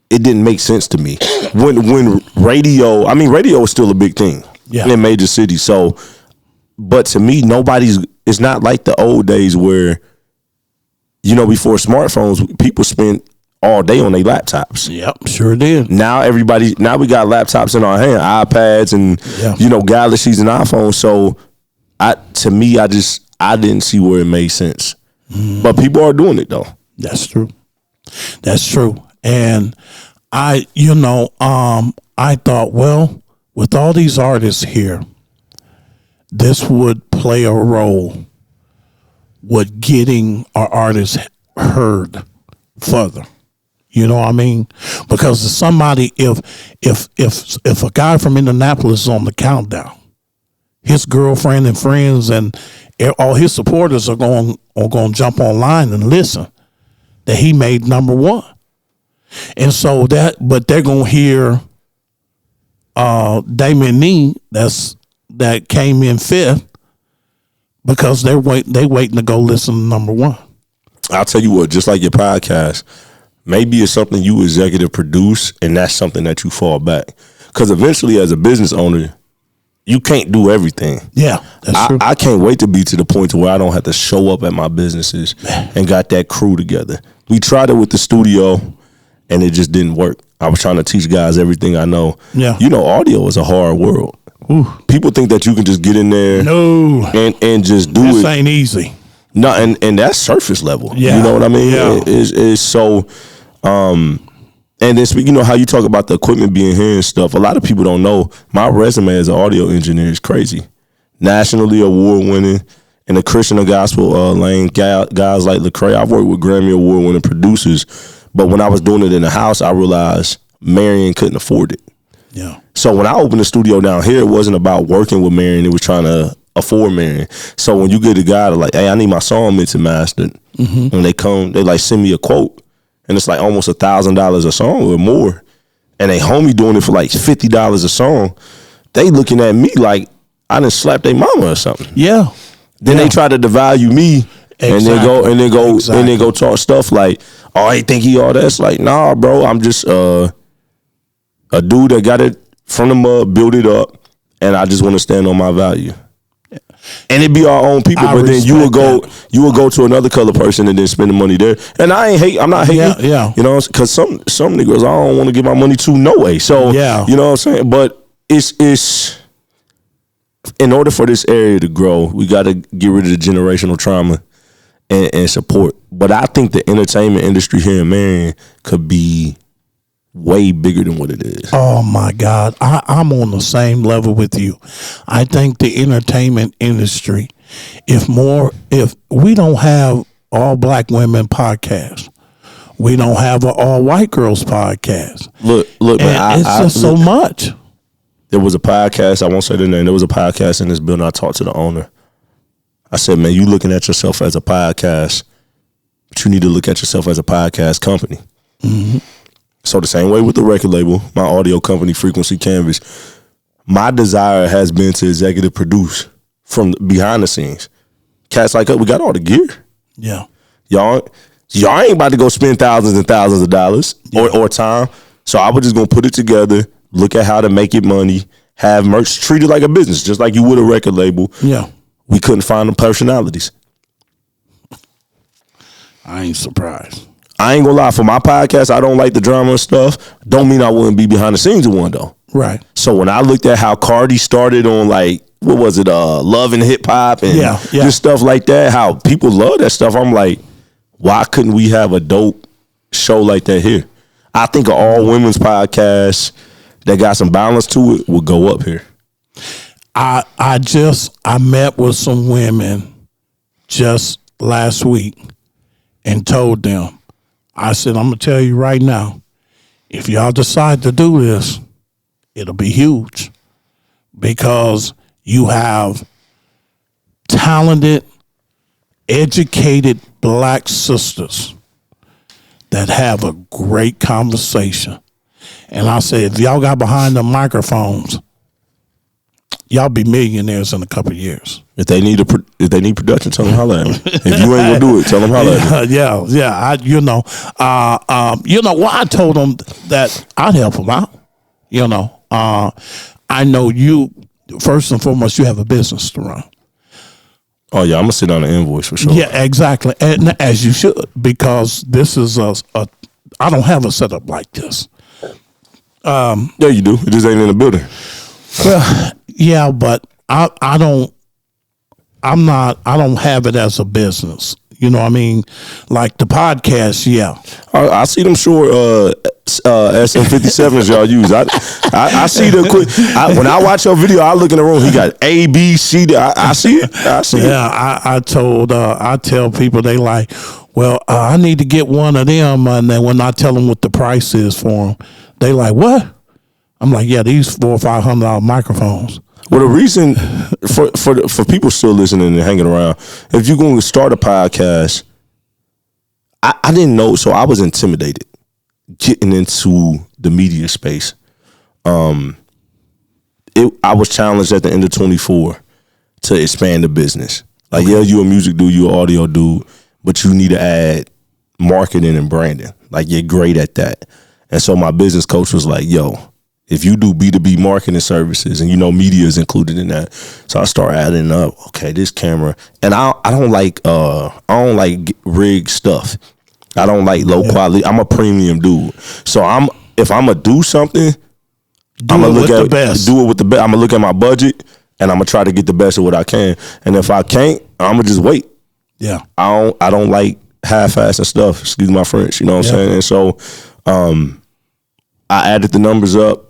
It didn't make sense to me. When radio is still a big thing in major cities. So, but to me, it's not like the old days where, before smartphones, people spent all day on their laptops. Yep, sure did. Now we got laptops in our hand, iPads and Galaxies and iPhones. So I didn't see where it made sense. But people are doing it though. That's true. And I thought, well, with all these artists here, this would play a role with getting our artists heard further. You know what I mean? Because if a guy from Indianapolis is on the countdown, his girlfriend and friends and all his supporters are going to jump online and listen that he made #1. And so but they're going to hear Damon Nee that came in 5th because they waiting to go listen to #1. I'll tell you what, just like your podcast, maybe it's something you executive produce, and that's something that you fall back. Because eventually, as a business owner, you can't do everything. Yeah, that's true. I can't wait to be to the point to where I don't have to show up at my businesses and got that crew together. We tried it with the studio, and it just didn't work. I was trying to teach guys everything I know. Yeah. You know, audio is a hard world. Ooh. People think that you can just get in there and just do it. This ain't easy. No, and that's surface level. Yeah. You know what I mean? Yeah. It's so and then you know how you talk about the equipment being here and stuff. A lot of people don't know my resume as an audio engineer is crazy. Nationally award winning in the Christian and gospel lane, guys like Lecrae. I've worked with Grammy award winning producers, but when I was doing it in the house, I realized Marion couldn't afford it. Yeah. So when I opened the studio down here, it wasn't about working with Marion. It was trying to afford Marion. So when you get a guy to like, hey, I need my song mixed and mastered, when they come, they like send me a quote, and it's like almost $1,000 a song or more, and they homie doing it for like $50 a song. They looking at me like I done slapped their mama or something. Yeah. Then they try to devalue me, Exactly. and then go talk stuff like, oh, I think he all that. It's like, nah, bro, I'm just a dude that got it from the mud, built it up, and I just want to stand on my value. And it be our own people, but then you would go to another color person and then spend the money there. And I'm not hating. Yeah. You know, because some niggas I don't want to give my money to no way. So you know what I'm saying? But it's in order for this area to grow, we got to get rid of the generational trauma and support. But I think the entertainment industry here in Marion could be way bigger than what it is. Oh my God. I'm on the same level with you. I think the entertainment industry, if we don't have all black women podcasts, we don't have an all white girls podcast. Look, man, it's just so much. There was a podcast, I won't say the name, there was a podcast in this building. I talked to the owner. I said, man, you looking at yourself as a podcast, but you need to look at yourself as a podcast company. Mm-hmm. So the same way with the record label, my audio company, Frequency Canvas, my desire has been to executive produce from behind the scenes. Cats like us, we got all the gear. Yeah. Y'all ain't about to go spend thousands and thousands of dollars or time. So I was just going to put it together, look at how to make it money, have merch, treat it like a business, just like you would a record label. Yeah. We couldn't find the personalities. I ain't surprised. I ain't gonna lie, for my podcast, I don't like the drama and stuff. Don't mean I wouldn't be behind the scenes of one though. Right. So when I looked at how Cardi started on like, what was it, Love and Hip Hop and just stuff like that, how people love that stuff, I'm like, why couldn't we have a dope show like that here? I think an all women's podcast that got some balance to it would go up here. I met with some women just last week and told them, I said, I'm going to tell you right now, if y'all decide to do this, it'll be huge because you have talented, educated black sisters that have a great conversation. And I said, if y'all got behind the microphones, y'all be millionaires in a couple of years. If they need production, tell them holler at me. If you ain't gonna do it, tell them holler at me. Yeah. I told them that I'd help them out. I know you. First and foremost, you have a business to run. Oh yeah, I'm gonna sit on an invoice for sure. Yeah, exactly, and as you should, because this is I don't have a setup like this. Yeah, you do. It just ain't in the building. Well, yeah, but I don't have it as a business. You know what I mean? Like the podcast, yeah. I see them short SM57s y'all use. I see the quick. When I watch your video, I look in the room. He got A, B, C. I see it. Yeah, I tell people, they like, well, I need to get one of them, and then when I tell them what the price is for them, they like, what? I'm like, yeah, these $400 or $500 microphones. Well, the reason for people still listening and hanging around, if you're going to start a podcast, I didn't know, so I was intimidated getting into the media space. I was challenged at the end of 24 to expand the business. Like, yeah, you a music dude, you an audio dude, but you need to add marketing and branding. Like, you're great at that. And so my business coach was like, yo, if you do B2B marketing services, and media is included in that, so I start adding up. Okay, this camera, and I don't like rig stuff. I don't like low quality. I'm a premium dude. So if I'm gonna do something, I'm gonna look at the best. Do it with the best. I'm gonna look at my budget, and I'm gonna try to get the best of what I can. And if I can't, I'm gonna just wait. Yeah, I don't like half-assing stuff. Excuse my French. You know what I'm saying? And so, I added the numbers up.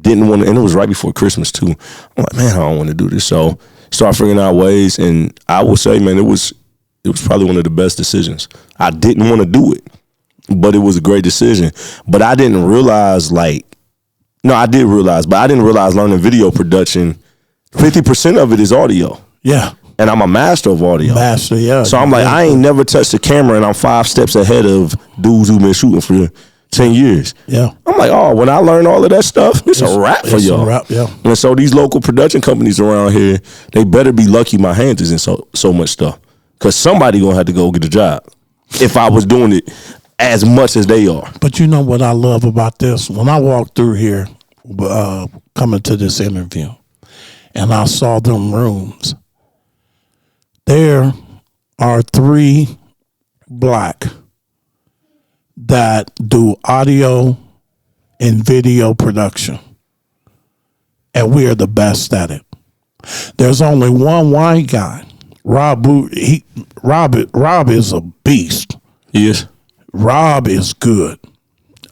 Didn't want to, and it was right before Christmas too. I'm like, man, I don't want to do this. So start figuring out ways, and I will say, man, it was probably one of the best decisions. I didn't want to do it, but it was a great decision. But I didn't realize, I did realize, but I didn't realize learning video production, 50% of it is audio. Yeah. And I'm a master of audio. Master, yeah. So I'm like, I ain't never touched a camera, and I'm 5 steps ahead of dudes who've been shooting for 10 years. Yeah. I'm like, oh, when I learn all of that stuff, it's a wrap for y'all. It's a wrap, yeah. And so these local production companies around here, they better be lucky my hands is in so much stuff. Because somebody going to have to go get a job if I was doing it as much as they are. But you know what I love about this? When I walked through here, coming to this interview, and I saw them rooms, there are 3 black that do audio and video production, and we are the best at it. There's only one white guy, Rob. Rob is a beast. He is. Rob is good.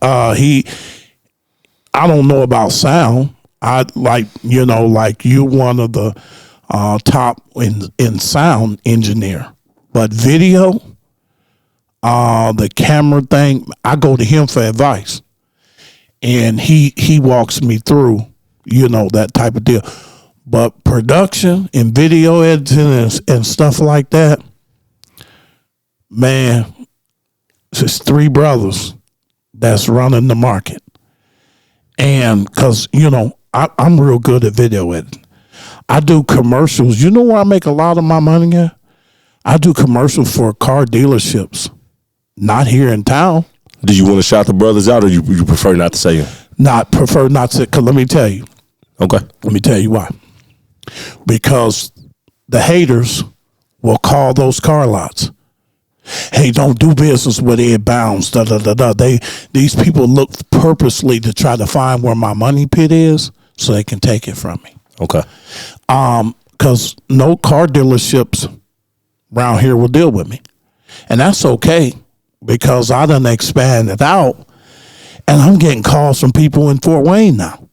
I don't know about sound. I like you one of the top in sound engineer, but video. The camera thing, I go to him for advice, and he walks me through, that type of deal. But production and video editing and stuff like that, man, it's 3 brothers that's running the market. And because, I'm real good at video editing. I do commercials. You know where I make a lot of my money at? I do commercials for car dealerships. Not here in town. Do you want to shout the brothers out, or you prefer not to say it? Prefer not to, because let me tell you. Okay. Let me tell you why. Because the haters will call those car lots. Hey, don't do business with Ed Bounds. These people look purposely to try to find where my money pit is so they can take it from me. Okay. Because no car dealerships around here will deal with me. And that's okay. Because I done expanded out, and I'm getting calls from people in Fort Wayne now.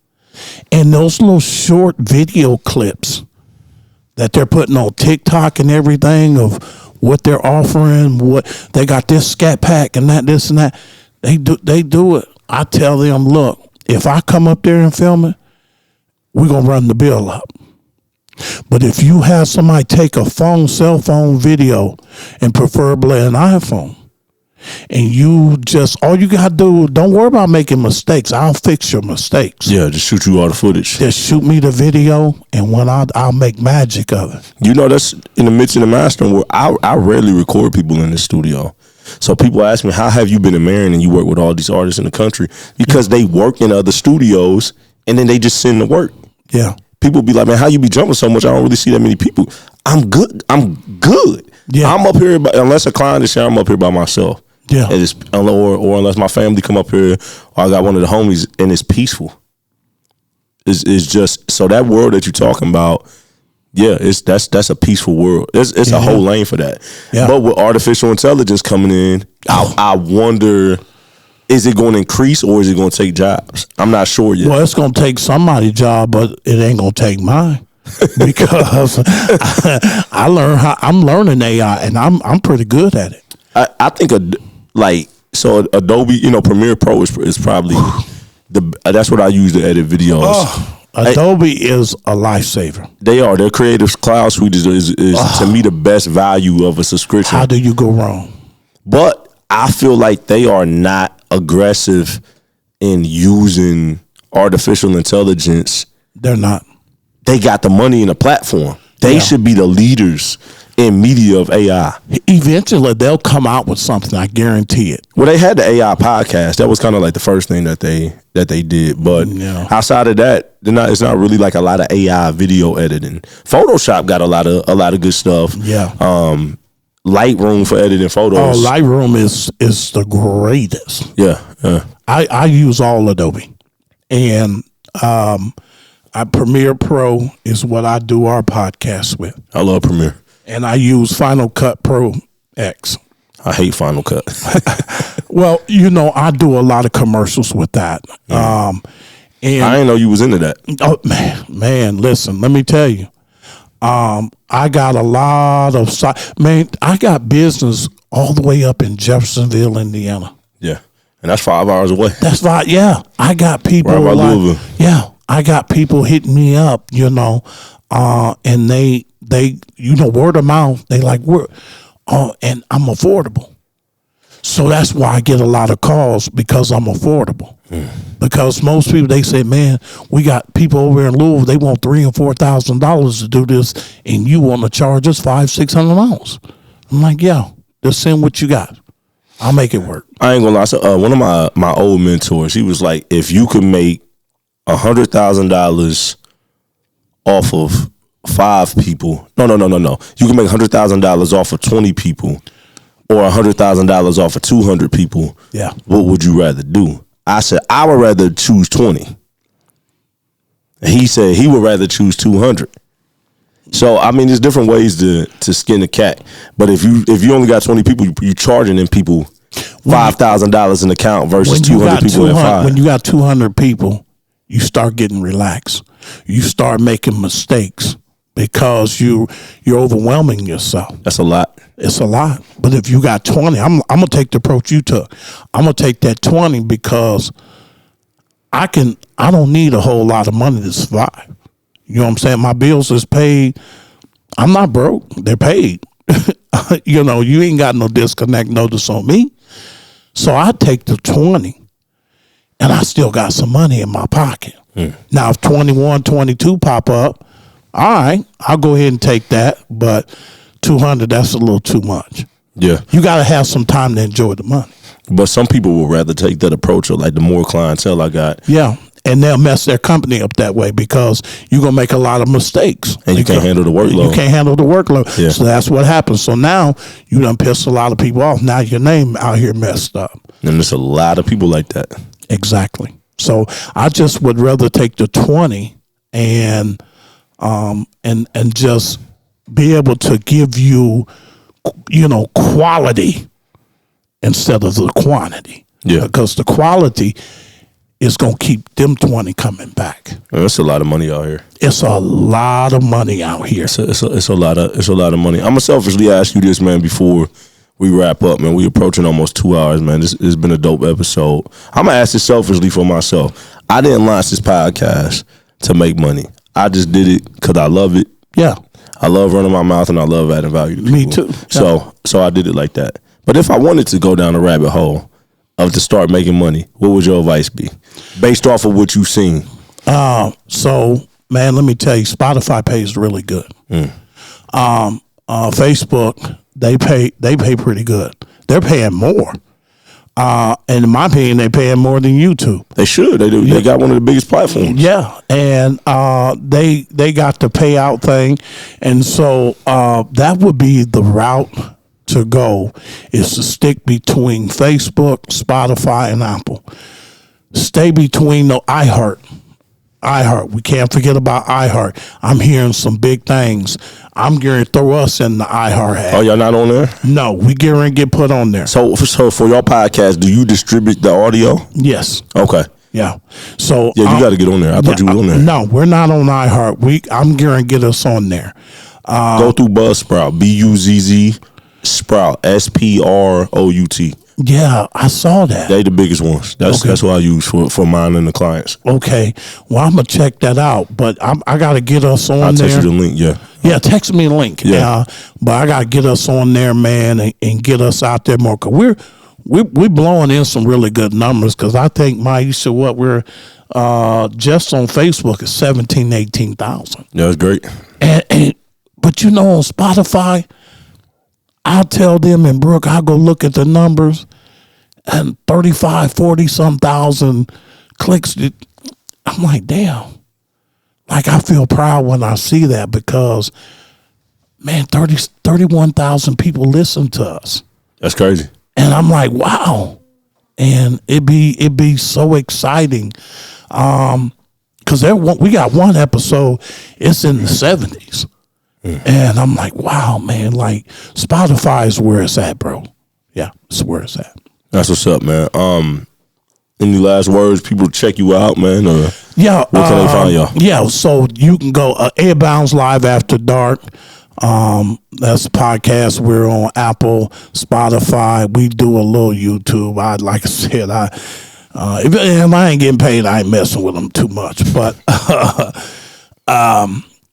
And those little short video clips that they're putting on TikTok and everything of what they're offering, what they got this scat pack and that, this and that, they do it. I tell them, look, if I come up there and film it, we're going to run the bill up. But if you have somebody take a cell phone video, and preferably an iPhone, and you just, all you got to do, don't worry about making mistakes. I'll fix your mistakes. Yeah, just shoot you all the footage. Just shoot me the video, and when I'll make magic of it. That's in the midst of the mastering where I rarely record people in the studio. So people ask me, how have you been in Marion and you work with all these artists in the country? Because they work in other studios, and then they just send the work. Yeah. People be like, man, how you be jumping so much? I don't really see that many people. I'm good. Yeah. I'm up here, unless a client is here, I'm up here by myself. Yeah. And or unless my family come up here, or I got one of the homies, and it's peaceful. It's just, so that world that you're talking about, yeah, that's a peaceful world. It's a whole lane for that. Yeah. But with artificial intelligence coming in, I wonder, is it going to increase or is it going to take jobs? I'm not sure yet. Well, it's going to take somebody's job, but it ain't going to take mine. Because I'm learning AI, and I'm pretty good at it. I think Adobe, Premiere Pro is probably That's what I use to edit videos. Adobe is a lifesaver. They are. Their Creative Cloud Suite is to me the best value of a subscription. How do you go wrong? But I feel like they are not aggressive in using artificial intelligence. They're not. They got the money in the platform. They should be the leaders in media of AI. Eventually, they'll come out with something. I guarantee it. Well, they had the AI podcast. That was kind of like the first thing that they did. But outside of that, it's not really like a lot of AI video editing. Photoshop got a lot of good stuff. Yeah. Lightroom for editing photos. Oh, Lightroom is the greatest. Yeah. I use all Adobe, and Premiere Pro is what I do our podcast with. I love Premiere. And I use Final Cut Pro X. I hate Final Cut. Well, I do a lot of commercials with that. And I didn't know you was into that. Oh man, listen, let me tell you. I got a lot of I got business all the way up in Jeffersonville, Indiana. Yeah. And that's 5 hours away. That's right. Yeah. I got people right by Louisville. Yeah. I got people hitting me up, and they word of mouth. They like, and I'm affordable. So that's why I get a lot of calls, because I'm affordable. Because most people, they say, man, we got people over in Louisville, they want $3,000 or $4,000 to do this, and you want to charge us $500-$600. I'm like, yeah, just send what you got. I'll make it work. I ain't gonna lie. So, one of my old mentors, he was like, if you could make $100,000 off of 5 people, no. You can make $100,000 off of 20 people, or $100,000 off of 200 people. Yeah. What would you rather do? I said I would rather choose 20. And he said he would rather choose 200. So I mean, there's different ways to skin a cat. But if you only got 20 people, you charging them people $5,000 an account versus 200 people at 5. When you got 200 people, you start getting relaxed. You start making mistakes because you're overwhelming yourself. That's a lot. It's a lot. But if you got 20, I'm gonna take the approach you took. I'm gonna take that 20 because I don't need a whole lot of money to survive. You know what I'm saying? My bills is paid. I'm not broke. They're paid. You ain't got no disconnect notice on me. So I take the 20 and I still got some money in my pocket. Now, if 21, 22 pop up, all right, I'll go ahead and take that. But 200, that's a little too much. Yeah. You got to have some time to enjoy the money. But some people will rather take that approach of like, the more clientele I got. Yeah. And they'll mess their company up that way because you're going to make a lot of mistakes. And you can't handle the workload. You can't handle the workload. Yeah. So that's what happens. So now you done pissed a lot of people off. Now your name out here messed up. And there's a lot of people like that. Exactly. So I just would rather take the 20 and just be able to give you, quality instead of the quantity. Yeah. Because the quality is going to keep them 20 coming back. That's a lot of money out here. It's a lot of money out here. It's a lot of money. I'm gonna selfishly ask you this, man, before we wrap up, man. We approaching almost 2 hours, man. This has been a dope episode. I'm gonna ask this selfishly for myself. I didn't launch this podcast to make money. I just did it because I love it. Yeah. I love running my mouth and I love adding value to people. Me too. Yeah. So I did it like that. But if I wanted to go down a rabbit hole of to start making money, what would your advice be based off of what you've seen? So man, let me tell you, Spotify pays really good. Facebook, they pay pretty good. They're paying more. And in my opinion, they're paying more than YouTube. They should. They do. Yeah. They got one of the biggest platforms. Yeah, and they got the payout thing, and so that would be the route to go, is to stick between Facebook, Spotify, and Apple. Stay between the iHeart. We can't forget about iHeart. I'm hearing some big things. I'm going to throw us in the iHeart hat. Oh, y'all not on there? No, we going to get put on there. So for your podcast, do you distribute the audio? Yes. Okay. Yeah. So yeah, you got to get on there. I thought you were on there. No, we're not on iHeart. I'm going to get us on there. Go through Buzzsprout, BUZZ. Sprout, SPROUT. Yeah, I saw that. They the biggest ones. That's what I use for mine and the clients. Okay, well, I'm gonna check that out, but I gotta get us on I'll there. text you the link. Yeah. Yeah, text me the link. Yeah. But I gotta get us on there, man, and get us out there more. Cause we're blowing in some really good numbers. Cause I think Maisha, what we're just on Facebook is 18,000. Yeah, that's great. But you know, on Spotify, I'll tell them, and Brooke, I'll go look at the numbers, and 35, 40 some thousand clicks. I'm like, damn. Like, I feel proud when I see that because, man, 31,000 people listen to us. That's crazy. And I'm like, wow. And it'd be so exciting. Because we got one episode, it's in the 70s. And I'm like, wow, man, like Spotify is where it's at, bro. Yeah, it's where it's at. That's what's up, man. Any last words? People check you out, man? Or yeah. Where can they find y'all? Yeah, so you can go Airbounds Live After Dark. That's a podcast. We're on Apple, Spotify. We do a little YouTube. Like I said, if I ain't getting paid, I ain't messing with them too much. But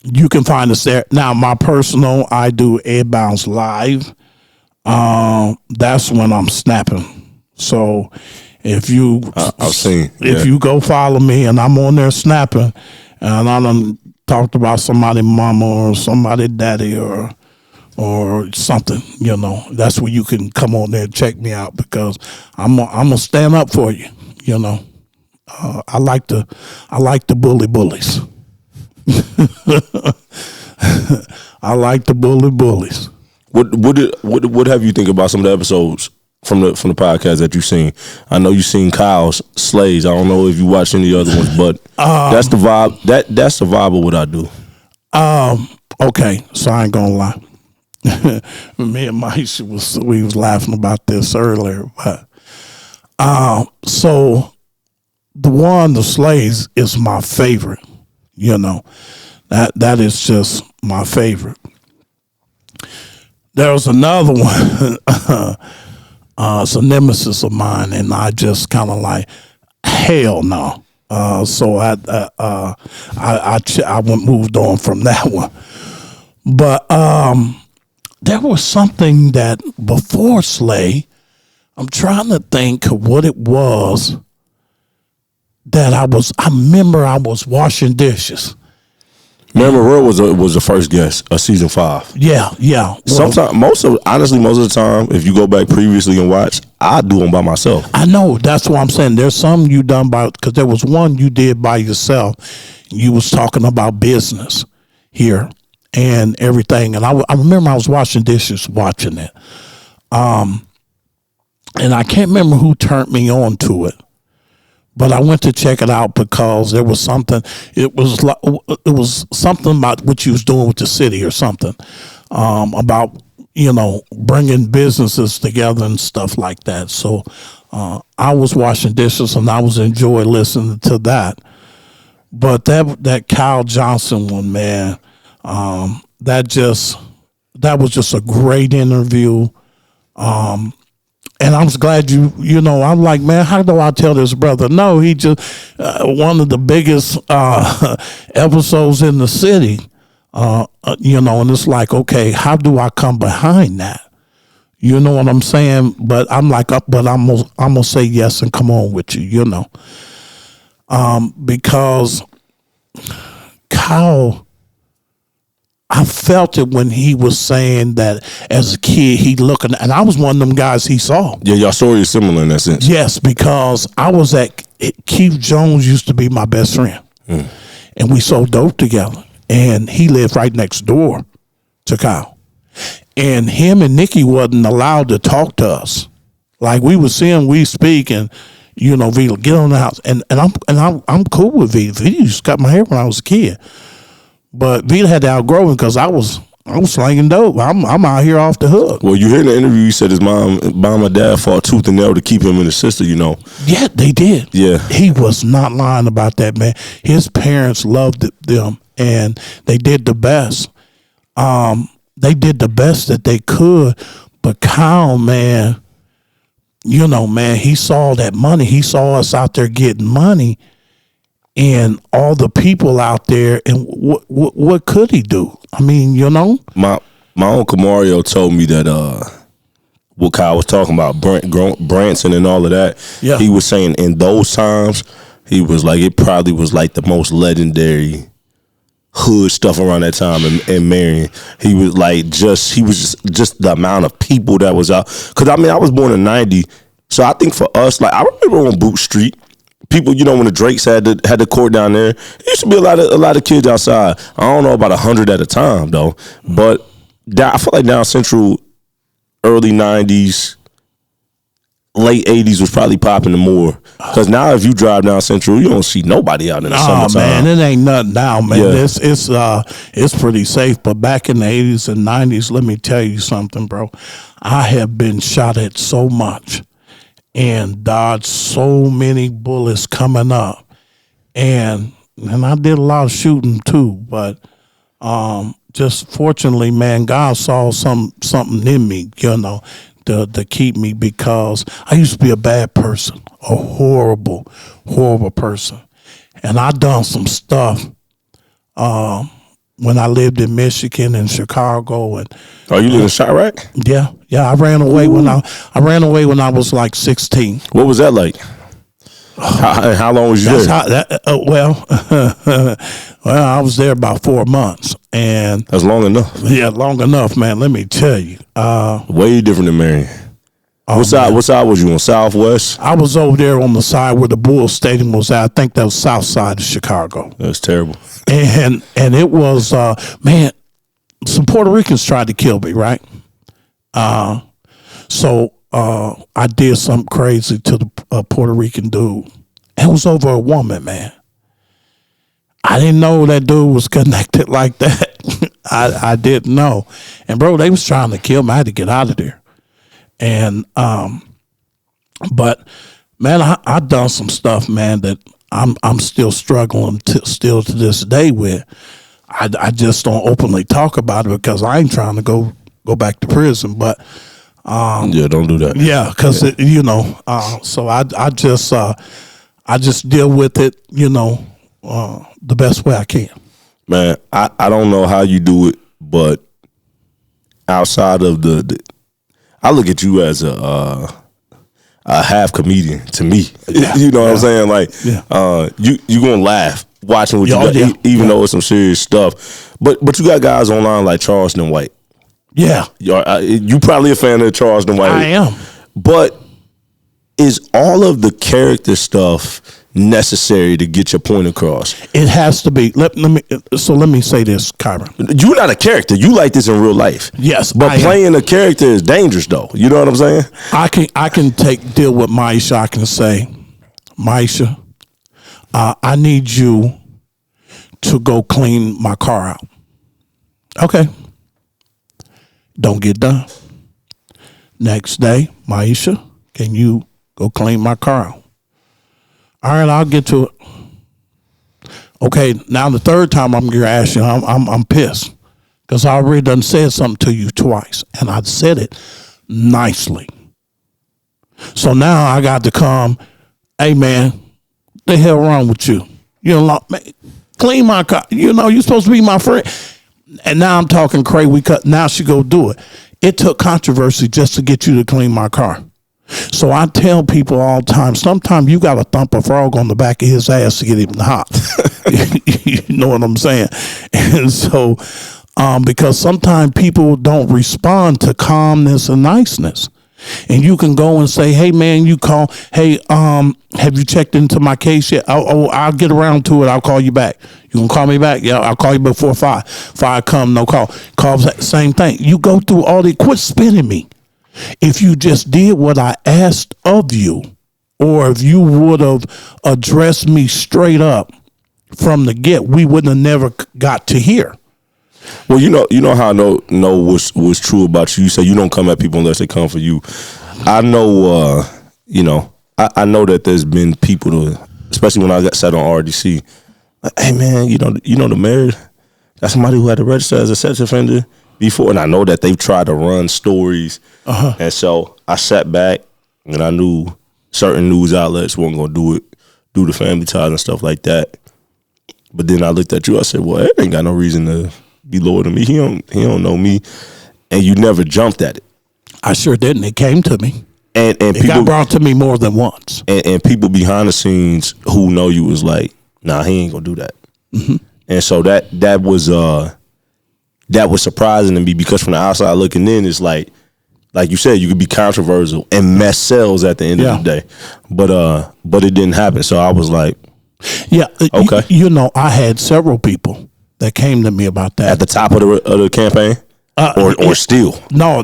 you can find us there. Now, my personal, I do Airbounds Live. That's when I'm snapping. So if you you go follow me and I'm on there snapping, and I done talked about somebody mama or somebody daddy or something, you know, that's where you can come on there and check me out because I'm gonna stand up for you. You know, I like the bullies. I like the bullies. What have you think about some of the episodes from the podcast that you've seen? I know you've seen Kyle's Slays. I don't know if you watched any other ones, but that's the vibe. That's the vibe of what I do. Okay, so I ain't gonna lie. Me and Maisha we was laughing about this earlier, but so the Slays is my favorite. You know, that is just my favorite. There was another one. It's a nemesis of mine, and I just kind of like, hell no. So I moved on from that one. But there was something that before Slay, I'm trying to think of what it was that I remember I was washing dishes. Remember, Roy was the first guest of season 5. Yeah. Well, sometimes, most of the time, if you go back previously and watch, I do them by myself. I know. That's what I'm saying. There's some you done because there was one you did by yourself. You was talking about business here and everything. And I remember I was washing dishes watching it. And I can't remember who turned me on to it. But I went to check it out because there was something. It was something about what you was doing with the city or something about, you know, bringing businesses together and stuff like that. So I was washing dishes and I was enjoying listening to that. But that Kyle Johnson one, man, that was just a great interview. And I'm just glad you know, I'm like, man, how do I tell this brother? No, he just, one of the biggest episodes in the city, you know, and it's like, okay, how do I come behind that? You know what I'm saying? But I'm like, but I'm gonna say yes and come on with you, you know. Because Kyle, I felt it when he was saying that as a kid, he looking, and I was one of them guys he saw. Yeah, your story is similar in that sense. Yes, because I was Keith Jones used to be my best friend. And we sold dope together. And he lived right next door to Kyle. And him and Nikki wasn't allowed to talk to us. Like we would see him, we speak, and you know, Vita, get on the house. And I'm cool with Vita. Vita used to cut my hair when I was a kid. But Vita had to outgrow him because I was slanging dope. I'm out here off the hook. Well, you hear in the interview, you said his mom and dad fought tooth and nail to keep him and his sister, you know. Yeah, they did. Yeah. He was not lying about that, man. His parents loved them, and they did the best. They did the best that they could, But Kyle, man, you know, man, he saw that money. He saw us out there getting money, and all the people out there. And what could he do? I mean, you know, my uncle Mario told me that what Kyle was talking about, Branson and all of that. Yeah. He was saying in those times, he was like, it probably was like the most legendary hood stuff around that time in Marion. He was like, just the amount of people that was out. Because I mean, I was born in '90, so I think for us, like I remember on Boot Street, people, you know, when the Drakes had the court down there, there used to be a lot of kids outside. I don't know about 100 at a time though, but I feel like down Central, early '90s, late '80s was probably popping more. Because now if you drive down Central, you don't see nobody out in the summertime. Man, it ain't nothing now, man. Yeah. It's pretty safe. But back in the '80s and '90s, let me tell you something, bro. I have been shot at so much and dodged so many bullets coming up, and I did a lot of shooting too. But just fortunately, man, God saw something in me, you know, to keep me, because I used to be a bad person, a horrible person. And I done some stuff when I lived in Michigan and Chicago. And you live in Chirac? Yeah. I ran away when I was like 16. What was that like? How long was you there? Well, I was there about 4 months, and that's long enough. Yeah, long enough, man. Let me tell you. Way different than Marion. What side was you on? Southwest? I was over there on the side where the Bulls Stadium was at. I think that was south side of Chicago. That's terrible. And it was man, some Puerto Ricans tried to kill me, right? So I did something crazy to the Puerto Rican dude. It was over a woman, man. I didn't know that dude was connected like that. I didn't know. And bro, they was trying to kill me. I had to get out of there. And but man, I done some stuff, man, that I'm still struggling to this day with. I just don't openly talk about it because I ain't trying to go back to prison. But yeah, don't do that. Yeah, because you know, so I just deal with it, you know, the best way I can. Man, I don't know how you do it, but outside of the I look at you as a half comedian to me. Yeah, you know what I'm saying? Like, yeah. You gonna laugh watching what you got, even though it's some serious stuff. But you got guys online like Charleston White. Yeah, you probably a fan of Charleston White. I am. But is all of the character stuff necessary to get your point across? It has to be. Let me say this, Kyren. You're not a character. You like this in real life. Yes, but playing a character is dangerous, though. You know what I'm saying? I can deal with Maisha. I can say, Maisha, I need you to go clean my car out. Okay. Don't get done. Next day, Maisha, can you go clean my car out? All right, I'll get to it. Okay, now the third time I'm going to ask you, I'm pissed because I already done said something to you twice, and I said it nicely. So now I got to come, hey man, the hell wrong with you? You know, clean my car. You know, you're supposed to be my friend. And now I'm talking crazy. Now she go do it. It took controversy just to get you to clean my car. So I tell people all the time, sometimes you got to thump a frog on the back of his ass to get him hot. You know what I'm saying? And so, because sometimes people don't respond to calmness and niceness. And you can go and say, hey, man, you call, hey, have you checked into my case yet? I'll get around to it. I'll call you back. You gonna call me back? Yeah, I'll call you before 5. 5 come, no call. Calls, same thing. You go through all the, quit spinning me. If you just did what I asked of you, or if you would have addressed me straight up from the get, we wouldn't have never got to here. Well, you know how I know what's true about you. You say you don't come at people unless they come for you. I know, I know that there's been people, especially when I got set on RDC, like, hey man, you know the mayor, that's somebody who had to register as a sex offender. before, and I know that they've tried to run stories. And so I sat back, and I knew certain news outlets weren't going to do the family ties and stuff like that. But then I looked at you, I said, well, Ed ain't got no reason to be lower than me. He don't know me. And you never jumped at it. I sure didn't. It came to me. And it people got brought to me more than once. And people behind the scenes who know you was like, nah, he ain't gonna do that. And so that was surprising to me, because from the outside looking in, it's like you said, you could be controversial and mess sales at the end of the day. But it didn't happen. So I was like, yeah, okay. I had several people that came to me about that At the top of the campaign, or still. No.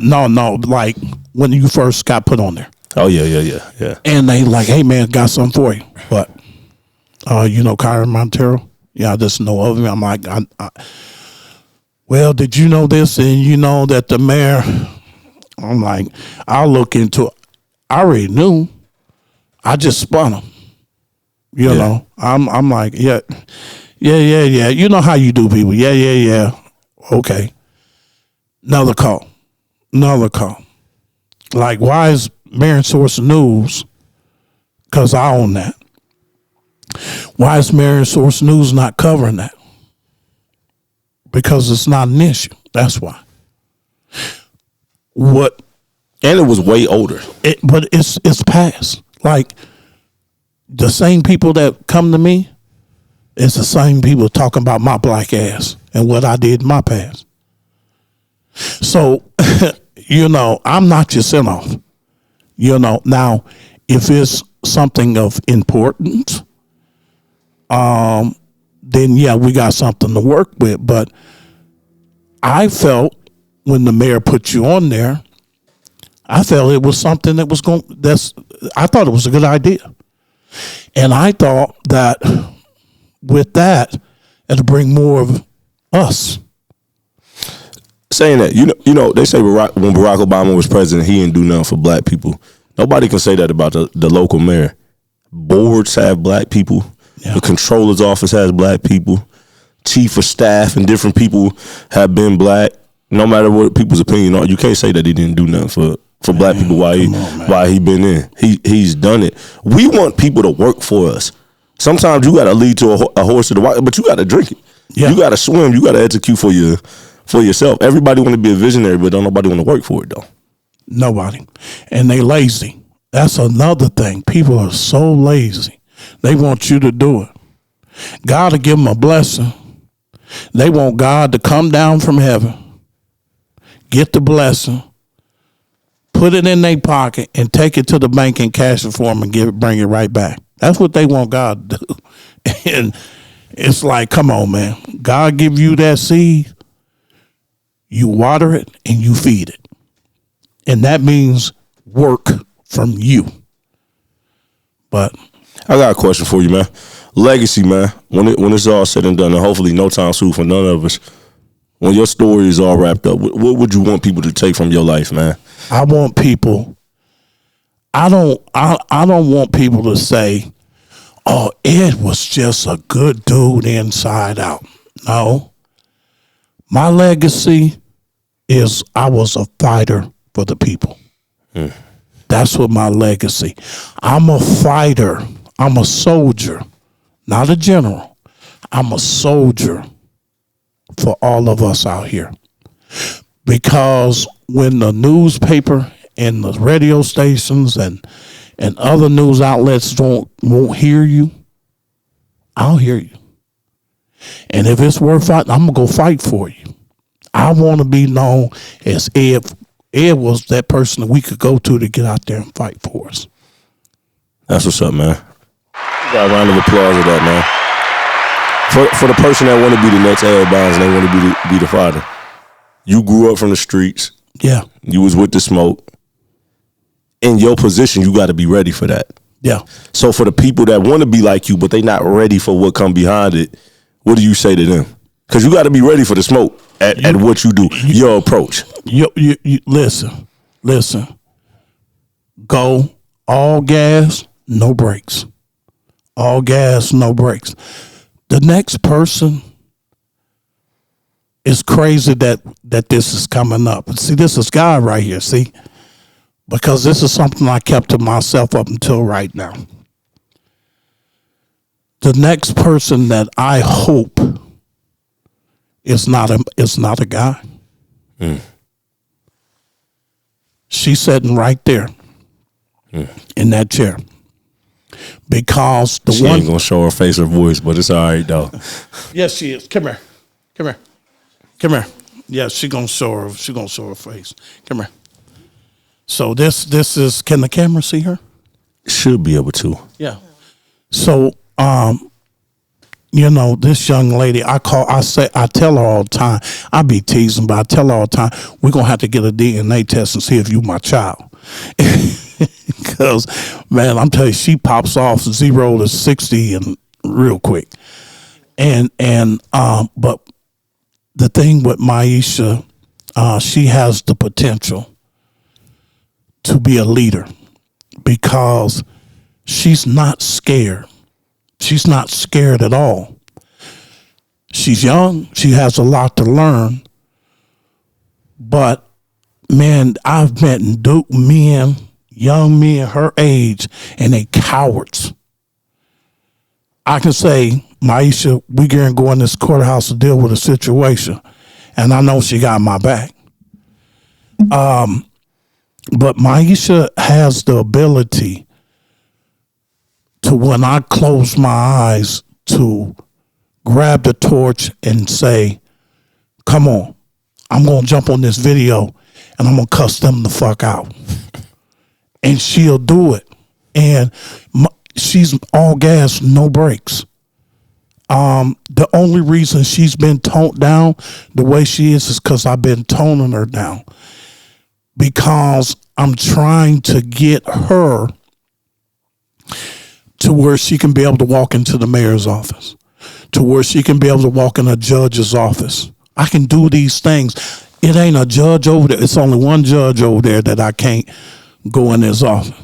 Like when you first got put on there. Oh yeah. And they like, hey man, got something for you. But Kyren Monteiro? Yeah, I just know of him. I'm like, well, did you know this? And you know that the mayor? I'm like, I'll look into it. I already knew. I just spun him. You know, I'm like, yeah. You know how you do people. Yeah. Okay. Another call. Like, why is Marion Source News? Because I own that. Why is Marion Source News not covering that? Because it's not an issue. That's why. What? And it was way older. But it's past. Like, the same people that come to me, it's the same people talking about my black ass and what I did in my past. So, I'm not your send-off. Now, if it's something of importance, then yeah, we got something to work with. But I felt when the mayor put you on there, I felt it was something that was I thought it was a good idea. And I thought that with that, it'll bring more of us. Saying that, they say when Barack Obama was president, he didn't do nothing for black people. Nobody can say that about the local mayor. Boards have black people. Yeah. The controller's office has black people. Chief of staff and different people have been black. No matter what people's opinion are, you can't say that he didn't do nothing for black people while he been in. He's done it. We want people to work for us. Sometimes you got to lead to a horse to the water, but you got to drink it. Yeah. You got to swim. You got to execute for yourself. Everybody want to be a visionary, but don't nobody want to work for it though. Nobody. And they lazy. That's another thing. People are so lazy. They want you to do it. God will give them a blessing. They want God to come down from heaven, get the blessing, put it in their pocket, and take it to the bank and cash it for them and bring it right back. That's what they want God to do. And it's like, come on, man. God give you that seed, you water it, and you feed it. And that means work from you. But I got a question for you, man. Legacy, man. When it's all said and done, and hopefully no time soon for none of us, when your story is all wrapped up, what would you want people to take from your life, man? I want people. I don't want people to say, "Oh, Ed was just a good dude inside out." No. My legacy is I was a fighter for the people. That's what my legacy. I'm a fighter. I'm a soldier, not a general. I'm a soldier for all of us out here. Because when the newspaper and the radio stations and other news outlets won't hear you, I'll hear you. And if it's worth fighting, I'm going to go fight for you. I want to be known as Ed. Ed was that person that we could go to get out there and fight for us. That's what's up, man. You got a round of applause for that, man. For the person that want to be the next Ed Bonds and they want to be the fighter. You grew up from the streets. Yeah. You was with the smoke. In your position, you got to be ready for that. Yeah. So for the people that want to be like you, but they not ready for what come behind it, what do you say to them? Because you got to be ready for the smoke at what you do, your approach. You listen. Go all gas, no brakes. All gas, no brakes. The next person it's crazy that this is coming up. See, this is God right here, see? Because this is something I kept to myself up until right now. The next person that I hope is not a guy. She's sitting right there in that chair. Because she ain't gonna show her face or voice, but it's all right though. Yes, she is. Come here. Yeah, she gonna show her face. Come here. So this is. Can the camera see her? Should be able to. Yeah. So this young lady, I tell her all the time. I be teasing, but I tell her all the time, we're gonna have to get a DNA test and see if you my child. Because, man, I'm telling you, she pops off 0 to 60 and real quick. But the thing with Maisha, she has the potential to be a leader because she's not scared. She's not scared at all. She's young. She has a lot to learn. But, man, I've met young men her age, and they cowards. I can say, Maisha, we going to go in this courthouse to deal with a situation, and I know she got my back. But Maisha has the ability to, when I close my eyes, to grab the torch and say, come on, I'm going to jump on this video and I'm going to cuss them the fuck out. And she'll do it. And she's all gas, no brakes. The only reason she's been toned down the way she is because I've been toning her down. Because I'm trying to get her to where she can be able to walk into the mayor's office, to where she can be able to walk in a judge's office. I can do these things. It ain't a judge over there. It's only one judge over there that I can't go in his office.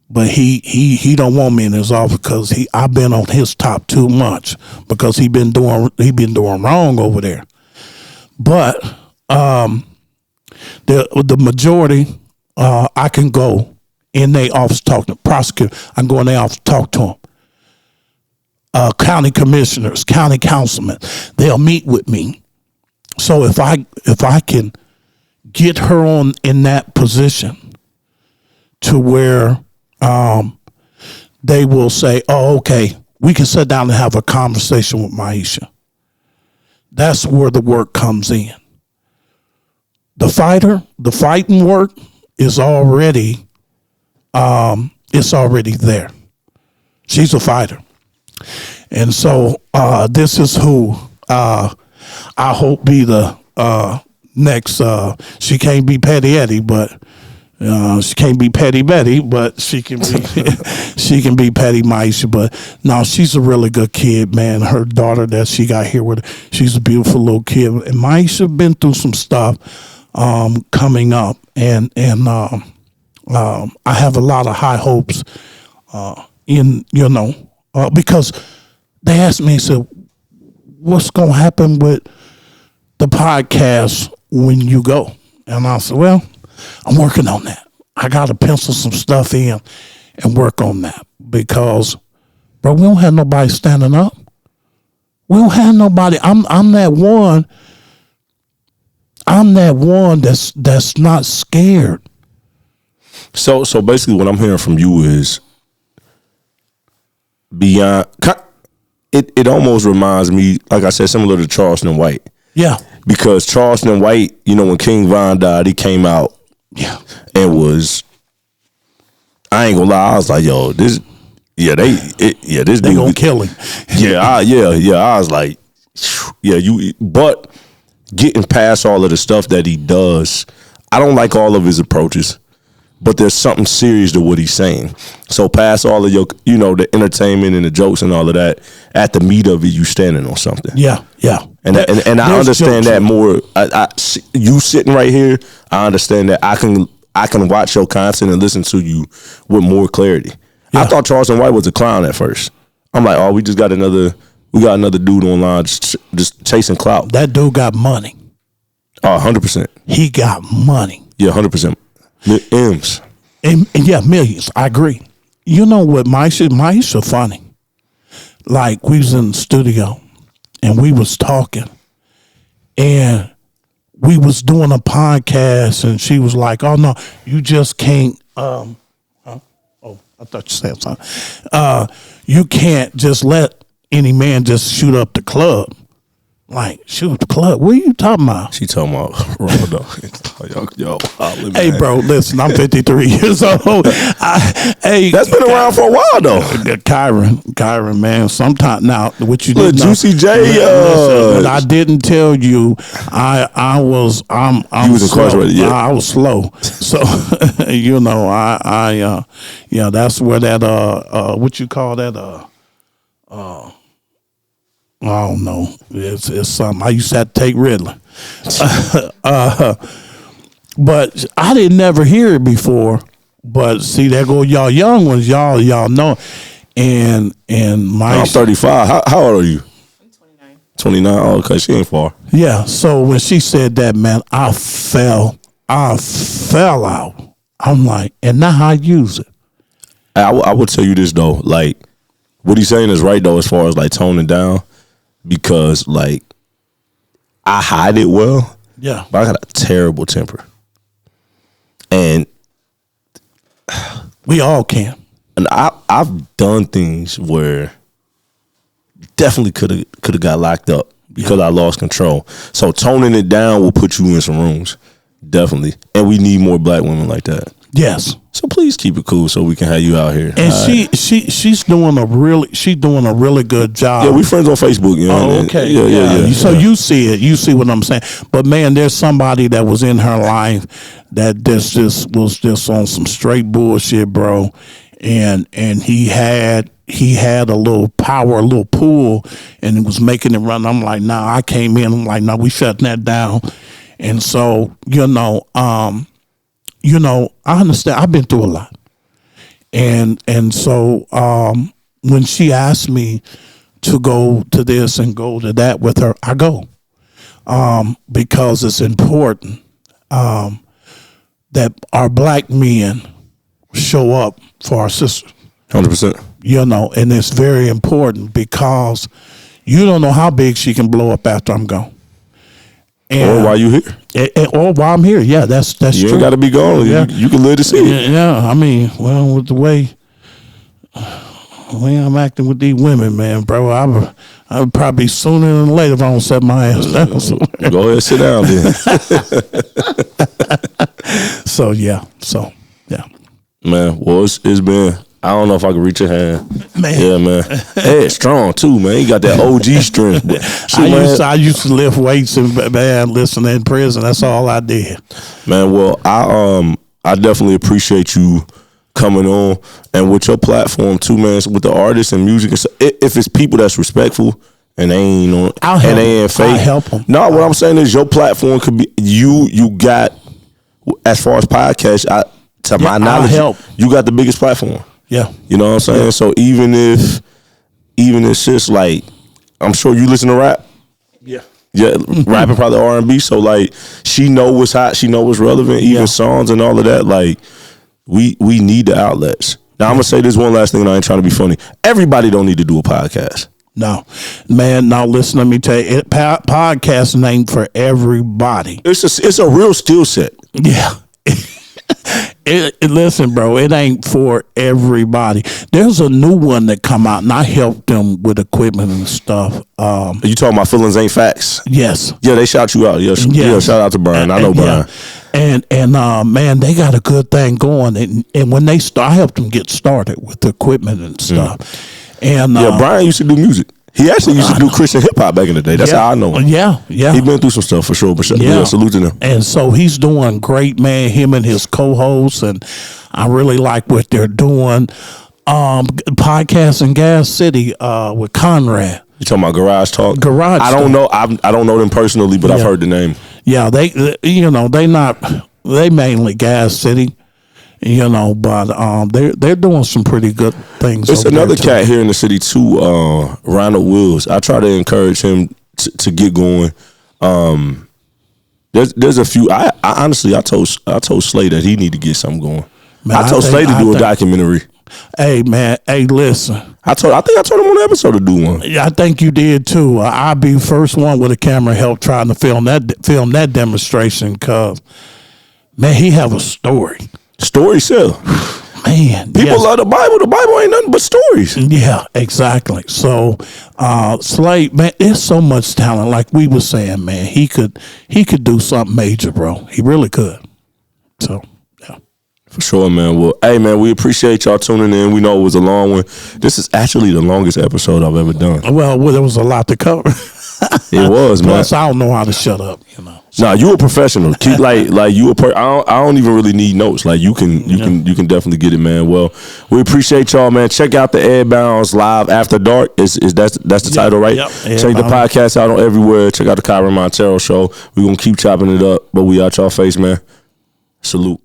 But he don't want me in his office because I've been on his top too much because he been doing wrong over there. But the majority, I can go in their office talk to the prosecutor. I can go in their office talk to them. County commissioners, county councilmen, they'll meet with me. So if I can get her in that position to where they will say, oh, okay, we can sit down and have a conversation with Maisha. That's where the work comes in. The fighting work is already, it's already there. She's a fighter. And so this is who I hope be the next, she can't be Petty Eddie, but she can't be Petty Betty, but she can be she can be Petty Maisha. But no, she's a really good kid, man. Her daughter that she got here with her, she's a beautiful little kid. And Maisha been through some stuff coming up, and I have a lot of high hopes because they asked me, said, what's gonna happen with the podcast when you go? And I said, well, I'm working on that. I got to pencil some stuff in and work on that because, bro, we don't have nobody standing up. We don't have nobody. I'm that one. I'm that one that's not scared. So basically, what I'm hearing from you is beyond. It almost reminds me, like I said, similar to Charleston White. Yeah. Because Charleston White, when King Von died, he came out. Yeah. And was, I ain't gonna lie, I was like, yo, this dude gonna kill him. I was like, but getting past all of the stuff that he does, I don't like all of his approaches, but there's something serious to what he's saying. So past all of your, the entertainment and the jokes and all of that, at the meat of it, you standing on something. Yeah. And I understand that more. You sitting right here, I understand that I can watch your content and listen to you with more clarity. Yeah. I thought Charleston White was a clown at first. I'm like, oh, we just got another We got another dude online just chasing clout. That dude got money. Oh, 100%. He got money. Yeah, 100%. M's. And yeah, millions. I agree. You know what, Maisha funny. Like, we was in the studio and we was talking and we was doing a podcast and she was like, oh no, you just can't, oh, I thought you said something. You can't just let any man just shoot up the club. Like, shoot the club? What are you talking about? She talking about Ronaldo. yo, hey, bro, listen, I'm 53 years old. Hey, that's been around for a while though. Kyren, man. Sometimes now, what you did? Juicy J. Listen, I didn't tell you. I'm you was incarcerated. Yeah, I was slow. So you know, yeah, that's where that what you call that I don't know. It's something. I used to have to take Ritalin. But I didn't never hear it before. But see, there go y'all young ones. Y'all know. And I'm 35. How old are you? I'm 29. 29. Oh, okay, she ain't far. Yeah. So when she said that, man, I fell out. I'm like, and now I use it. I would tell you this though, like what he's saying is right though, as far as like toning down. Because like I hide it well, yeah, but I got a terrible temper, and we all can. And I've done things where definitely could have got locked up because I lost control. So toning it down will put you in some rooms, definitely, and we need more black women like that. Yes. So please keep it cool so we can have you out here. And she's doing a really good job. Yeah, we friends on Facebook, you know. Oh, okay. Yeah. So you see it. You see what I'm saying. But man, there's somebody that was in her life that just was just on some straight bullshit, bro. And he had a little power, a little pull, and it was making it run. I'm like, nah, I came in. I'm like, nah, we shutting that down. And so, I understand. I've been through a lot. And so when she asked me to go to this and go to that with her, I go. Because it's important that our black men show up for our sisters. 100%. And it's very important because you don't know how big she can blow up after I'm gone. Or while you here. Or while I'm here. Yeah, that's true. You ain't got to be gone. Yeah. You can live to see it. Yeah, I mean, well, with the way I'm acting with these women, man, bro, I would probably sooner than later if I don't set my ass down. Go ahead and sit down then. So, yeah. Man, well, it's been... I don't know if I can reach your hand. Man. Yeah, man. Hey, it's strong too, man. You got that OG strength. But I used to lift weights and listen in prison. That's all I did. Man, well, I definitely appreciate you coming on and with your platform too, man. With the artists and music and stuff. If it's people that's respectful and they ain't on and they ain't fake, I'll help them. No, what I'm saying is your platform could be you got as far as podcasts. To my knowledge, you got the biggest platform. Yeah. You know what I'm saying? Yeah. So even if it's just like, I'm sure you listen to rap. Yeah. Yeah, rapping probably R&B. So like, she know what's hot, she know what's relevant, even songs and all of that. Like, we need the outlets. Now I'm gonna say this one last thing, and I ain't trying to be funny. Everybody don't need to do a podcast. No, man. Now listen, let me tell you, podcasting ain't for everybody. It's a real skill set. Yeah. Listen, bro, it ain't for everybody. There's a new one that come out, and I helped them with equipment and stuff. You talking about feelings ain't facts? Yes. Yeah, they shout you out. Yeah, shout out to Brian. I know Brian. And man, they got a good thing going. And when they start, I helped them get started with the equipment and stuff. And Brian used to do music. He actually used to do Christian hip hop back in the day. That's how I know him. Yeah. He been through some stuff for sure. But salute to him. And so he's doing great, man. Him and his co-hosts, and I really like what they're doing. Podcast in Gas City with Conrad. You talking about Garage Talk? Garage. I don't know. I don't know them personally, but I've heard the name. Yeah, they mainly Gas City. You know, but they're doing some pretty good things. There's another cat here in the city too, Ronald Wills. I try to encourage him to get going. There's a few. I honestly, I told Slay that he need to get something going. Man, I told Slay to do a documentary. Hey man, hey listen. I think I told him on the episode to do one. Yeah, I think you did too. I'll be first one with a camera help trying to film that demonstration, cause man, he have a story. Story sell. Man, people love the Bible. The Bible ain't nothing but stories. Yeah, exactly. So, Slade, man, there's so much talent. Like we were saying, man, he could do something major, bro. He really could. So, yeah. For sure, man. Well, hey, man, we appreciate y'all tuning in. We know it was a long one. This is actually the longest episode I've ever done. Well, there was a lot to cover. It was, man. Plus, I don't know how to shut up, you know. So. Nah, you a professional. Keep like you a I don't even really need notes. Like you can definitely get it, man. Well, we appreciate y'all, man. Check out the Airbounds Live After Dark. That's the title, right? Yep. Check the podcast out on everywhere. Check out the Kyren Monteiro show. We're gonna keep chopping it up, but we out y'all face, man. Salute.